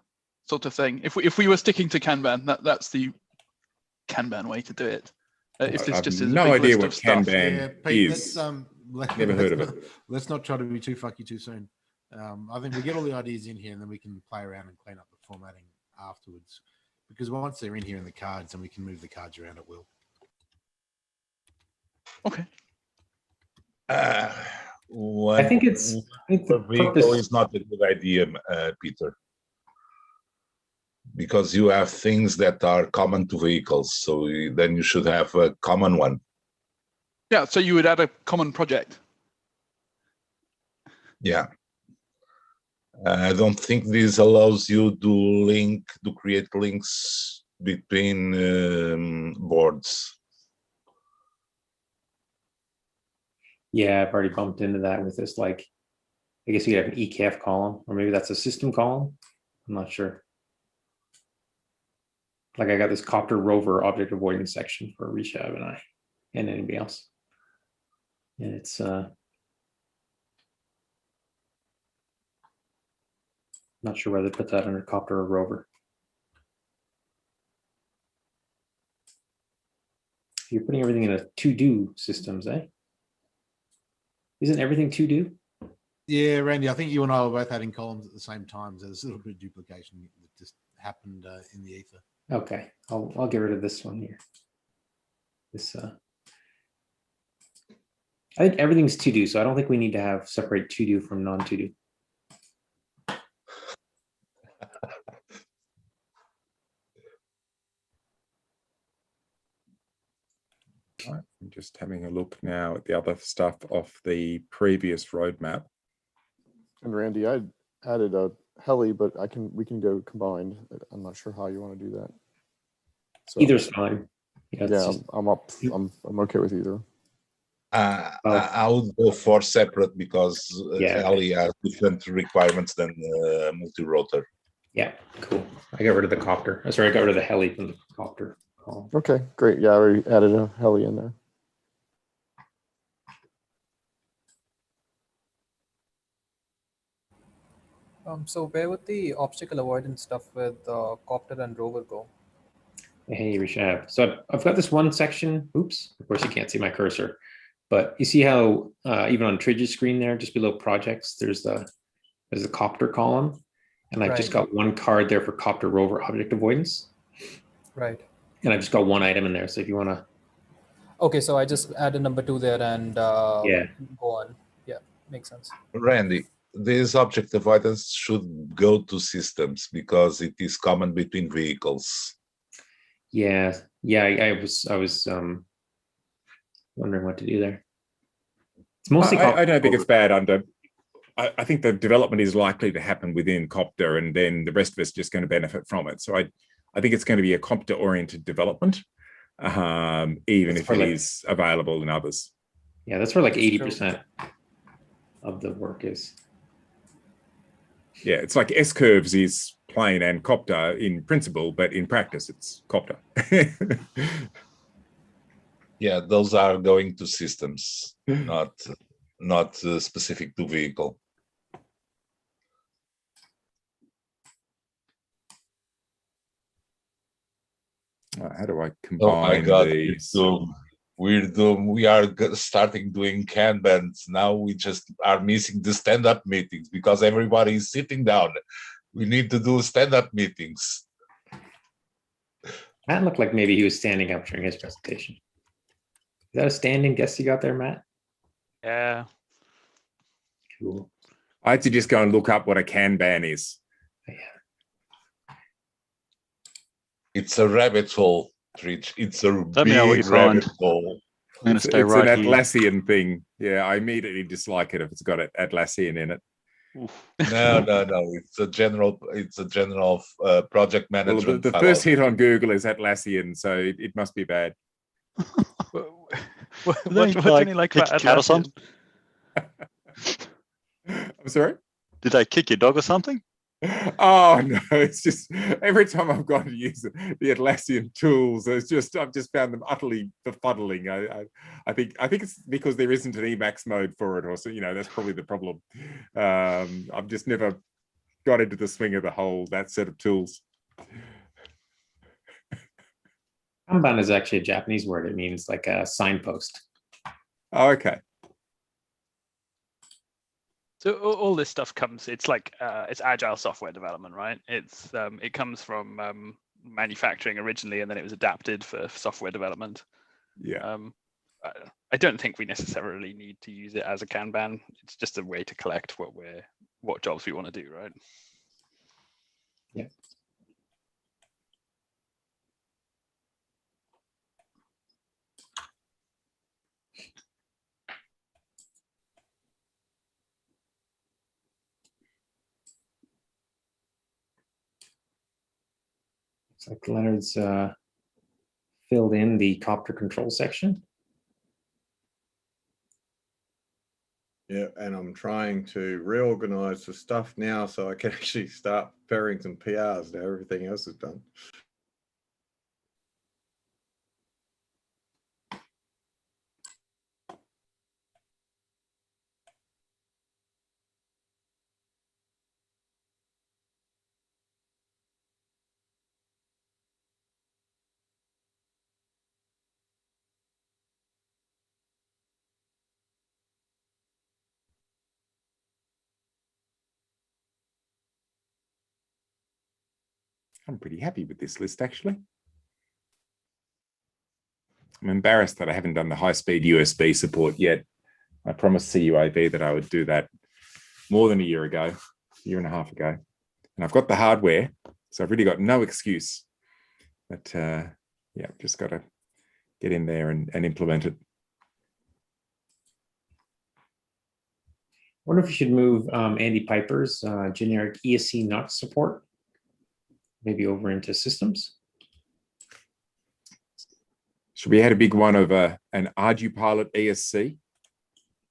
sort of thing. If we were sticking to Kanban, that's the Kanban way to do it. If this just is no a big idea list what of stuff. Kanban Yeah, Pete, is. never heard of it. Let's not try to be too fucky too soon. I think we get all the ideas in here, and then we can play around and clean up the formatting afterwards. Because once they're in here in the cards, then we can move the cards around at will. Okay. I think the vehicle purpose is not a good idea, Peter, because you have things that are common to vehicles. So then you should have a common one. Yeah. So you would add a common project. Yeah. I don't think this allows you to create links between boards. Yeah, I've already bumped into that with this, like, I guess you have an ECAF column, or maybe that's a system column. I'm not sure. Like I got this copter rover object avoidance section for Reshab and anybody else. And it's not sure whether to put that under copter or rover. You're putting everything in a to-do systems, eh? Isn't everything to-do? Yeah, Randy, I think you and I were both adding columns at the same time. So there's a little bit of duplication that just happened in the ether. Okay, I'll get rid of this one here. This I think everything's to-do, so I don't think we need to have separate to-do from non-to-do. Right, I'm just having a look now at the other stuff off the previous roadmap. And Randy, I added a heli, but we can go combined. I'm not sure how you want to do that. So, Either's fine. Yeah, yeah, I'm okay with either. I would go for separate because heli has different requirements than multi-rotor. Yeah, cool. I got rid of the copter. Sorry, I got rid of the heli from the copter column. Okay, great. Yeah, I already added a heli in there. So where would the obstacle avoidance stuff with copter and rover go? Hey, Rishabh. So I've got this one section. Oops, of course you can't see my cursor, but you see how even on Tridge's screen there, just below projects, there's the copter column, and I've just got one card there for copter rover object avoidance. Right. And I've just got one item in there. So if you want to. Okay, so I just add a number 2 there and go on. Yeah, makes sense. Randy, this object avoidance should go to systems because it is common between vehicles. Yeah, I was wondering what to do there. It's mostly. I don't think it's bad under. I think the development is likely to happen within Copter, and then the rest of us just going to benefit from it. So I think it's going to be a Copter-oriented development, even if it is available in others. Yeah, that's where like 80% of the work is. Yeah, it's like S-curves is plain and Copter in principle, but in practice it's Copter. Yeah, those are going to systems, not specific to vehicle. How do I combine these? We're doomed. We are starting doing Kanbans. Now we just are missing the stand-up meetings because everybody is sitting down. We need to do stand-up meetings. That looked like maybe he was standing up during his presentation. Is that a standing guest you got there, Matt? Yeah. Cool. I had to just go and look up what a Kanban is. It's a rabbit hole, Rich. It's a Let me know what you big rabbit find. hole. I'm going to stay It's right an here. Atlassian thing. Yeah, I immediately dislike it if it's got Atlassian in it. No. It's a general project management. Well, the first hit on Google is Atlassian, so it must be bad. What don't you like about Atlassian? I'm sorry? Did they kick your dog or something? Oh no! It's just every time I've gone to use the Atlassian tools, I've just found them utterly befuddling. I think it's because there isn't an Emacs mode for it, or so that's probably the problem. I've just never got into the swing of that set of tools. Kanban is actually a Japanese word. It means like a signpost. Oh, okay. So all this stuff comes. It's like it's agile software development, right? It comes from manufacturing originally, and then it was adapted for software development. Yeah. I don't think we necessarily need to use it as a Kanban. It's just a way to collect what jobs we want to do, right? Yeah. Looks like Leonard's filled in the copter control section. Yeah, and I'm trying to reorganize the stuff now so I can actually start preparing some PRs now. Everything else is done. I'm pretty happy with this list, actually. I'm embarrassed that I haven't done the high-speed USB support yet. I promised CUAV that I would do that more than a year and a half ago. And I've got the hardware, so I've really got no excuse. But yeah, just got to get in there and implement it. wonder if you should move Andy Piper's generic ESC not support maybe over into systems. Should we add a big one of an ArduPilot ESC?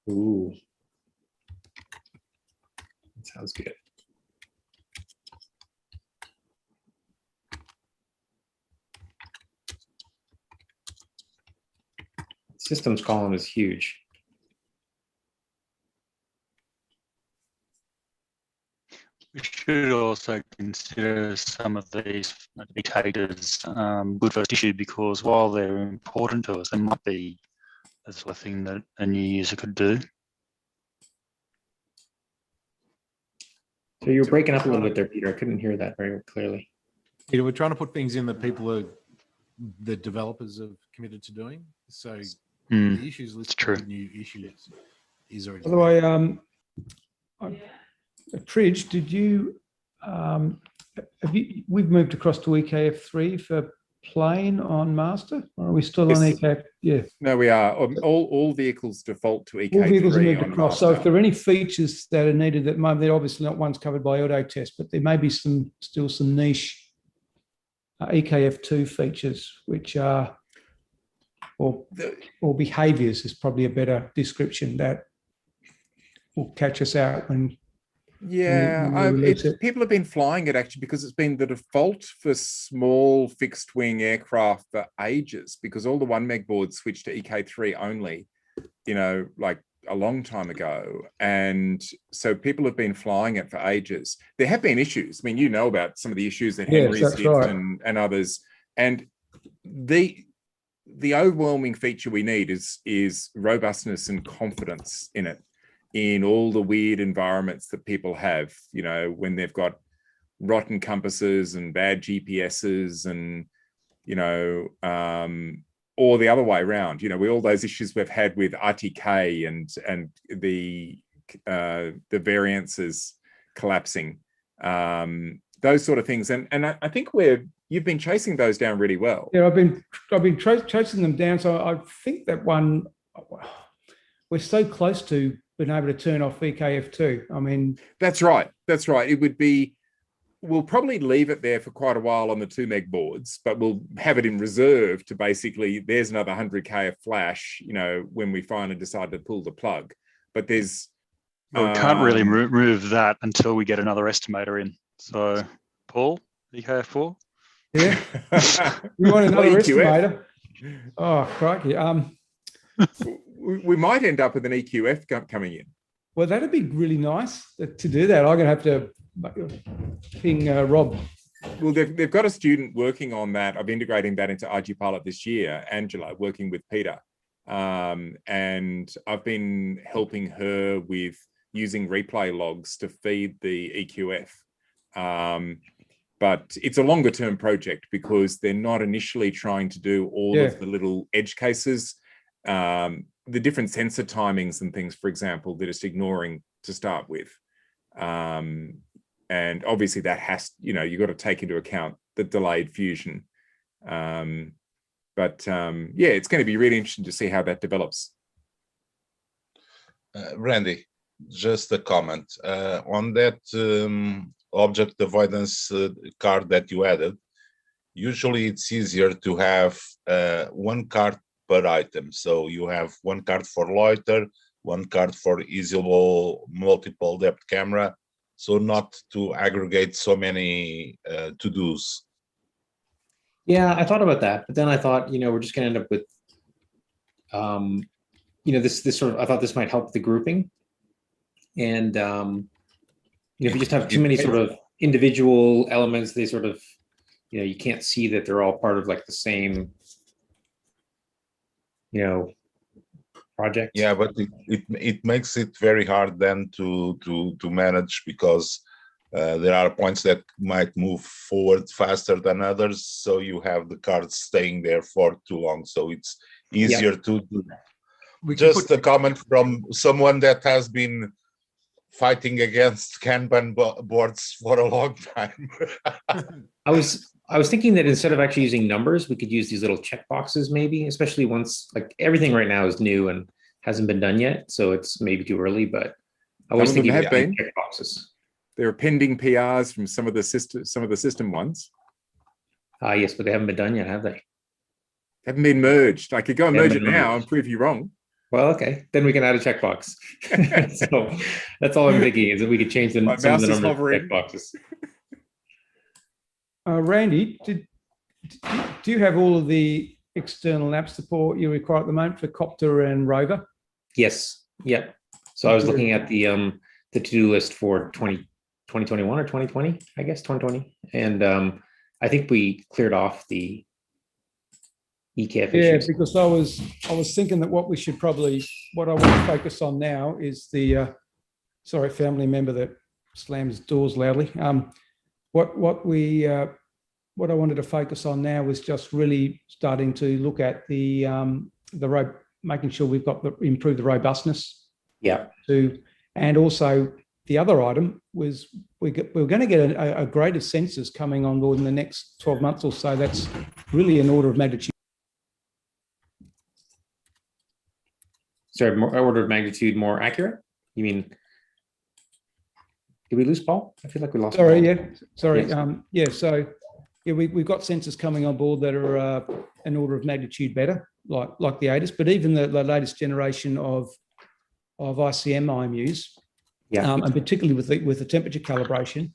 Ooh, that sounds good. Systems column is huge. We should also consider some of these to be tagged as good first issue, because while they're important to us, they might be a sort of thing that a new user could do. So you're breaking up a little bit there, Peter. I couldn't hear that very clearly. Peter, we're trying to put things in that the developers have committed to doing. So the issues list of new issues is already. By the way, Tridge, did you we've moved across to EKF3 for plane on master, or are we still on EKF? Yeah. No, we are. All vehicles default to EKF3. All vehicles are moved across. Master. So if there are any features that are needed that they're obviously not ones covered by auto test, but there may be still some niche EKF2 features which are or behaviors is probably a better description that will catch us out when. Yeah, people have been flying it actually because it's been the default for small fixed wing aircraft for ages, because all the 1 meg boards switched to EK3 only, like a long time ago. And so people have been flying it for ages. There have been issues. I mean, about some of the issues that Henry's hit and others. And the overwhelming feature we need is robustness and confidence in it, in all the weird environments that people have, when they've got rotten compasses and bad GPSs and, or the other way around, all those issues we've had with RTK and the variances collapsing, those sort of things. And I think you've been chasing those down really well. Yeah, I've been chasing them down. So I think that one, we're so close to being able to turn off EKF2. I mean, that's right. It would be, we'll probably leave it there for quite a while on the 2 meg boards, but we'll have it in reserve to basically, there's another 100K of flash, when we finally decide to pull the plug. But there's... Well, we can't really remove that until we get another estimator in. So, Paul, EKF4? Yeah. We want another estimator. Oh, crikey. We might end up with an EQF coming in. Well, that'd be really nice to do that. I'm going to have to ping Rob. Well, they've got a student working on that, of integrating that into ArduPilot this year, Angela, working with Peter. And I've been helping her with using replay logs to feed the EQF. But it's a longer term project because they're not initially trying to do all of the little edge cases. The different sensor timings and things, for example, they're just ignoring to start with. And obviously that has, you've got to take into account the delayed fusion. But it's going to be really interesting to see how that develops. Randy, just a comment on that object avoidance card that you added. Usually it's easier to have one card per item. So you have one card for loiter, one card for usable multiple depth camera, so not to aggregate so many to-dos. Yeah, I thought about that, but then I thought, we're just going to end up with, this sort of, I thought this might help the grouping. And, if you just have too many sort of individual elements, they sort of, you can't see that they're all part of like the same, project. Yeah, but it makes it very hard then to manage, because there are points that might move forward faster than others, so you have the cards staying there for too long. So it's easier to do. Just a comment from someone that has been fighting against Kanban boards for a long time. I was thinking that instead of actually using numbers, we could use these little checkboxes, maybe, especially once, like, everything right now is new and hasn't been done yet, so it's maybe too early. But I was Some of them thinking have been. checkboxes. There are pending PRs from some of the system ones. Yes, but they haven't been done yet, have they? Haven't been merged. I could go and They merge haven't it been now merged. and prove you wrong. Well, okay, then we can add a checkbox. So that's all I'm thinking is that we could change some of the mouse is number of hovering. checkboxes. Randy, do you have all of the external app support you require at the moment for Copter and Rover? Yes. Yeah. So I was looking at the to-do list for 2021 or 2020, I guess 2020, and I think we cleared off the ECAF issues. Because I was thinking that what I want to focus on now is the sorry, family member that slams doors loudly. What I wanted to focus on now was just really starting to look at the making sure we've got improve the robustness. Yeah. And also the other item was we're going to get a grade of sensors coming on board in the next 12 months or so. That's really an order of magnitude. Sorry, order of magnitude more accurate? You mean, did we lose Paul? I feel like we lost Paul. Sorry. Yes. So we've got sensors coming on board that are an order of magnitude better, like the ATIS, but even the latest generation of ICM IMUs, and particularly with the temperature calibration.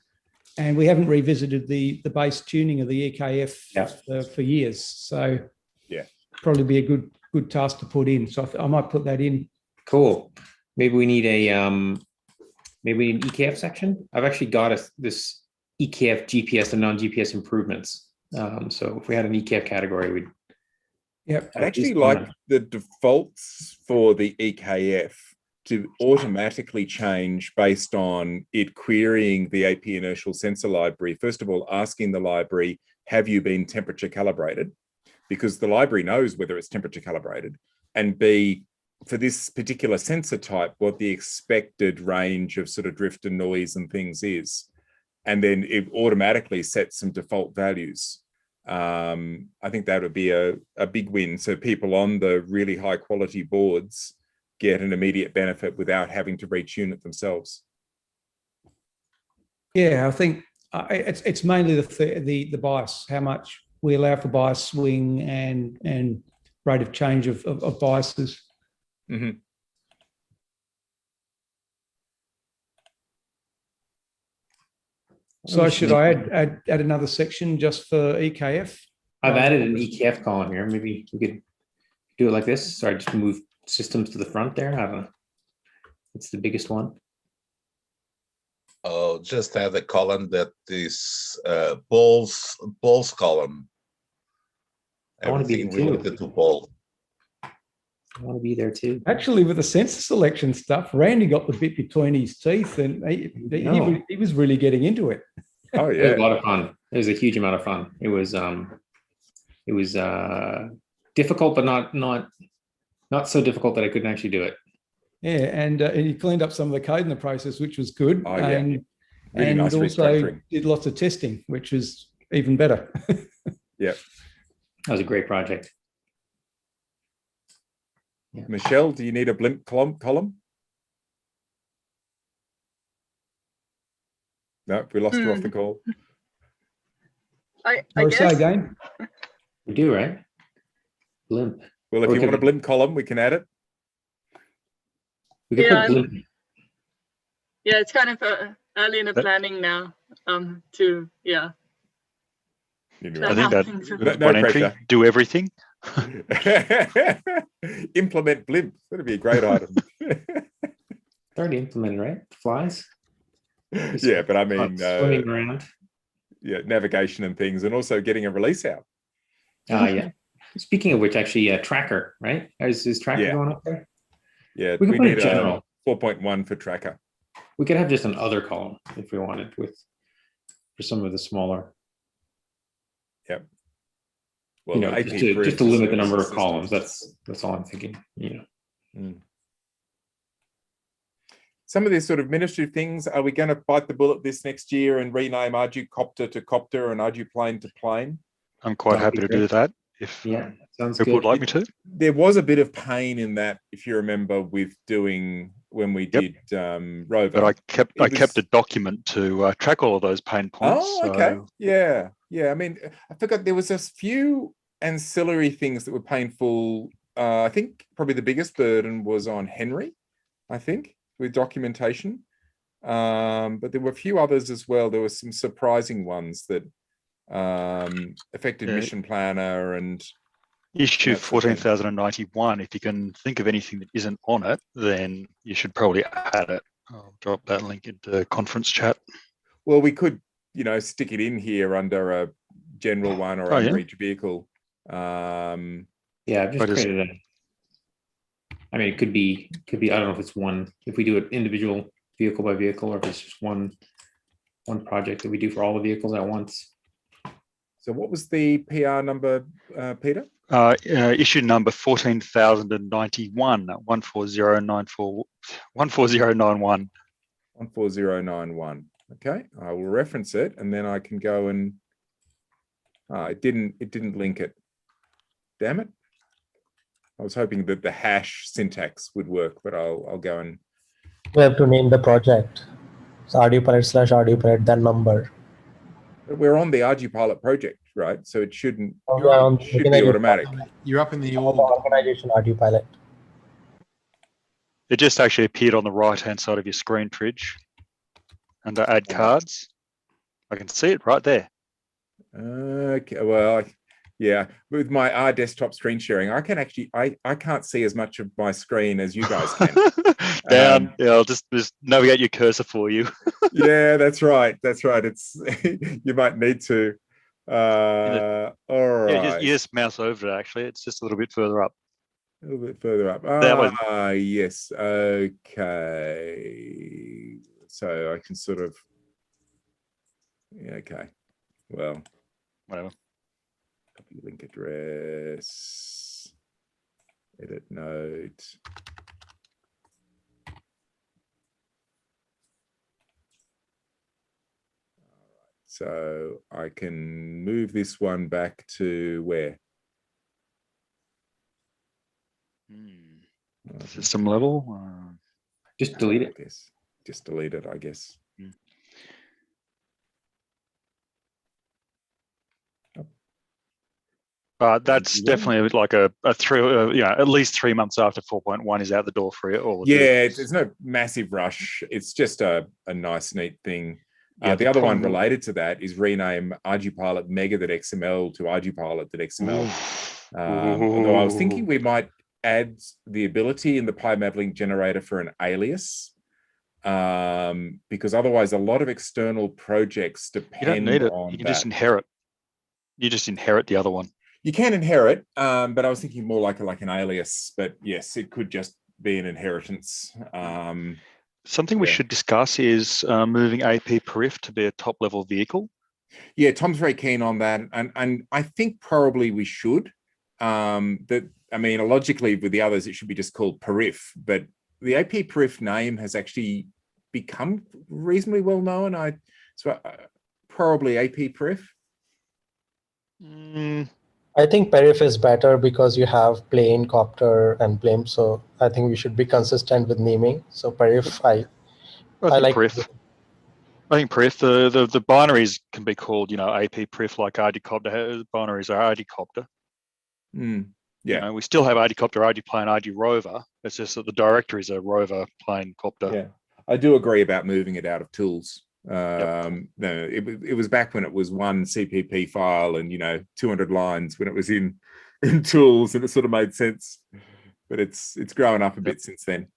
And we haven't revisited the base tuning of the EKF for years. So probably be a good task to put in. So I might put that in. Cool. Maybe we need an EKF section. I've actually got this EKF GPS and non-GPS improvements. So if we had an EKF category, we'd. Yeah, I actually like the defaults for the EKF to automatically change based on it querying the AP inertial sensor library. First of all, asking the library, have you been temperature calibrated? Because the library knows whether it's temperature calibrated. And B, for this particular sensor type, what the expected range of sort of drift and noise and things is. And then it automatically sets some default values. I think that would be a big win. So people on the really high quality boards get an immediate benefit without having to retune it themselves. Yeah, I think it's mainly the bias, how much we allow for bias swing and rate of change of biases. Mm-hmm. So should I add another section just for EKF? I've added an EKF column here. Maybe we could do it like this. Sorry, just move systems to the front there. I don't know. It's the biggest one. Oh, just add a column that is polls column. I want to be related to poll. I want to be there too. Actually, with the sensor selection stuff, Randy got the bit between his teeth, and he was really getting into it. Oh yeah, it was a lot of fun. It was a huge amount of fun. It was difficult, but not so difficult that I couldn't actually do it. Yeah, and he cleaned up some of the code in the process, which was good. Oh, yeah. And, really nice also did lots of testing, which was even better. Yeah, that was a great project. Yeah. Michelle, do you need a blimp column? No, we lost her off the call. I guess. Say again. We do, right? Blimp. Well, if you want a blimp column, we can add it. We can put blimp. Yeah, it's kind of early in the planning now. I think that no one entry, do everything. Implement blimp. That'd be a great item. Already implemented, right? Flies. Yeah, but I mean, swimming around. Yeah, navigation and things, and also getting a release out. Yeah. Speaking of which, actually, Tracker, right? Is Tracker going up there? Yeah, we need a general 4.1 for Tracker. We could have just an other column if we wanted for some of the smaller. Yep. Well, just to limit the number of columns. That's all I'm thinking. Some of these sort of administrative things, are we going to bite the bullet this next year and rename ArduCopter to Copter and ArduPlane to Plane? I'm quite happy to do that if sounds people good. would like me to. There was a bit of pain in that, if you remember, with doing when we did Rover. But I kept was... a document to track all of those pain points. Oh, okay. So... Yeah. I mean, I forgot there was a few ancillary things that were painful. I think probably the biggest burden was on Henry, I think, with documentation. But there were a few others as well. There were some surprising ones that affected Mission Planner and issue 14,091. If you can think of anything that isn't on it, then you should probably add it. I'll drop that link into conference chat. Well, we could, stick it in here under a general one or under each vehicle. I've just created a. I mean, it could be. I don't know if it's one. If we do it individual vehicle by vehicle, or if it's just one project that we do for all the vehicles at once. So, what was the PR number, Peter? Issue number 14,091, 14091. 14091. Okay, I will reference it, and then I can go and. It didn't link it. Damn it! I was hoping that the hash syntax would work, but I'll go and. We have to name the project. It's ArduPilot/ArduPilot, that number. But we're on the ArduPilot project, right? So it shouldn't. It should be automatic. You're up in the organization ArduPilot. It just actually appeared on the right-hand side of your screen, Tridge, under Add Cards. I can see it right there. Okay, well, yeah, with my desktop screen sharing, I can actually, I can't see as much of my screen as you guys can. Down, I'll just navigate your cursor for you. Yeah, that's right. It's you might need to. All right. Yeah, you just mouse over it. Actually, it's just a little bit further up. A little bit further up. Yes. Okay. So I can sort of. Yeah, okay. Well, whatever. Copy link address. Edit note. So I can move this one back to where? System level. Just delete it. I guess. Just delete it, I guess. That's definitely like a three, at least 3 months after 4.1 is out the door for it. It's no massive rush. It's just a nice, neat thing. The other one related to that is rename ArduPilot mega.xml to ArduPilot.xml. Although I was thinking we might add the ability in the PyMavLink generator for an alias, because otherwise a lot of external projects depend on. You don't need it. You can just inherit. You just inherit the other one. You can inherit, but I was thinking more like an alias. But yes, it could just be an inheritance. Something we should discuss is moving AP Perif to be a top-level vehicle. Yeah, Tom's very keen on that, and I think probably we should. Logically with the others, it should be just called Perif, but the AP Perif name has actually become reasonably well known. Probably AP Perif. I think Perif is better because you have plane, copter, and plane. So I think we should be consistent with naming. So Perif, I like Perif. I think Perif. The binaries can be called, AP Perif, like ArduCopter. Binaries are ArduCopter. Yeah. We still have ArduCopter, ArduPlane, ArduRover. It's just that the directories are rover, plane, copter. Yeah, I do agree about moving it out of tools. No, it was back when it was one CPP file and 200 lines when it was in tools, and it sort of made sense, but it's grown up a bit since then.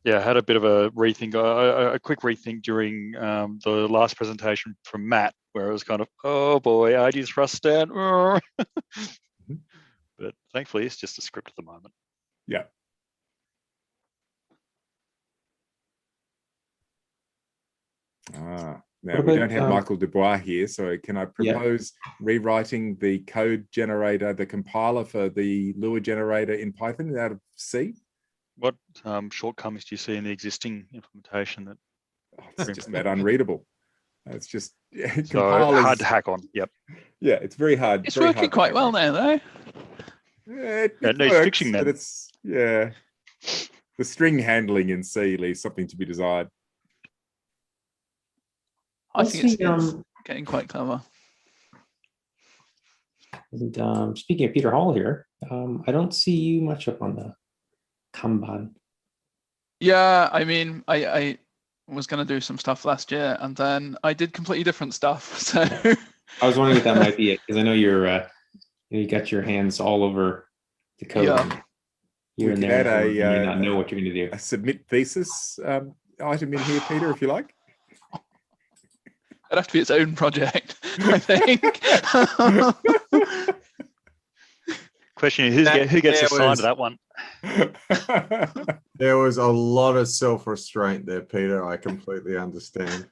I had a bit of a rethink, a quick rethink during the last presentation from Matt, where it was kind of, oh boy, Ardu's rust down. But thankfully it's just a script at the moment. Yeah. Now we don't have Michael Dubois here, so can I propose rewriting the code generator, the compiler for the Lua generator in Python out of C? What shortcomings do you see in the existing implementation that? It's just about unreadable. It's just hard to hack on. Yep. Yeah, it's very hard. It's working quite well now, though. Yeah, it needs fixing then. But it's The string handling in C leaves something to be desired. I think it's getting quite clever. And speaking of Peter Hall here, I don't see you much up on the Kanban. Yeah, I mean, I was going to do some stuff last year, and then I did completely different stuff. So I was wondering if that might be it, because I know you got your hands all over the code. Yeah. Here and there, and you may not know what you're going to do. A submit thesis item in here, Peter, if you like. It'd have to be its own project, I think. Question is, who gets assigned to that one? There was a lot of self-restraint there, Peter. I completely understand.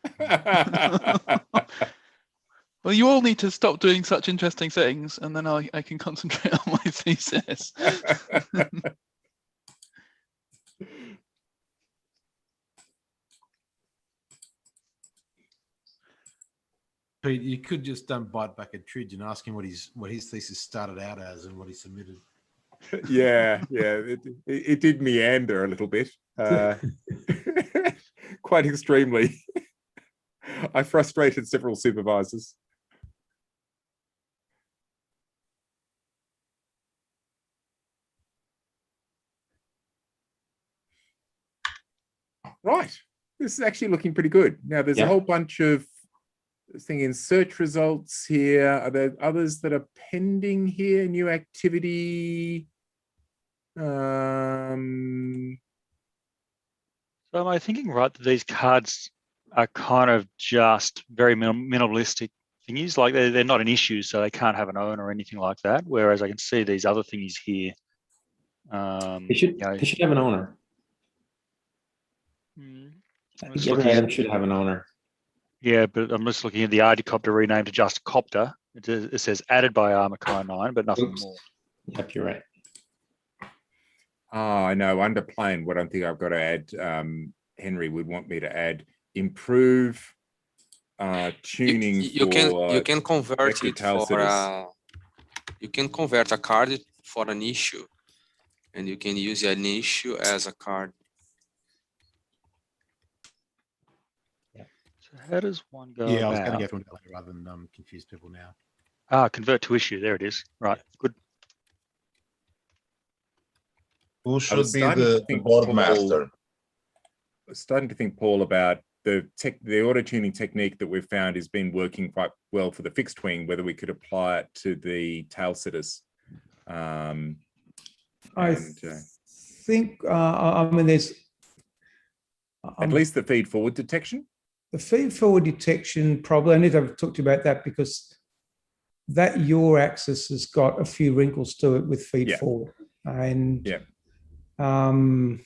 Well, you all need to stop doing such interesting things, and then I can concentrate on my thesis. Pete, you could just bite back at Tridge and ask him what his thesis started out as and what he submitted. Yeah, it did meander a little bit, quite extremely. I frustrated several supervisors. Right, this is actually looking pretty good. Now there's a whole bunch of thing in search results here. Are there others that are pending here? New activity. So am I thinking right that these cards are kind of just very minimalistic thingies? Like they're not an issue, so they can't have an owner or anything like that. Whereas I can see these other thingies here. They should have an owner. I think every item should have an owner. Yeah, but I'm just looking at the ArduCopter renamed to just Copter. It says added by Armacon 9, but nothing more. Yep, you're right. Oh, I know. Under plane, what I think I've got to add, Henry would want me to add, improve tuning. You can convert it for you can convert a card for an issue, and you can use an issue as a card. How does one go? Yeah, I was going to go through that rather than confuse people now. Convert to issue. There it is. Right. Good. Who should be the board master? I was starting to think, Paul, about the auto tuning technique that we've found has been working quite well for the fixed wing, whether we could apply it to the tail sitters. I think, I mean, there's at least the feed forward detection. The feed forward detection, probably, I need to talk to you about that, because that yaw axis has got a few wrinkles to it with feed forward. And well,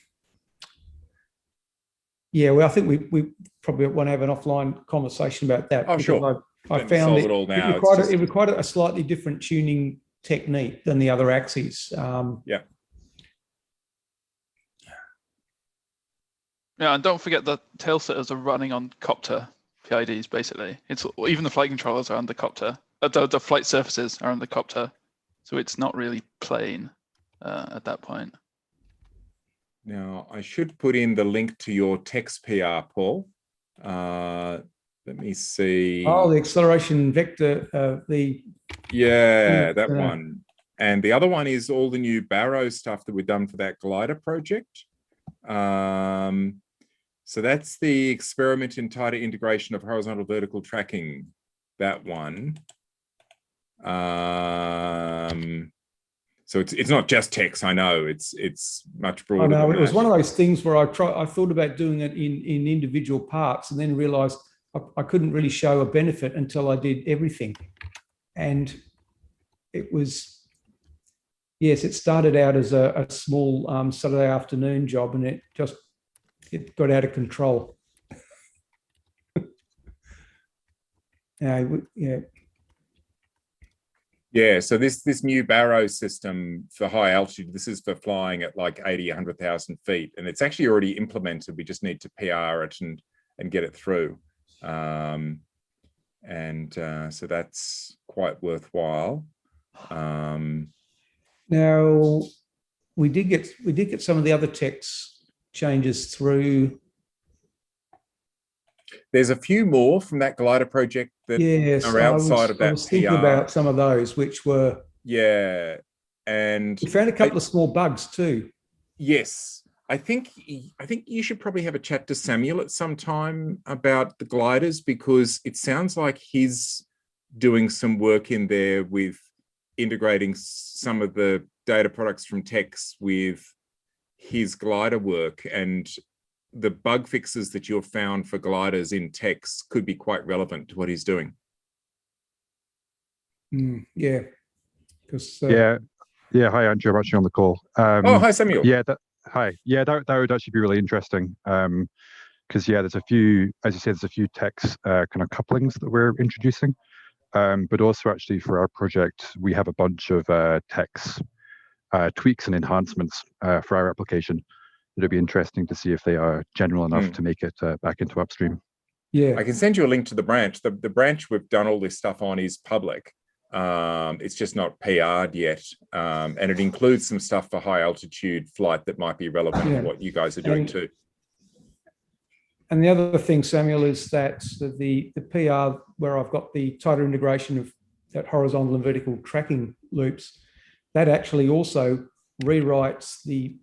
I think we probably want to have an offline conversation about that. Oh, sure. I found it required a slightly different tuning technique than the other axes. Yeah, and don't forget that tail sitters are running on Copter PIDs, basically. It's even the flight controllers are under Copter. The flight surfaces are under Copter. So it's not really plane at that point. Now, I should put in the link to your text PR, Paul. Let me see. Oh, the acceleration vector, that one. And the other one is all the new Barrow stuff that we've done for that glider project. So that's the experiment in tighter integration of horizontal vertical tracking, that one. So it's not just text, I know, it's much broader. I know, than it was that. one of those things where I thought about doing it in individual parts, and then realized I couldn't really show a benefit until I did everything. And it was, yes, it started out as a small Saturday afternoon job, and it got out of control. Yeah, so this new Barrow system for high altitude, this is for flying at like 80, 100,000 feet, and it's actually already implemented. We just need to PR it and get it through. So that's quite worthwhile. Now, we did get some of the other techs changes through. There's a few more from that glider project that are outside of that I was thinking about some of those, which were. Yeah. And we found a couple of small bugs too. Yes. I think you should probably have a chat to Samuel at some time about the gliders, because it sounds like he's doing some work in there with integrating some of the data products from Tex with his glider work, and the bug fixes that you've found for gliders in Tex could be quite relevant to what he's doing. Yeah. Yeah. Hi, Andrew. I'm actually on the call. Hi, Samuel. Yeah. Hi. Yeah, that would actually be really interesting. Because there's a few, as you said, there's a few Tex kind of couplings that we're introducing. But also actually for our project, we have a bunch of Tex tweaks and enhancements for our application. It'd be interesting to see if they are general enough to make it back into upstream. Yeah, I can send you a link to the branch. The branch we've done all this stuff on is public. It's just not PR'd yet, and it includes some stuff for high altitude flight that might be relevant to what you guys are doing too. And the other thing, Samuel, is that the PR where I've got the tighter integration of that horizontal and vertical tracking loops, that actually also rewrites the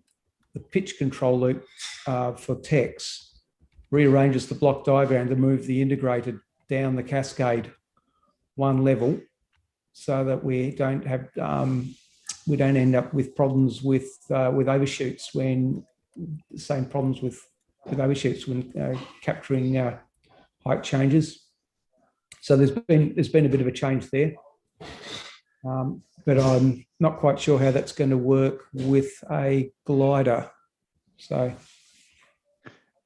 pitch control loop for Tex, rearranges the block diagram to move the integrated down the cascade one level, so that we don't have we don't end up with problems with overshoots, when the same problems with overshoots when capturing height changes. So there's been a bit of a change there, but I'm not quite sure how that's going to work with a glider. So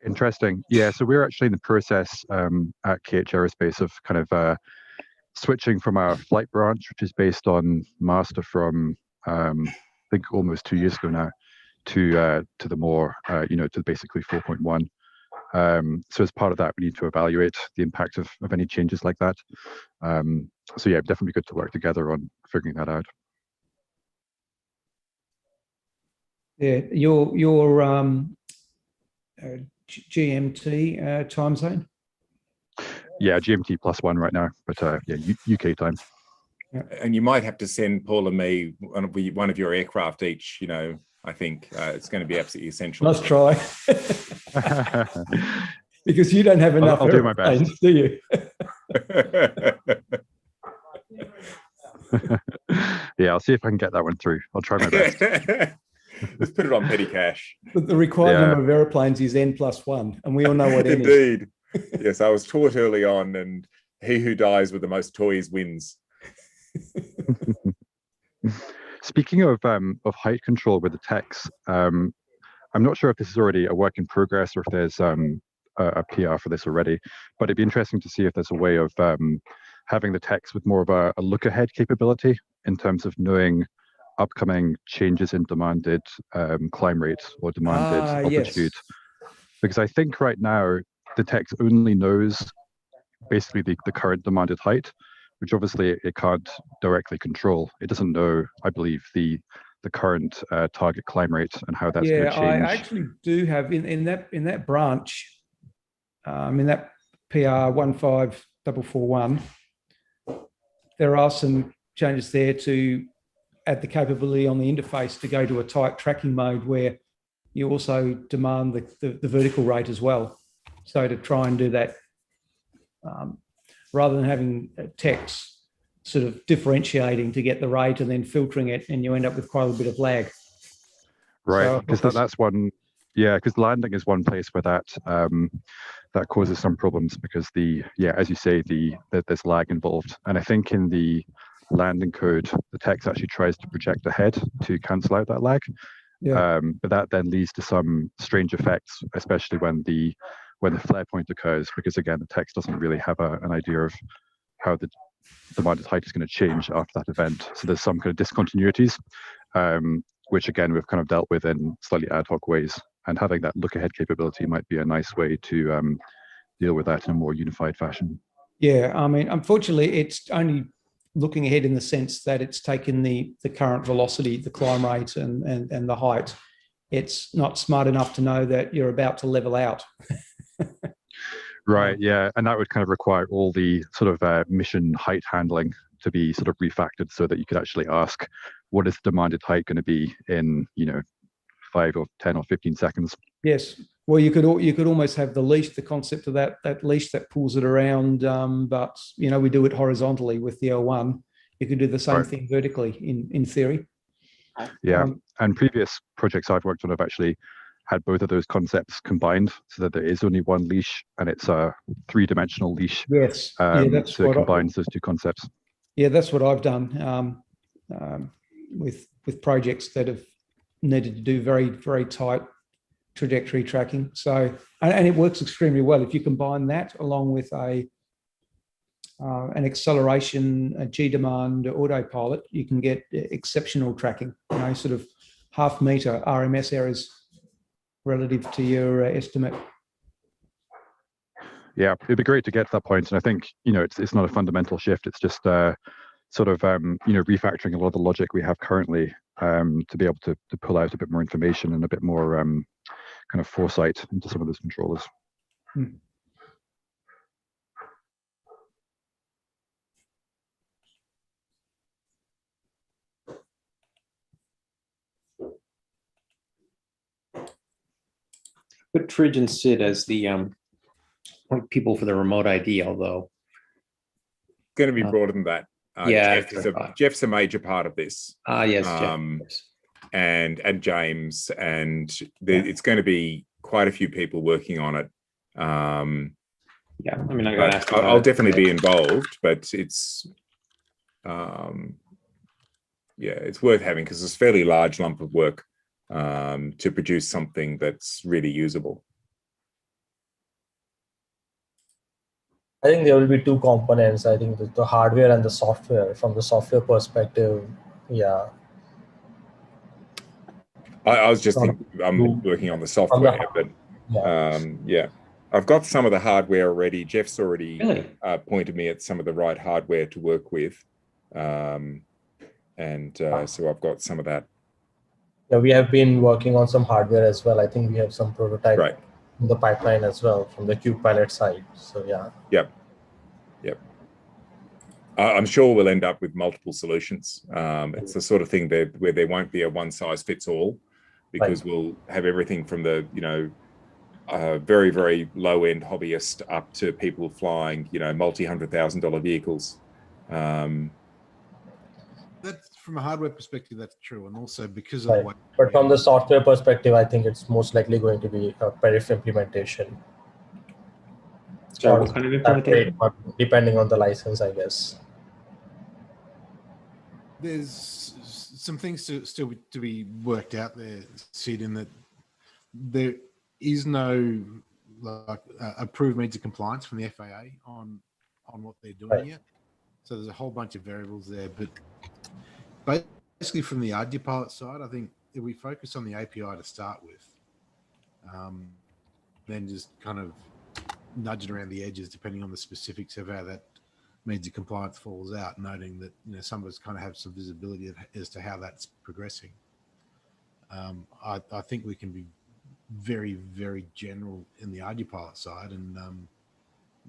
interesting. Yeah, so we're actually in the process at KH Aerospace of kind of switching from our flight branch, which is based on master from I think almost 2 years ago now, to the more to basically 4.1. So as part of that, we need to evaluate the impact of any changes like that. So yeah, definitely good to work together on figuring that out. Yeah, your GMT time zone. Yeah, GMT +1 right now, but yeah, UK time. And you might have to send Paul and me one of your aircraft each. I think it's going to be absolutely essential. Let's try. Because you don't have enough. I'll do my best. Do you? Yeah, I'll see if I can get that one through. I'll try my best. Let's put it on petty cash. But the required number of airplanes is N+1, and we all know what N is. Indeed. Yes, I was taught early on, and he who dies with the most toys wins. Speaking of height control with the Tex, I'm not sure if this is already a work in progress or if there's a PR for this already, but it'd be interesting to see if there's a way of having the Tex with more of a look ahead capability in terms of knowing upcoming changes in demanded climb rates or demanded altitude. Yes. Because I think right now the Tex only knows basically the current demanded height, which obviously it can't directly control. It doesn't know, I believe, the current target climb rate and how that's going to change. I actually do have in that branch, in that PR 15441, there are some changes there to add the capability on the interface to go to a tight tracking mode where you also demand the vertical rate as well. So to try and do that, rather than having Tex sort of differentiating to get the rate and then filtering it, and you end up with quite a bit of lag. Right, because that's one. Yeah, because landing is one place where that causes some problems because as you say, there's lag involved, and I think in the landing code, the Tex actually tries to project ahead to cancel out that lag. Yeah. But that then leads to some strange effects, especially when the flare point occurs, because again, the Tex doesn't really have an idea of how the demanded height is going to change after that event. So there's some kind of discontinuities, which again, we've kind of dealt with in slightly ad hoc ways. And having that look ahead capability might be a nice way to deal with that in a more unified fashion. Yeah, I mean, unfortunately, it's only looking ahead in the sense that it's taken the current velocity, the climb rate and the height, it's not smart enough to know that you're about to level out. Right, yeah, and that would kind of require all the sort of mission height handling to be sort of refactored so that you could actually ask, what is the demanded height going to be in, 5 or 10 or 15 seconds? Yes. Well, you could almost have the leash, the concept of that leash that pulls it around, but we do it horizontally with the L1. You could do the same thing vertically in theory. Yeah, and previous projects I've worked on have actually had both of those concepts combined, so that there is only one leash and it's a 3-dimensional leash. Yes, that's so it combines those two concepts. Yeah, that's what I've done with projects that have needed to do very, very tight trajectory tracking. So, and it works extremely well. If you combine that along with an acceleration, a G-demand ArduPilot, you can get exceptional tracking, sort of half-meter RMS errors relative to your estimate. Yeah, it'd be great to get to that point. And I think, it's not a fundamental shift. It's just sort of, refactoring a lot of the logic we have currently to be able to pull out a bit more information and a bit more kind of foresight into some of those controllers. Put Tridge and Sid as the point people for the remote ID, although going to be broader than that. Yeah, Jeff's a major part of this. Yes, Jeff. And James, and it's going to be quite a few people working on it. Yeah, I mean, I got asked. I'll definitely be involved, but it's it's worth having because it's a fairly large lump of work to produce something that's really usable. I think there will be two components. I think the hardware and the software. From the software perspective, yeah. I was just thinking, I'm working on the software, but yeah, I've got some of the hardware already. Jeff's already pointed me at some of the right hardware to work with, so I've got some of that. Yeah, we have been working on some hardware as well. I think we have some prototype in the pipeline as well from the QPilot side. So yeah. Yep. I'm sure we'll end up with multiple solutions. It's the sort of thing where there won't be a one-size-fits-all, because we'll have everything from the very, very low-end hobbyist up to people flying multi-$100,000 vehicles. That's from a hardware perspective, that's true, and also because of what. But from the software perspective, I think it's most likely going to be a Perif implementation. So what kind of implementation? Depending on the license, I guess. There's some things still to be worked out there, Sid, in that there is no approved means of compliance from the FAA on what they're doing yet. So there's a whole bunch of variables there, but basically from the ArduPilot side, I think if we focus on the API to start with, then just kind of nudge it around the edges depending on the specifics of how that means of compliance falls out, noting that some of us kind of have some visibility as to how that's progressing. I think we can be very, very general in the ArduPilot side, and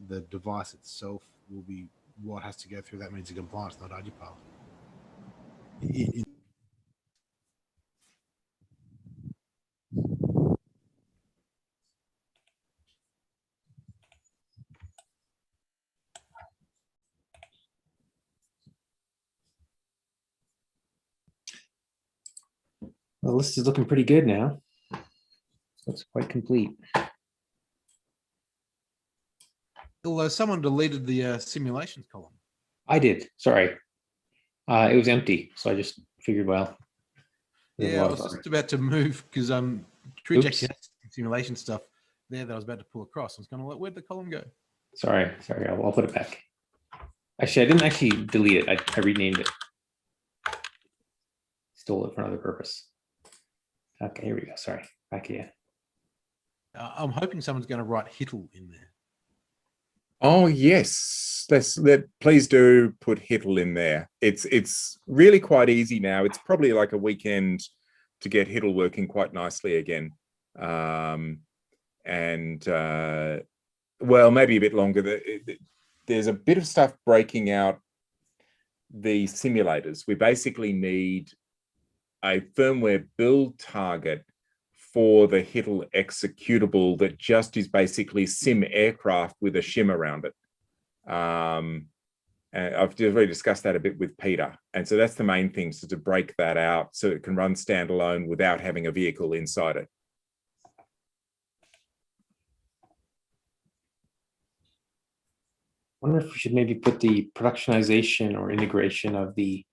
the device itself will be what has to go through that means of compliance, not ArduPilot. The list is looking pretty good now. Looks quite complete. Although someone deleted the simulations column. I did. Sorry. It was empty, so I just figured, well. Yeah, I was just about to move because Tridge actually has simulation stuff there that I was about to pull across. I was going to where'd the column go? Sorry. I'll put it back. Actually, I didn't actually delete it. I renamed it. Stole it for another purpose. Okay, here we go. Sorry. Back here. I'm hoping someone's going to write Hittle in there. Oh yes, please do put Hittle in there. It's really quite easy now. It's probably like a weekend to get HITL working quite nicely again. Well, maybe a bit longer. There's a bit of stuff breaking out the simulators. We basically need a firmware build target for the HITL executable that just is basically sim aircraft with a shim around it. And I've already discussed that a bit with Peter. And so that's the main thing, so to break that out so it can run standalone without having a vehicle inside it. I wonder if we should maybe put the productionization or integration of the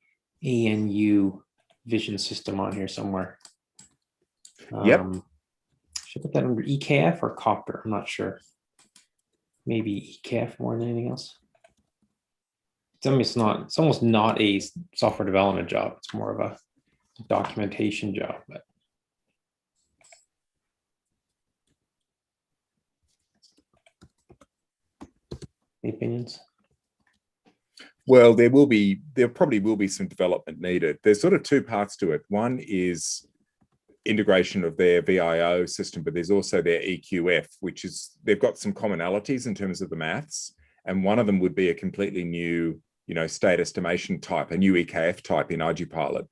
ANU vision system on here somewhere. Yep. Should I put that under EKF or Copter? I'm not sure. Maybe EKF more than anything else. It's almost not a software development job. It's more of a documentation job. But any opinions? Well, there probably will be some development needed. There's sort of two parts to it. One is integration of their VIO system, but there's also their EQF, which is, they've got some commonalities in terms of the maths. And one of them would be a completely new, state estimation type, a new EKF type in ArduPilot.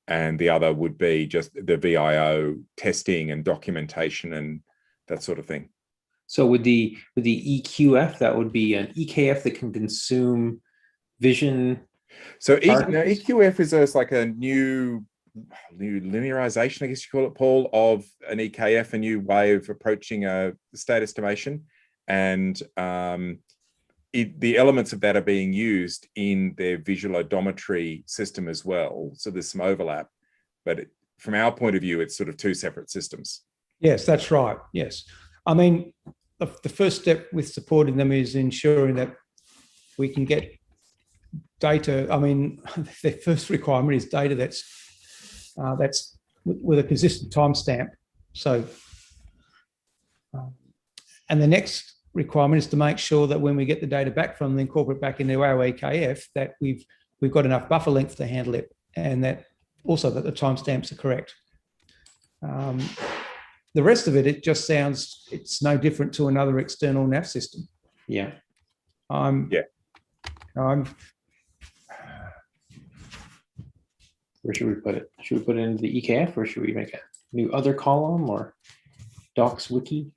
And the other would be just the VIO testing and documentation and that sort of thing. So with the EQF, that would be an EKF that can consume vision. So EQF is like a new linearization, I guess you call it, Paul, of an EKF, a new way of approaching a state estimation. And the elements of that are being used in their visual odometry system as well. So there's some overlap, but from our point of view, it's sort of two separate systems. Yes, that's right. Yes. I mean, the first step with supporting them is ensuring that we can get data. I mean, their first requirement is data that's with a consistent timestamp. So, and the next requirement is to make sure that when we get the data back from them, incorporate back into our EKF, that we've got enough buffer length to handle it, and that also that the timestamps are correct. The rest of it, it just sounds, it's no different to another external nav system. Yeah. Where should we put it? Should we put it into the EKF, or should we make a new other column, or docs wiki?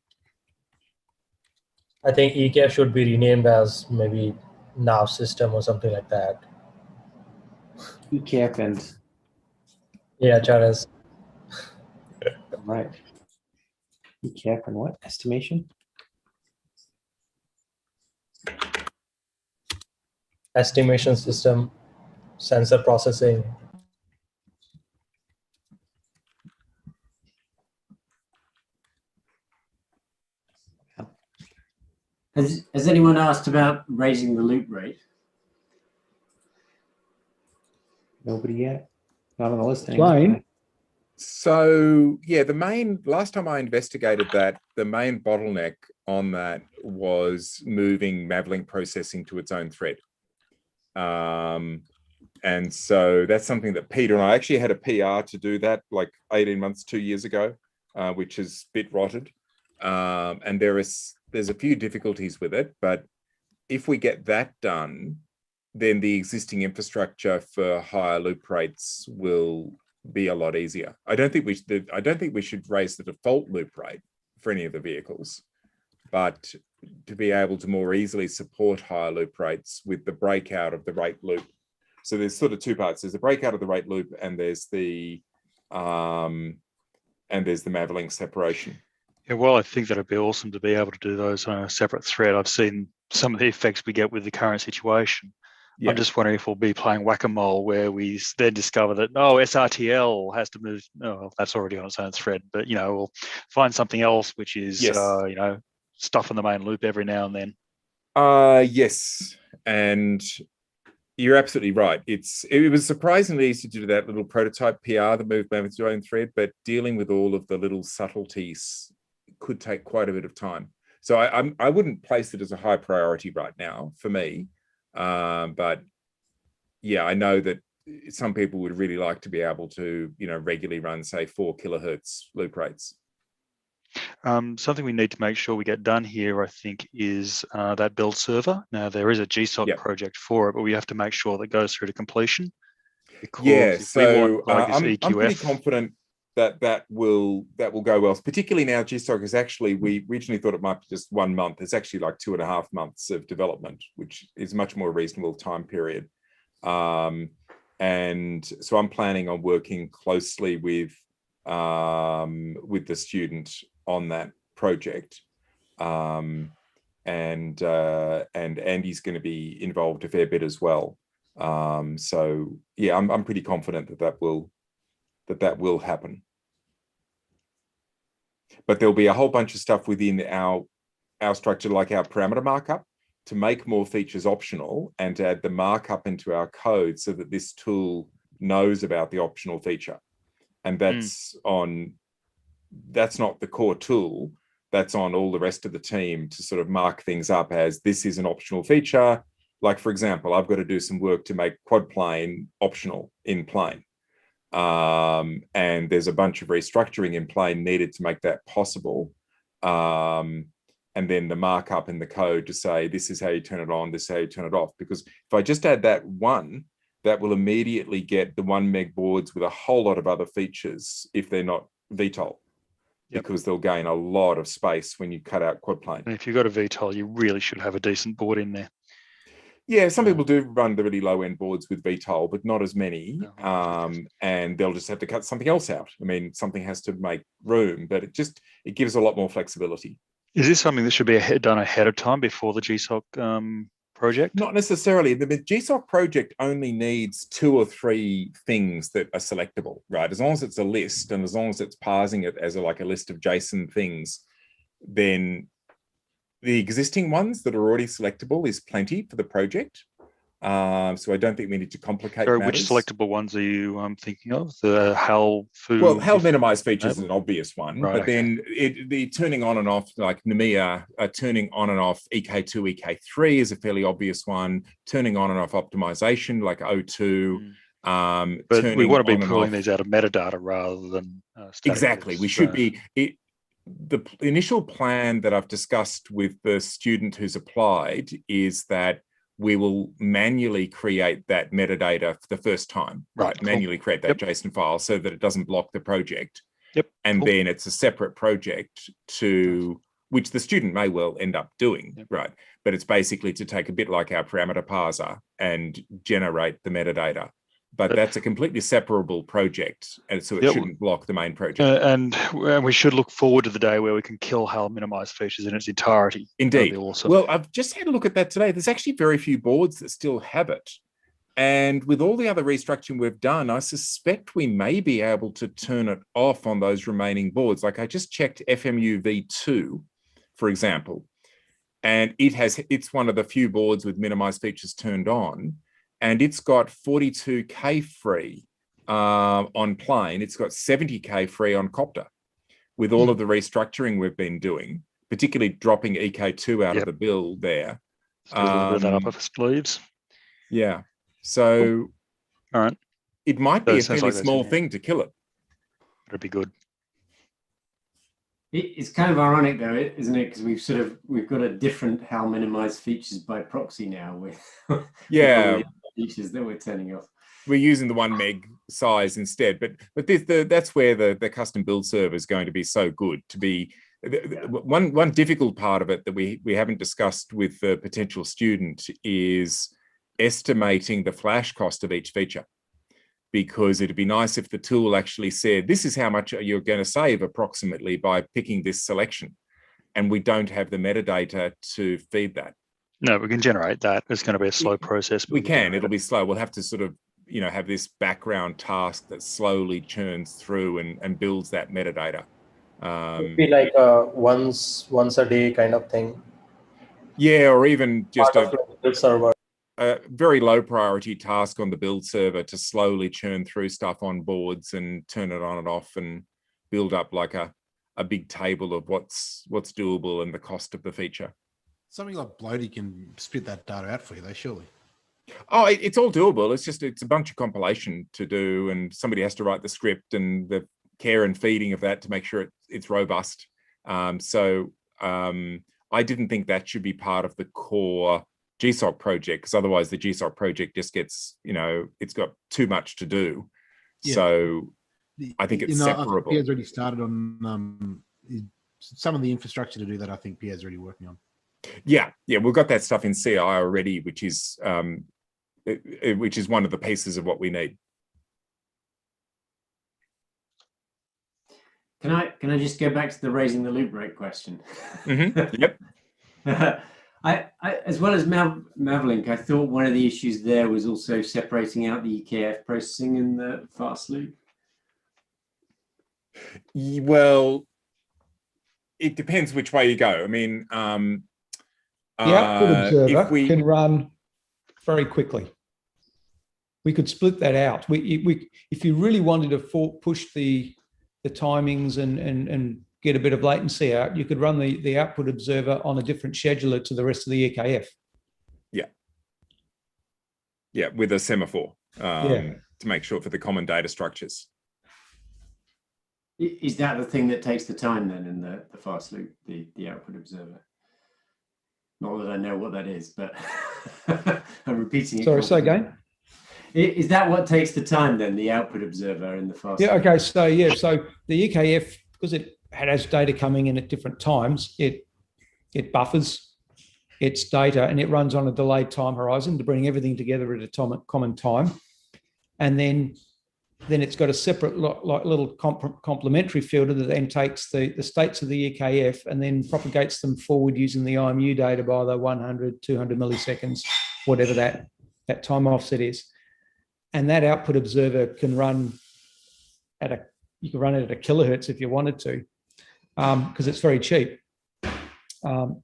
I think EKF should be renamed as maybe nav system or something like that. EKF and Charles. Right. EKF and what? Estimation? Estimation system, sensor processing. Has anyone asked about raising the loop rate? Nobody yet. Not on the list. Wayne? So yeah, last time I investigated that, the main bottleneck on that was moving Mavlink processing to its own thread. And so that's something that Peter and I actually had a PR to do that like 18 months, 2 years ago, which is bit rotted. And there's a few difficulties with it, but if we get that done, then the existing infrastructure for higher loop rates will be a lot easier. I don't think we should raise the default loop rate for any of the vehicles, but to be able to more easily support higher loop rates with the breakout of the rate loop. So there's sort of two parts. There's the breakout of the rate loop, and there's the Mavlink separation. Yeah, well, I think that'd be awesome to be able to do those on a separate thread. I've seen some of the effects we get with the current situation. Yeah. I'm just wondering if we'll be playing whack-a-mole where we then discover that, SRTL has to move. Oh, that's already on its own thread. But, we'll find something else, which is, yes. Stuff in the main loop every now and then. Yes. And you're absolutely right. It was surprisingly easy to do that little prototype PR that moved over to your own thread, but dealing with all of the little subtleties could take quite a bit of time. So I wouldn't place it as a high priority right now for me. But yeah, I know that some people would really like to be able to, regularly run, say, 4 kilohertz loop rates. Something we need to make sure we get done here, I think, is that build server. Now, there is a GSOC project for it, but we have to make sure that goes through to completion. Yeah, so this I'm pretty confident that will go well, particularly now GSOC is actually, we originally thought it might be just 1 month. It's actually like 2.5 months of development, which is much more reasonable time period. And so I'm planning on working closely with the student on that project. And Andy's going to be involved a fair bit as well. So yeah, I'm pretty confident that will happen. But there'll be a whole bunch of stuff within our structure, like our parameter markup, to make more features optional and to add the markup into our code so that this tool knows about the optional feature. And that's not the core tool. That's on all the rest of the team to sort of mark things up as this is an optional feature. Like, for example, I've got to do some work to make quad plane optional in plane. And there's a bunch of restructuring in plane needed to make that possible. And then the markup in the code to say, this is how you turn it on, this is how you turn it off. Because if I just add that one, that will immediately get the 1 meg boards with a whole lot of other features if they're not VTOL. Because they'll gain a lot of space when you cut out quad plane. And if you've got a VTOL, you really should have a decent board in there. Yeah, some people do run the really low end boards with VTOL, but not as many. And they'll just have to cut something else out. I mean, something has to make room, but it gives a lot more flexibility. Is this something that should be done ahead of time before the GSOC project? Not necessarily. The GSOC project only needs 2 or 3 things that are selectable, right? As long as it's a list and as long as it's parsing it as like a list of JSON things, then the existing ones that are already selectable is plenty for the project. So I don't think we need to complicate matters. Which selectable ones are you thinking of? The HAL food? Well, HAL minimize features is an obvious one, right, but then the turning on and off, like NMEA, turning on and off EK2, EK3 is a fairly obvious one. Turning on and off optimization, like O2. But we want to be pulling these out of metadata rather than exactly. lists, we should be. The initial plan that I've discussed with the student who's applied is that we will manually create that metadata for the first time, right? Cool. Manually create that JSON file so that it doesn't block the project. And then it's a separate project which the student may well end up doing, right? But it's basically to take a bit like our parameter parser and generate the metadata. But that's a completely separable project, and so it shouldn't block the main project. And we should look forward to the day where we can kill HAL minimize features in its entirety. Indeed. Awesome. Well, I've just had a look at that today. There's actually very few boards that still have it. And with all the other restructuring we've done, I suspect we may be able to turn it off on those remaining boards. Like I just checked FMU V2, for example, and it's one of the few boards with minimize features turned on. And it's got 42K free on plane. It's got 70K free on copter. With all of the restructuring we've been doing, particularly dropping EK2 out of the build there. A little bit of that up of sleeves. Yeah. So all right. It might be a fairly small thing to kill it. That'd be good. It's kind of ironic though, isn't it? Because we've got a different HAL minimize features by proxy now with yeah. features that we're turning off. We're using the 1 meg size instead, but that's where the custom build server is going to be so good to be. One difficult part of it that we haven't discussed with the potential student is estimating the flash cost of each feature, because it'd be nice if the tool actually said, this is how much you're going to save approximately by picking this selection. And we don't have the metadata to feed that. No, we can generate that. It's going to be a slow process. We can. It'll be slow. We'll have to sort of, have this background task that slowly churns through and builds that metadata. It'd be like a once a day kind of thing. Yeah, or even just a server. A very low priority task on the build server to slowly churn through stuff on boards and turn it on and off and build up like a big table of what's doable and the cost of the feature. Something like Bloaty can spit that data out for you, though, surely. Oh, it's all doable. It's a bunch of compilation to do, and somebody has to write the script and the care and feeding of that to make sure it's robust. I didn't think that should be part of the core GSOC project, because otherwise the GSOC project just gets, it's got too much to do. Yeah. So I think it's separable. Pierre's already started on some of the infrastructure to do that. I think Pierre's already working on. Yeah, we've got that stuff in CI already, which is one of the pieces of what we need. Can I just go back to the raising the loop rate question? Mm-hmm. Yep. I as well as Mavlink, I thought one of the issues there was also separating out the EKF processing in the fast loop. Well, it depends which way you go. I mean, the output observer can run very quickly. We could split that out. If you really wanted to push the timings and get a bit of latency out, you could run the output observer on a different scheduler to the rest of the EKF. Yeah, with a semaphore to make sure for the common data structures. Is that the thing that takes the time then in the fast loop, the output observer? Not that I know what that is, but I'm repeating it. Sorry, say again? Is that what takes the time then, the output observer in the fast loop? Okay, so the EKF, because it has data coming in at different times, it buffers its data and it runs on a delayed time horizon to bring everything together at a common time. And then it's got a separate little complementary filter that then takes the states of the EKF and then propagates them forward using the IMU data by the 100, 200 milliseconds, whatever that time offset is. And that output observer can run you can run it at a kilohertz if you wanted to, because it's very cheap. The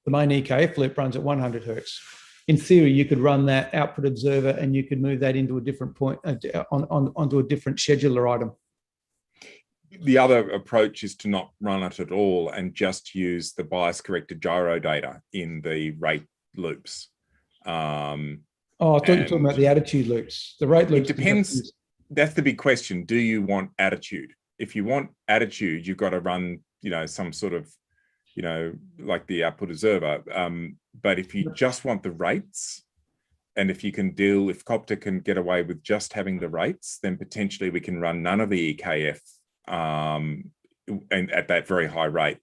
main EKF loop runs at 100 hertz. In theory, you could run that output observer and you could move that into a different point onto a different scheduler item. The other approach is to not run it at all and just use the bias corrected gyro data in the rate loops. I thought you were talking about the attitude loops. The rate loops. It depends. That's the big question. Do you want attitude? If you want attitude, you've got to run, some sort of, like the output observer. But if you just want the rates, and if Copter can get away with just having the rates, then potentially we can run none of the EKF and at that very high rate,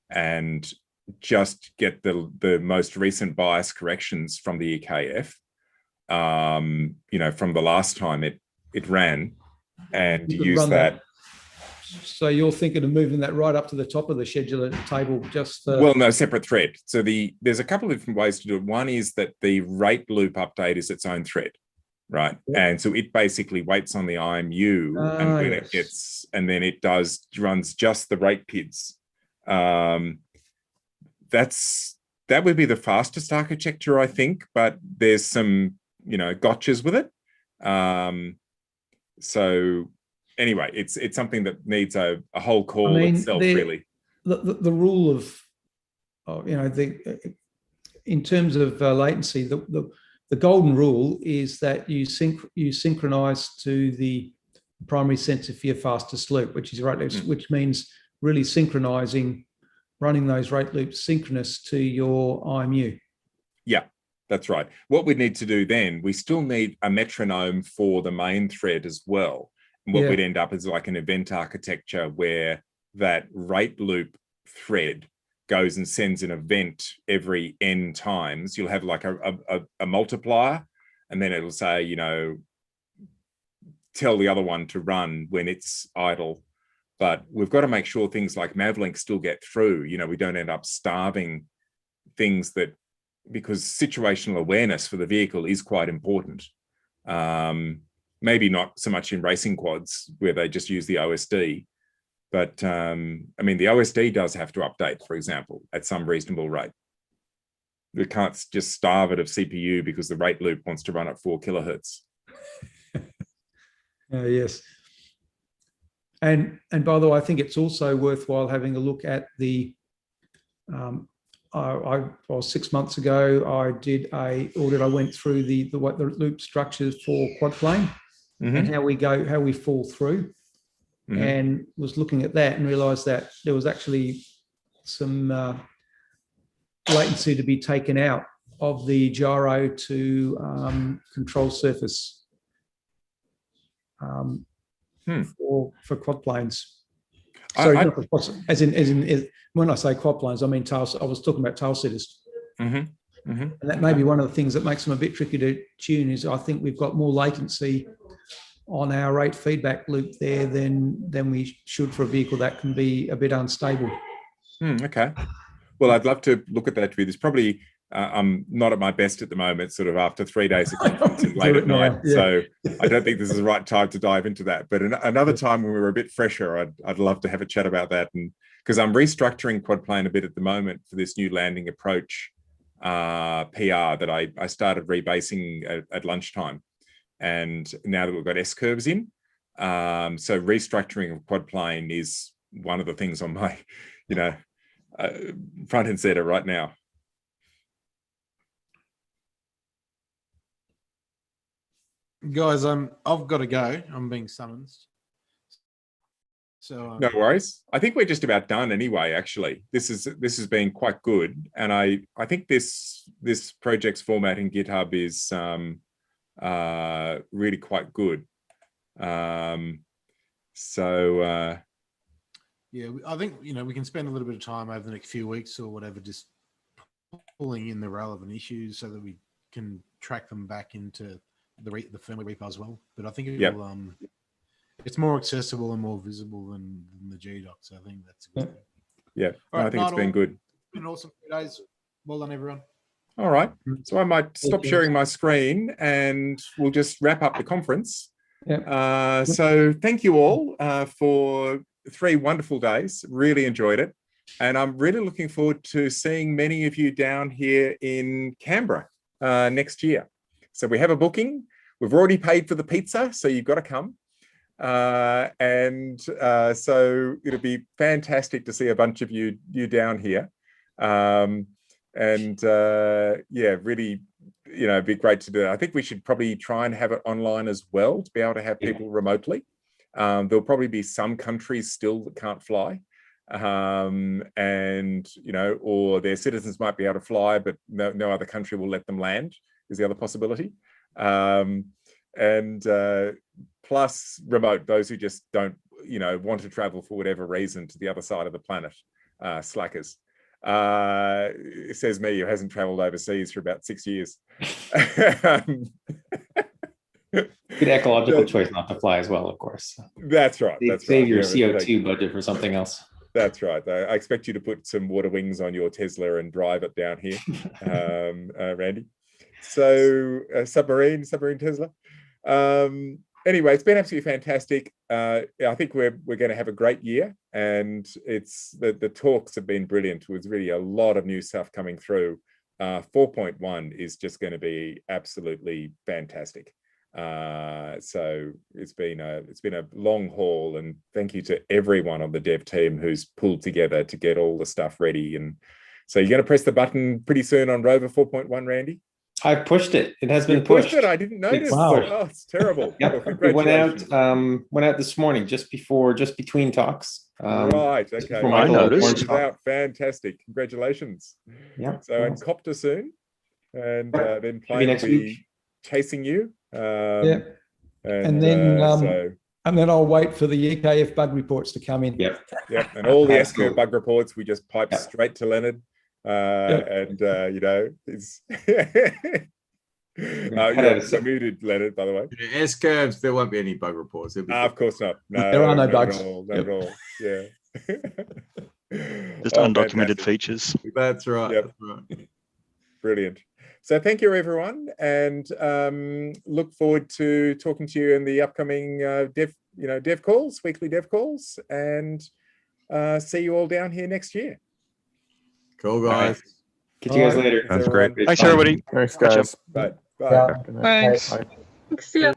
and just get the most recent bias corrections from the EKF, from the last time it ran, and use that. So you're thinking of moving that right up to the top of the scheduler table, just for... Well, no, separate thread. So there's a couple of different ways to do it. One is that the rate loop update is its own thread, right? Yep. And so it basically waits on the IMU, and when it gets, and then it runs just the rate PIDs. That would be the fastest architecture, I think, but there's some, gotchas with it. So anyway, it's something that needs a whole call itself, really. The rule of, in terms of latency, the golden rule is that you synchronize to the primary sensor for your fastest loop, which is rate loops, which means really synchronizing, running those rate loops synchronous to your IMU. Yeah, that's right. What we need to do then, we still need a metronome for the main thread as well. And what we'd end up is like an event architecture where that rate loop thread goes and sends an event every n times. You'll have like a multiplier, and then it'll say, tell the other one to run when it's idle. But we've got to make sure things like Mavlink still get through. We don't end up starving things because situational awareness for the vehicle is quite important. Maybe not so much in racing quads where they just use the OSD, but the OSD does have to update, for example, at some reasonable rate. We can't just starve it of CPU because the rate loop wants to run at 4 kilohertz. Yes. And by the way, I think it's also worthwhile having a look at the well, 6 months ago, I did a audit. I went through the loop structures for quad plane and how we fall through, and was looking at that and realised that there was actually some latency to be taken out of the gyro to control surface for quad planes. Sorry, as in when I say quad planes, I mean tail. I was talking about tail setters, and that may be one of the things that makes them a bit tricky to tune. Is I think we've got more latency on our rate feedback loop there than we should for a vehicle that can be a bit unstable. Okay. Well, I'd love to look at that with you. There's probably I'm not at my best at the moment, sort of after 3 days of conference and late at night. Yeah. So I don't think this is the right time to dive into that. But another time when we were a bit fresher, I'd love to have a chat about that. And because I'm restructuring quad plane a bit at the moment for this new landing approach PR that I started rebasing at lunchtime. And now that we've got S-curves in, so restructuring of quad plane is one of the things on my, front and center right now. Guys, I've got to go. I'm being summoned. So no worries. I think we're just about done anyway. Actually, this has been quite good, and I think this project's format in GitHub is really quite good. Yeah, I think we can spend a little bit of time over the next few weeks or whatever, just pulling in the relevant issues so that we can track them back into the firmware repo as well. But I think it's more accessible and more visible than the GDoc. So I think that's a good thing. Yeah, I think it's been good. It's been awesome 3 days. Well done, everyone. All right, so I might stop sharing my screen and we'll just wrap up the conference. So thank you all for 3 wonderful days. Really enjoyed it, and I'm really looking forward to seeing many of you down here in Canberra next year. So we have a booking. We've already paid for the pizza, so you've got to come. So it'll be fantastic to see a bunch of you down here. Really, it'd be great to do. I think we should probably try and have it online as well to be able to have people remotely. There'll probably be some countries still that can't fly, or their citizens might be able to fly, but no other country will let them land, is the other possibility. Plus remote, those who just don't, want to travel for whatever reason to the other side of the planet, slackers. It says me, who hasn't traveled overseas for about 6 years. Good ecological choice not to fly as well, of course. That's right. Save your CO2 budget for something else. That's right. I expect you to put some water wings on your Tesla and drive it down here, Randy. So submarine Tesla. Anyway, it's been absolutely fantastic. I think we're going to have a great year, and it's the talks have been brilliant. It was really a lot of new stuff coming through. 4.1 is just going to be absolutely fantastic. So it's been a long haul, and thank you to everyone on the dev team who's pulled together to get all the stuff ready. And so you're going to press the button pretty soon on Rover 4.1 , Randy? I pushed it. It has been pushed. It. I didn't notice. Wow. Oh, it's terrible. Yep. Well, it went out this morning, just between talks. Right. Okay. I noticed. Fantastic. Congratulations. Yeah. So and copter soon, and then plane next will be week. chasing you. And then I'll wait for the UKF bug reports to come in. Yep. And all the S-curve bug reports we just pipe straight to Leonard. It's you're muted, Leonard, by the way. S-curves, there won't be any bug reports. Of course not. No, there are no bugs. Not at all. Yeah. Just undocumented features. That's right. Yep. That's right. Brilliant. So thank you, everyone, and look forward to talking to you in the upcoming dev calls, weekly dev calls, and see you all down here next year. Cool, guys. Catch you guys later. That's great. Thanks, everybody. Thanks, guys. Bye. Bye. Thanks. See ya.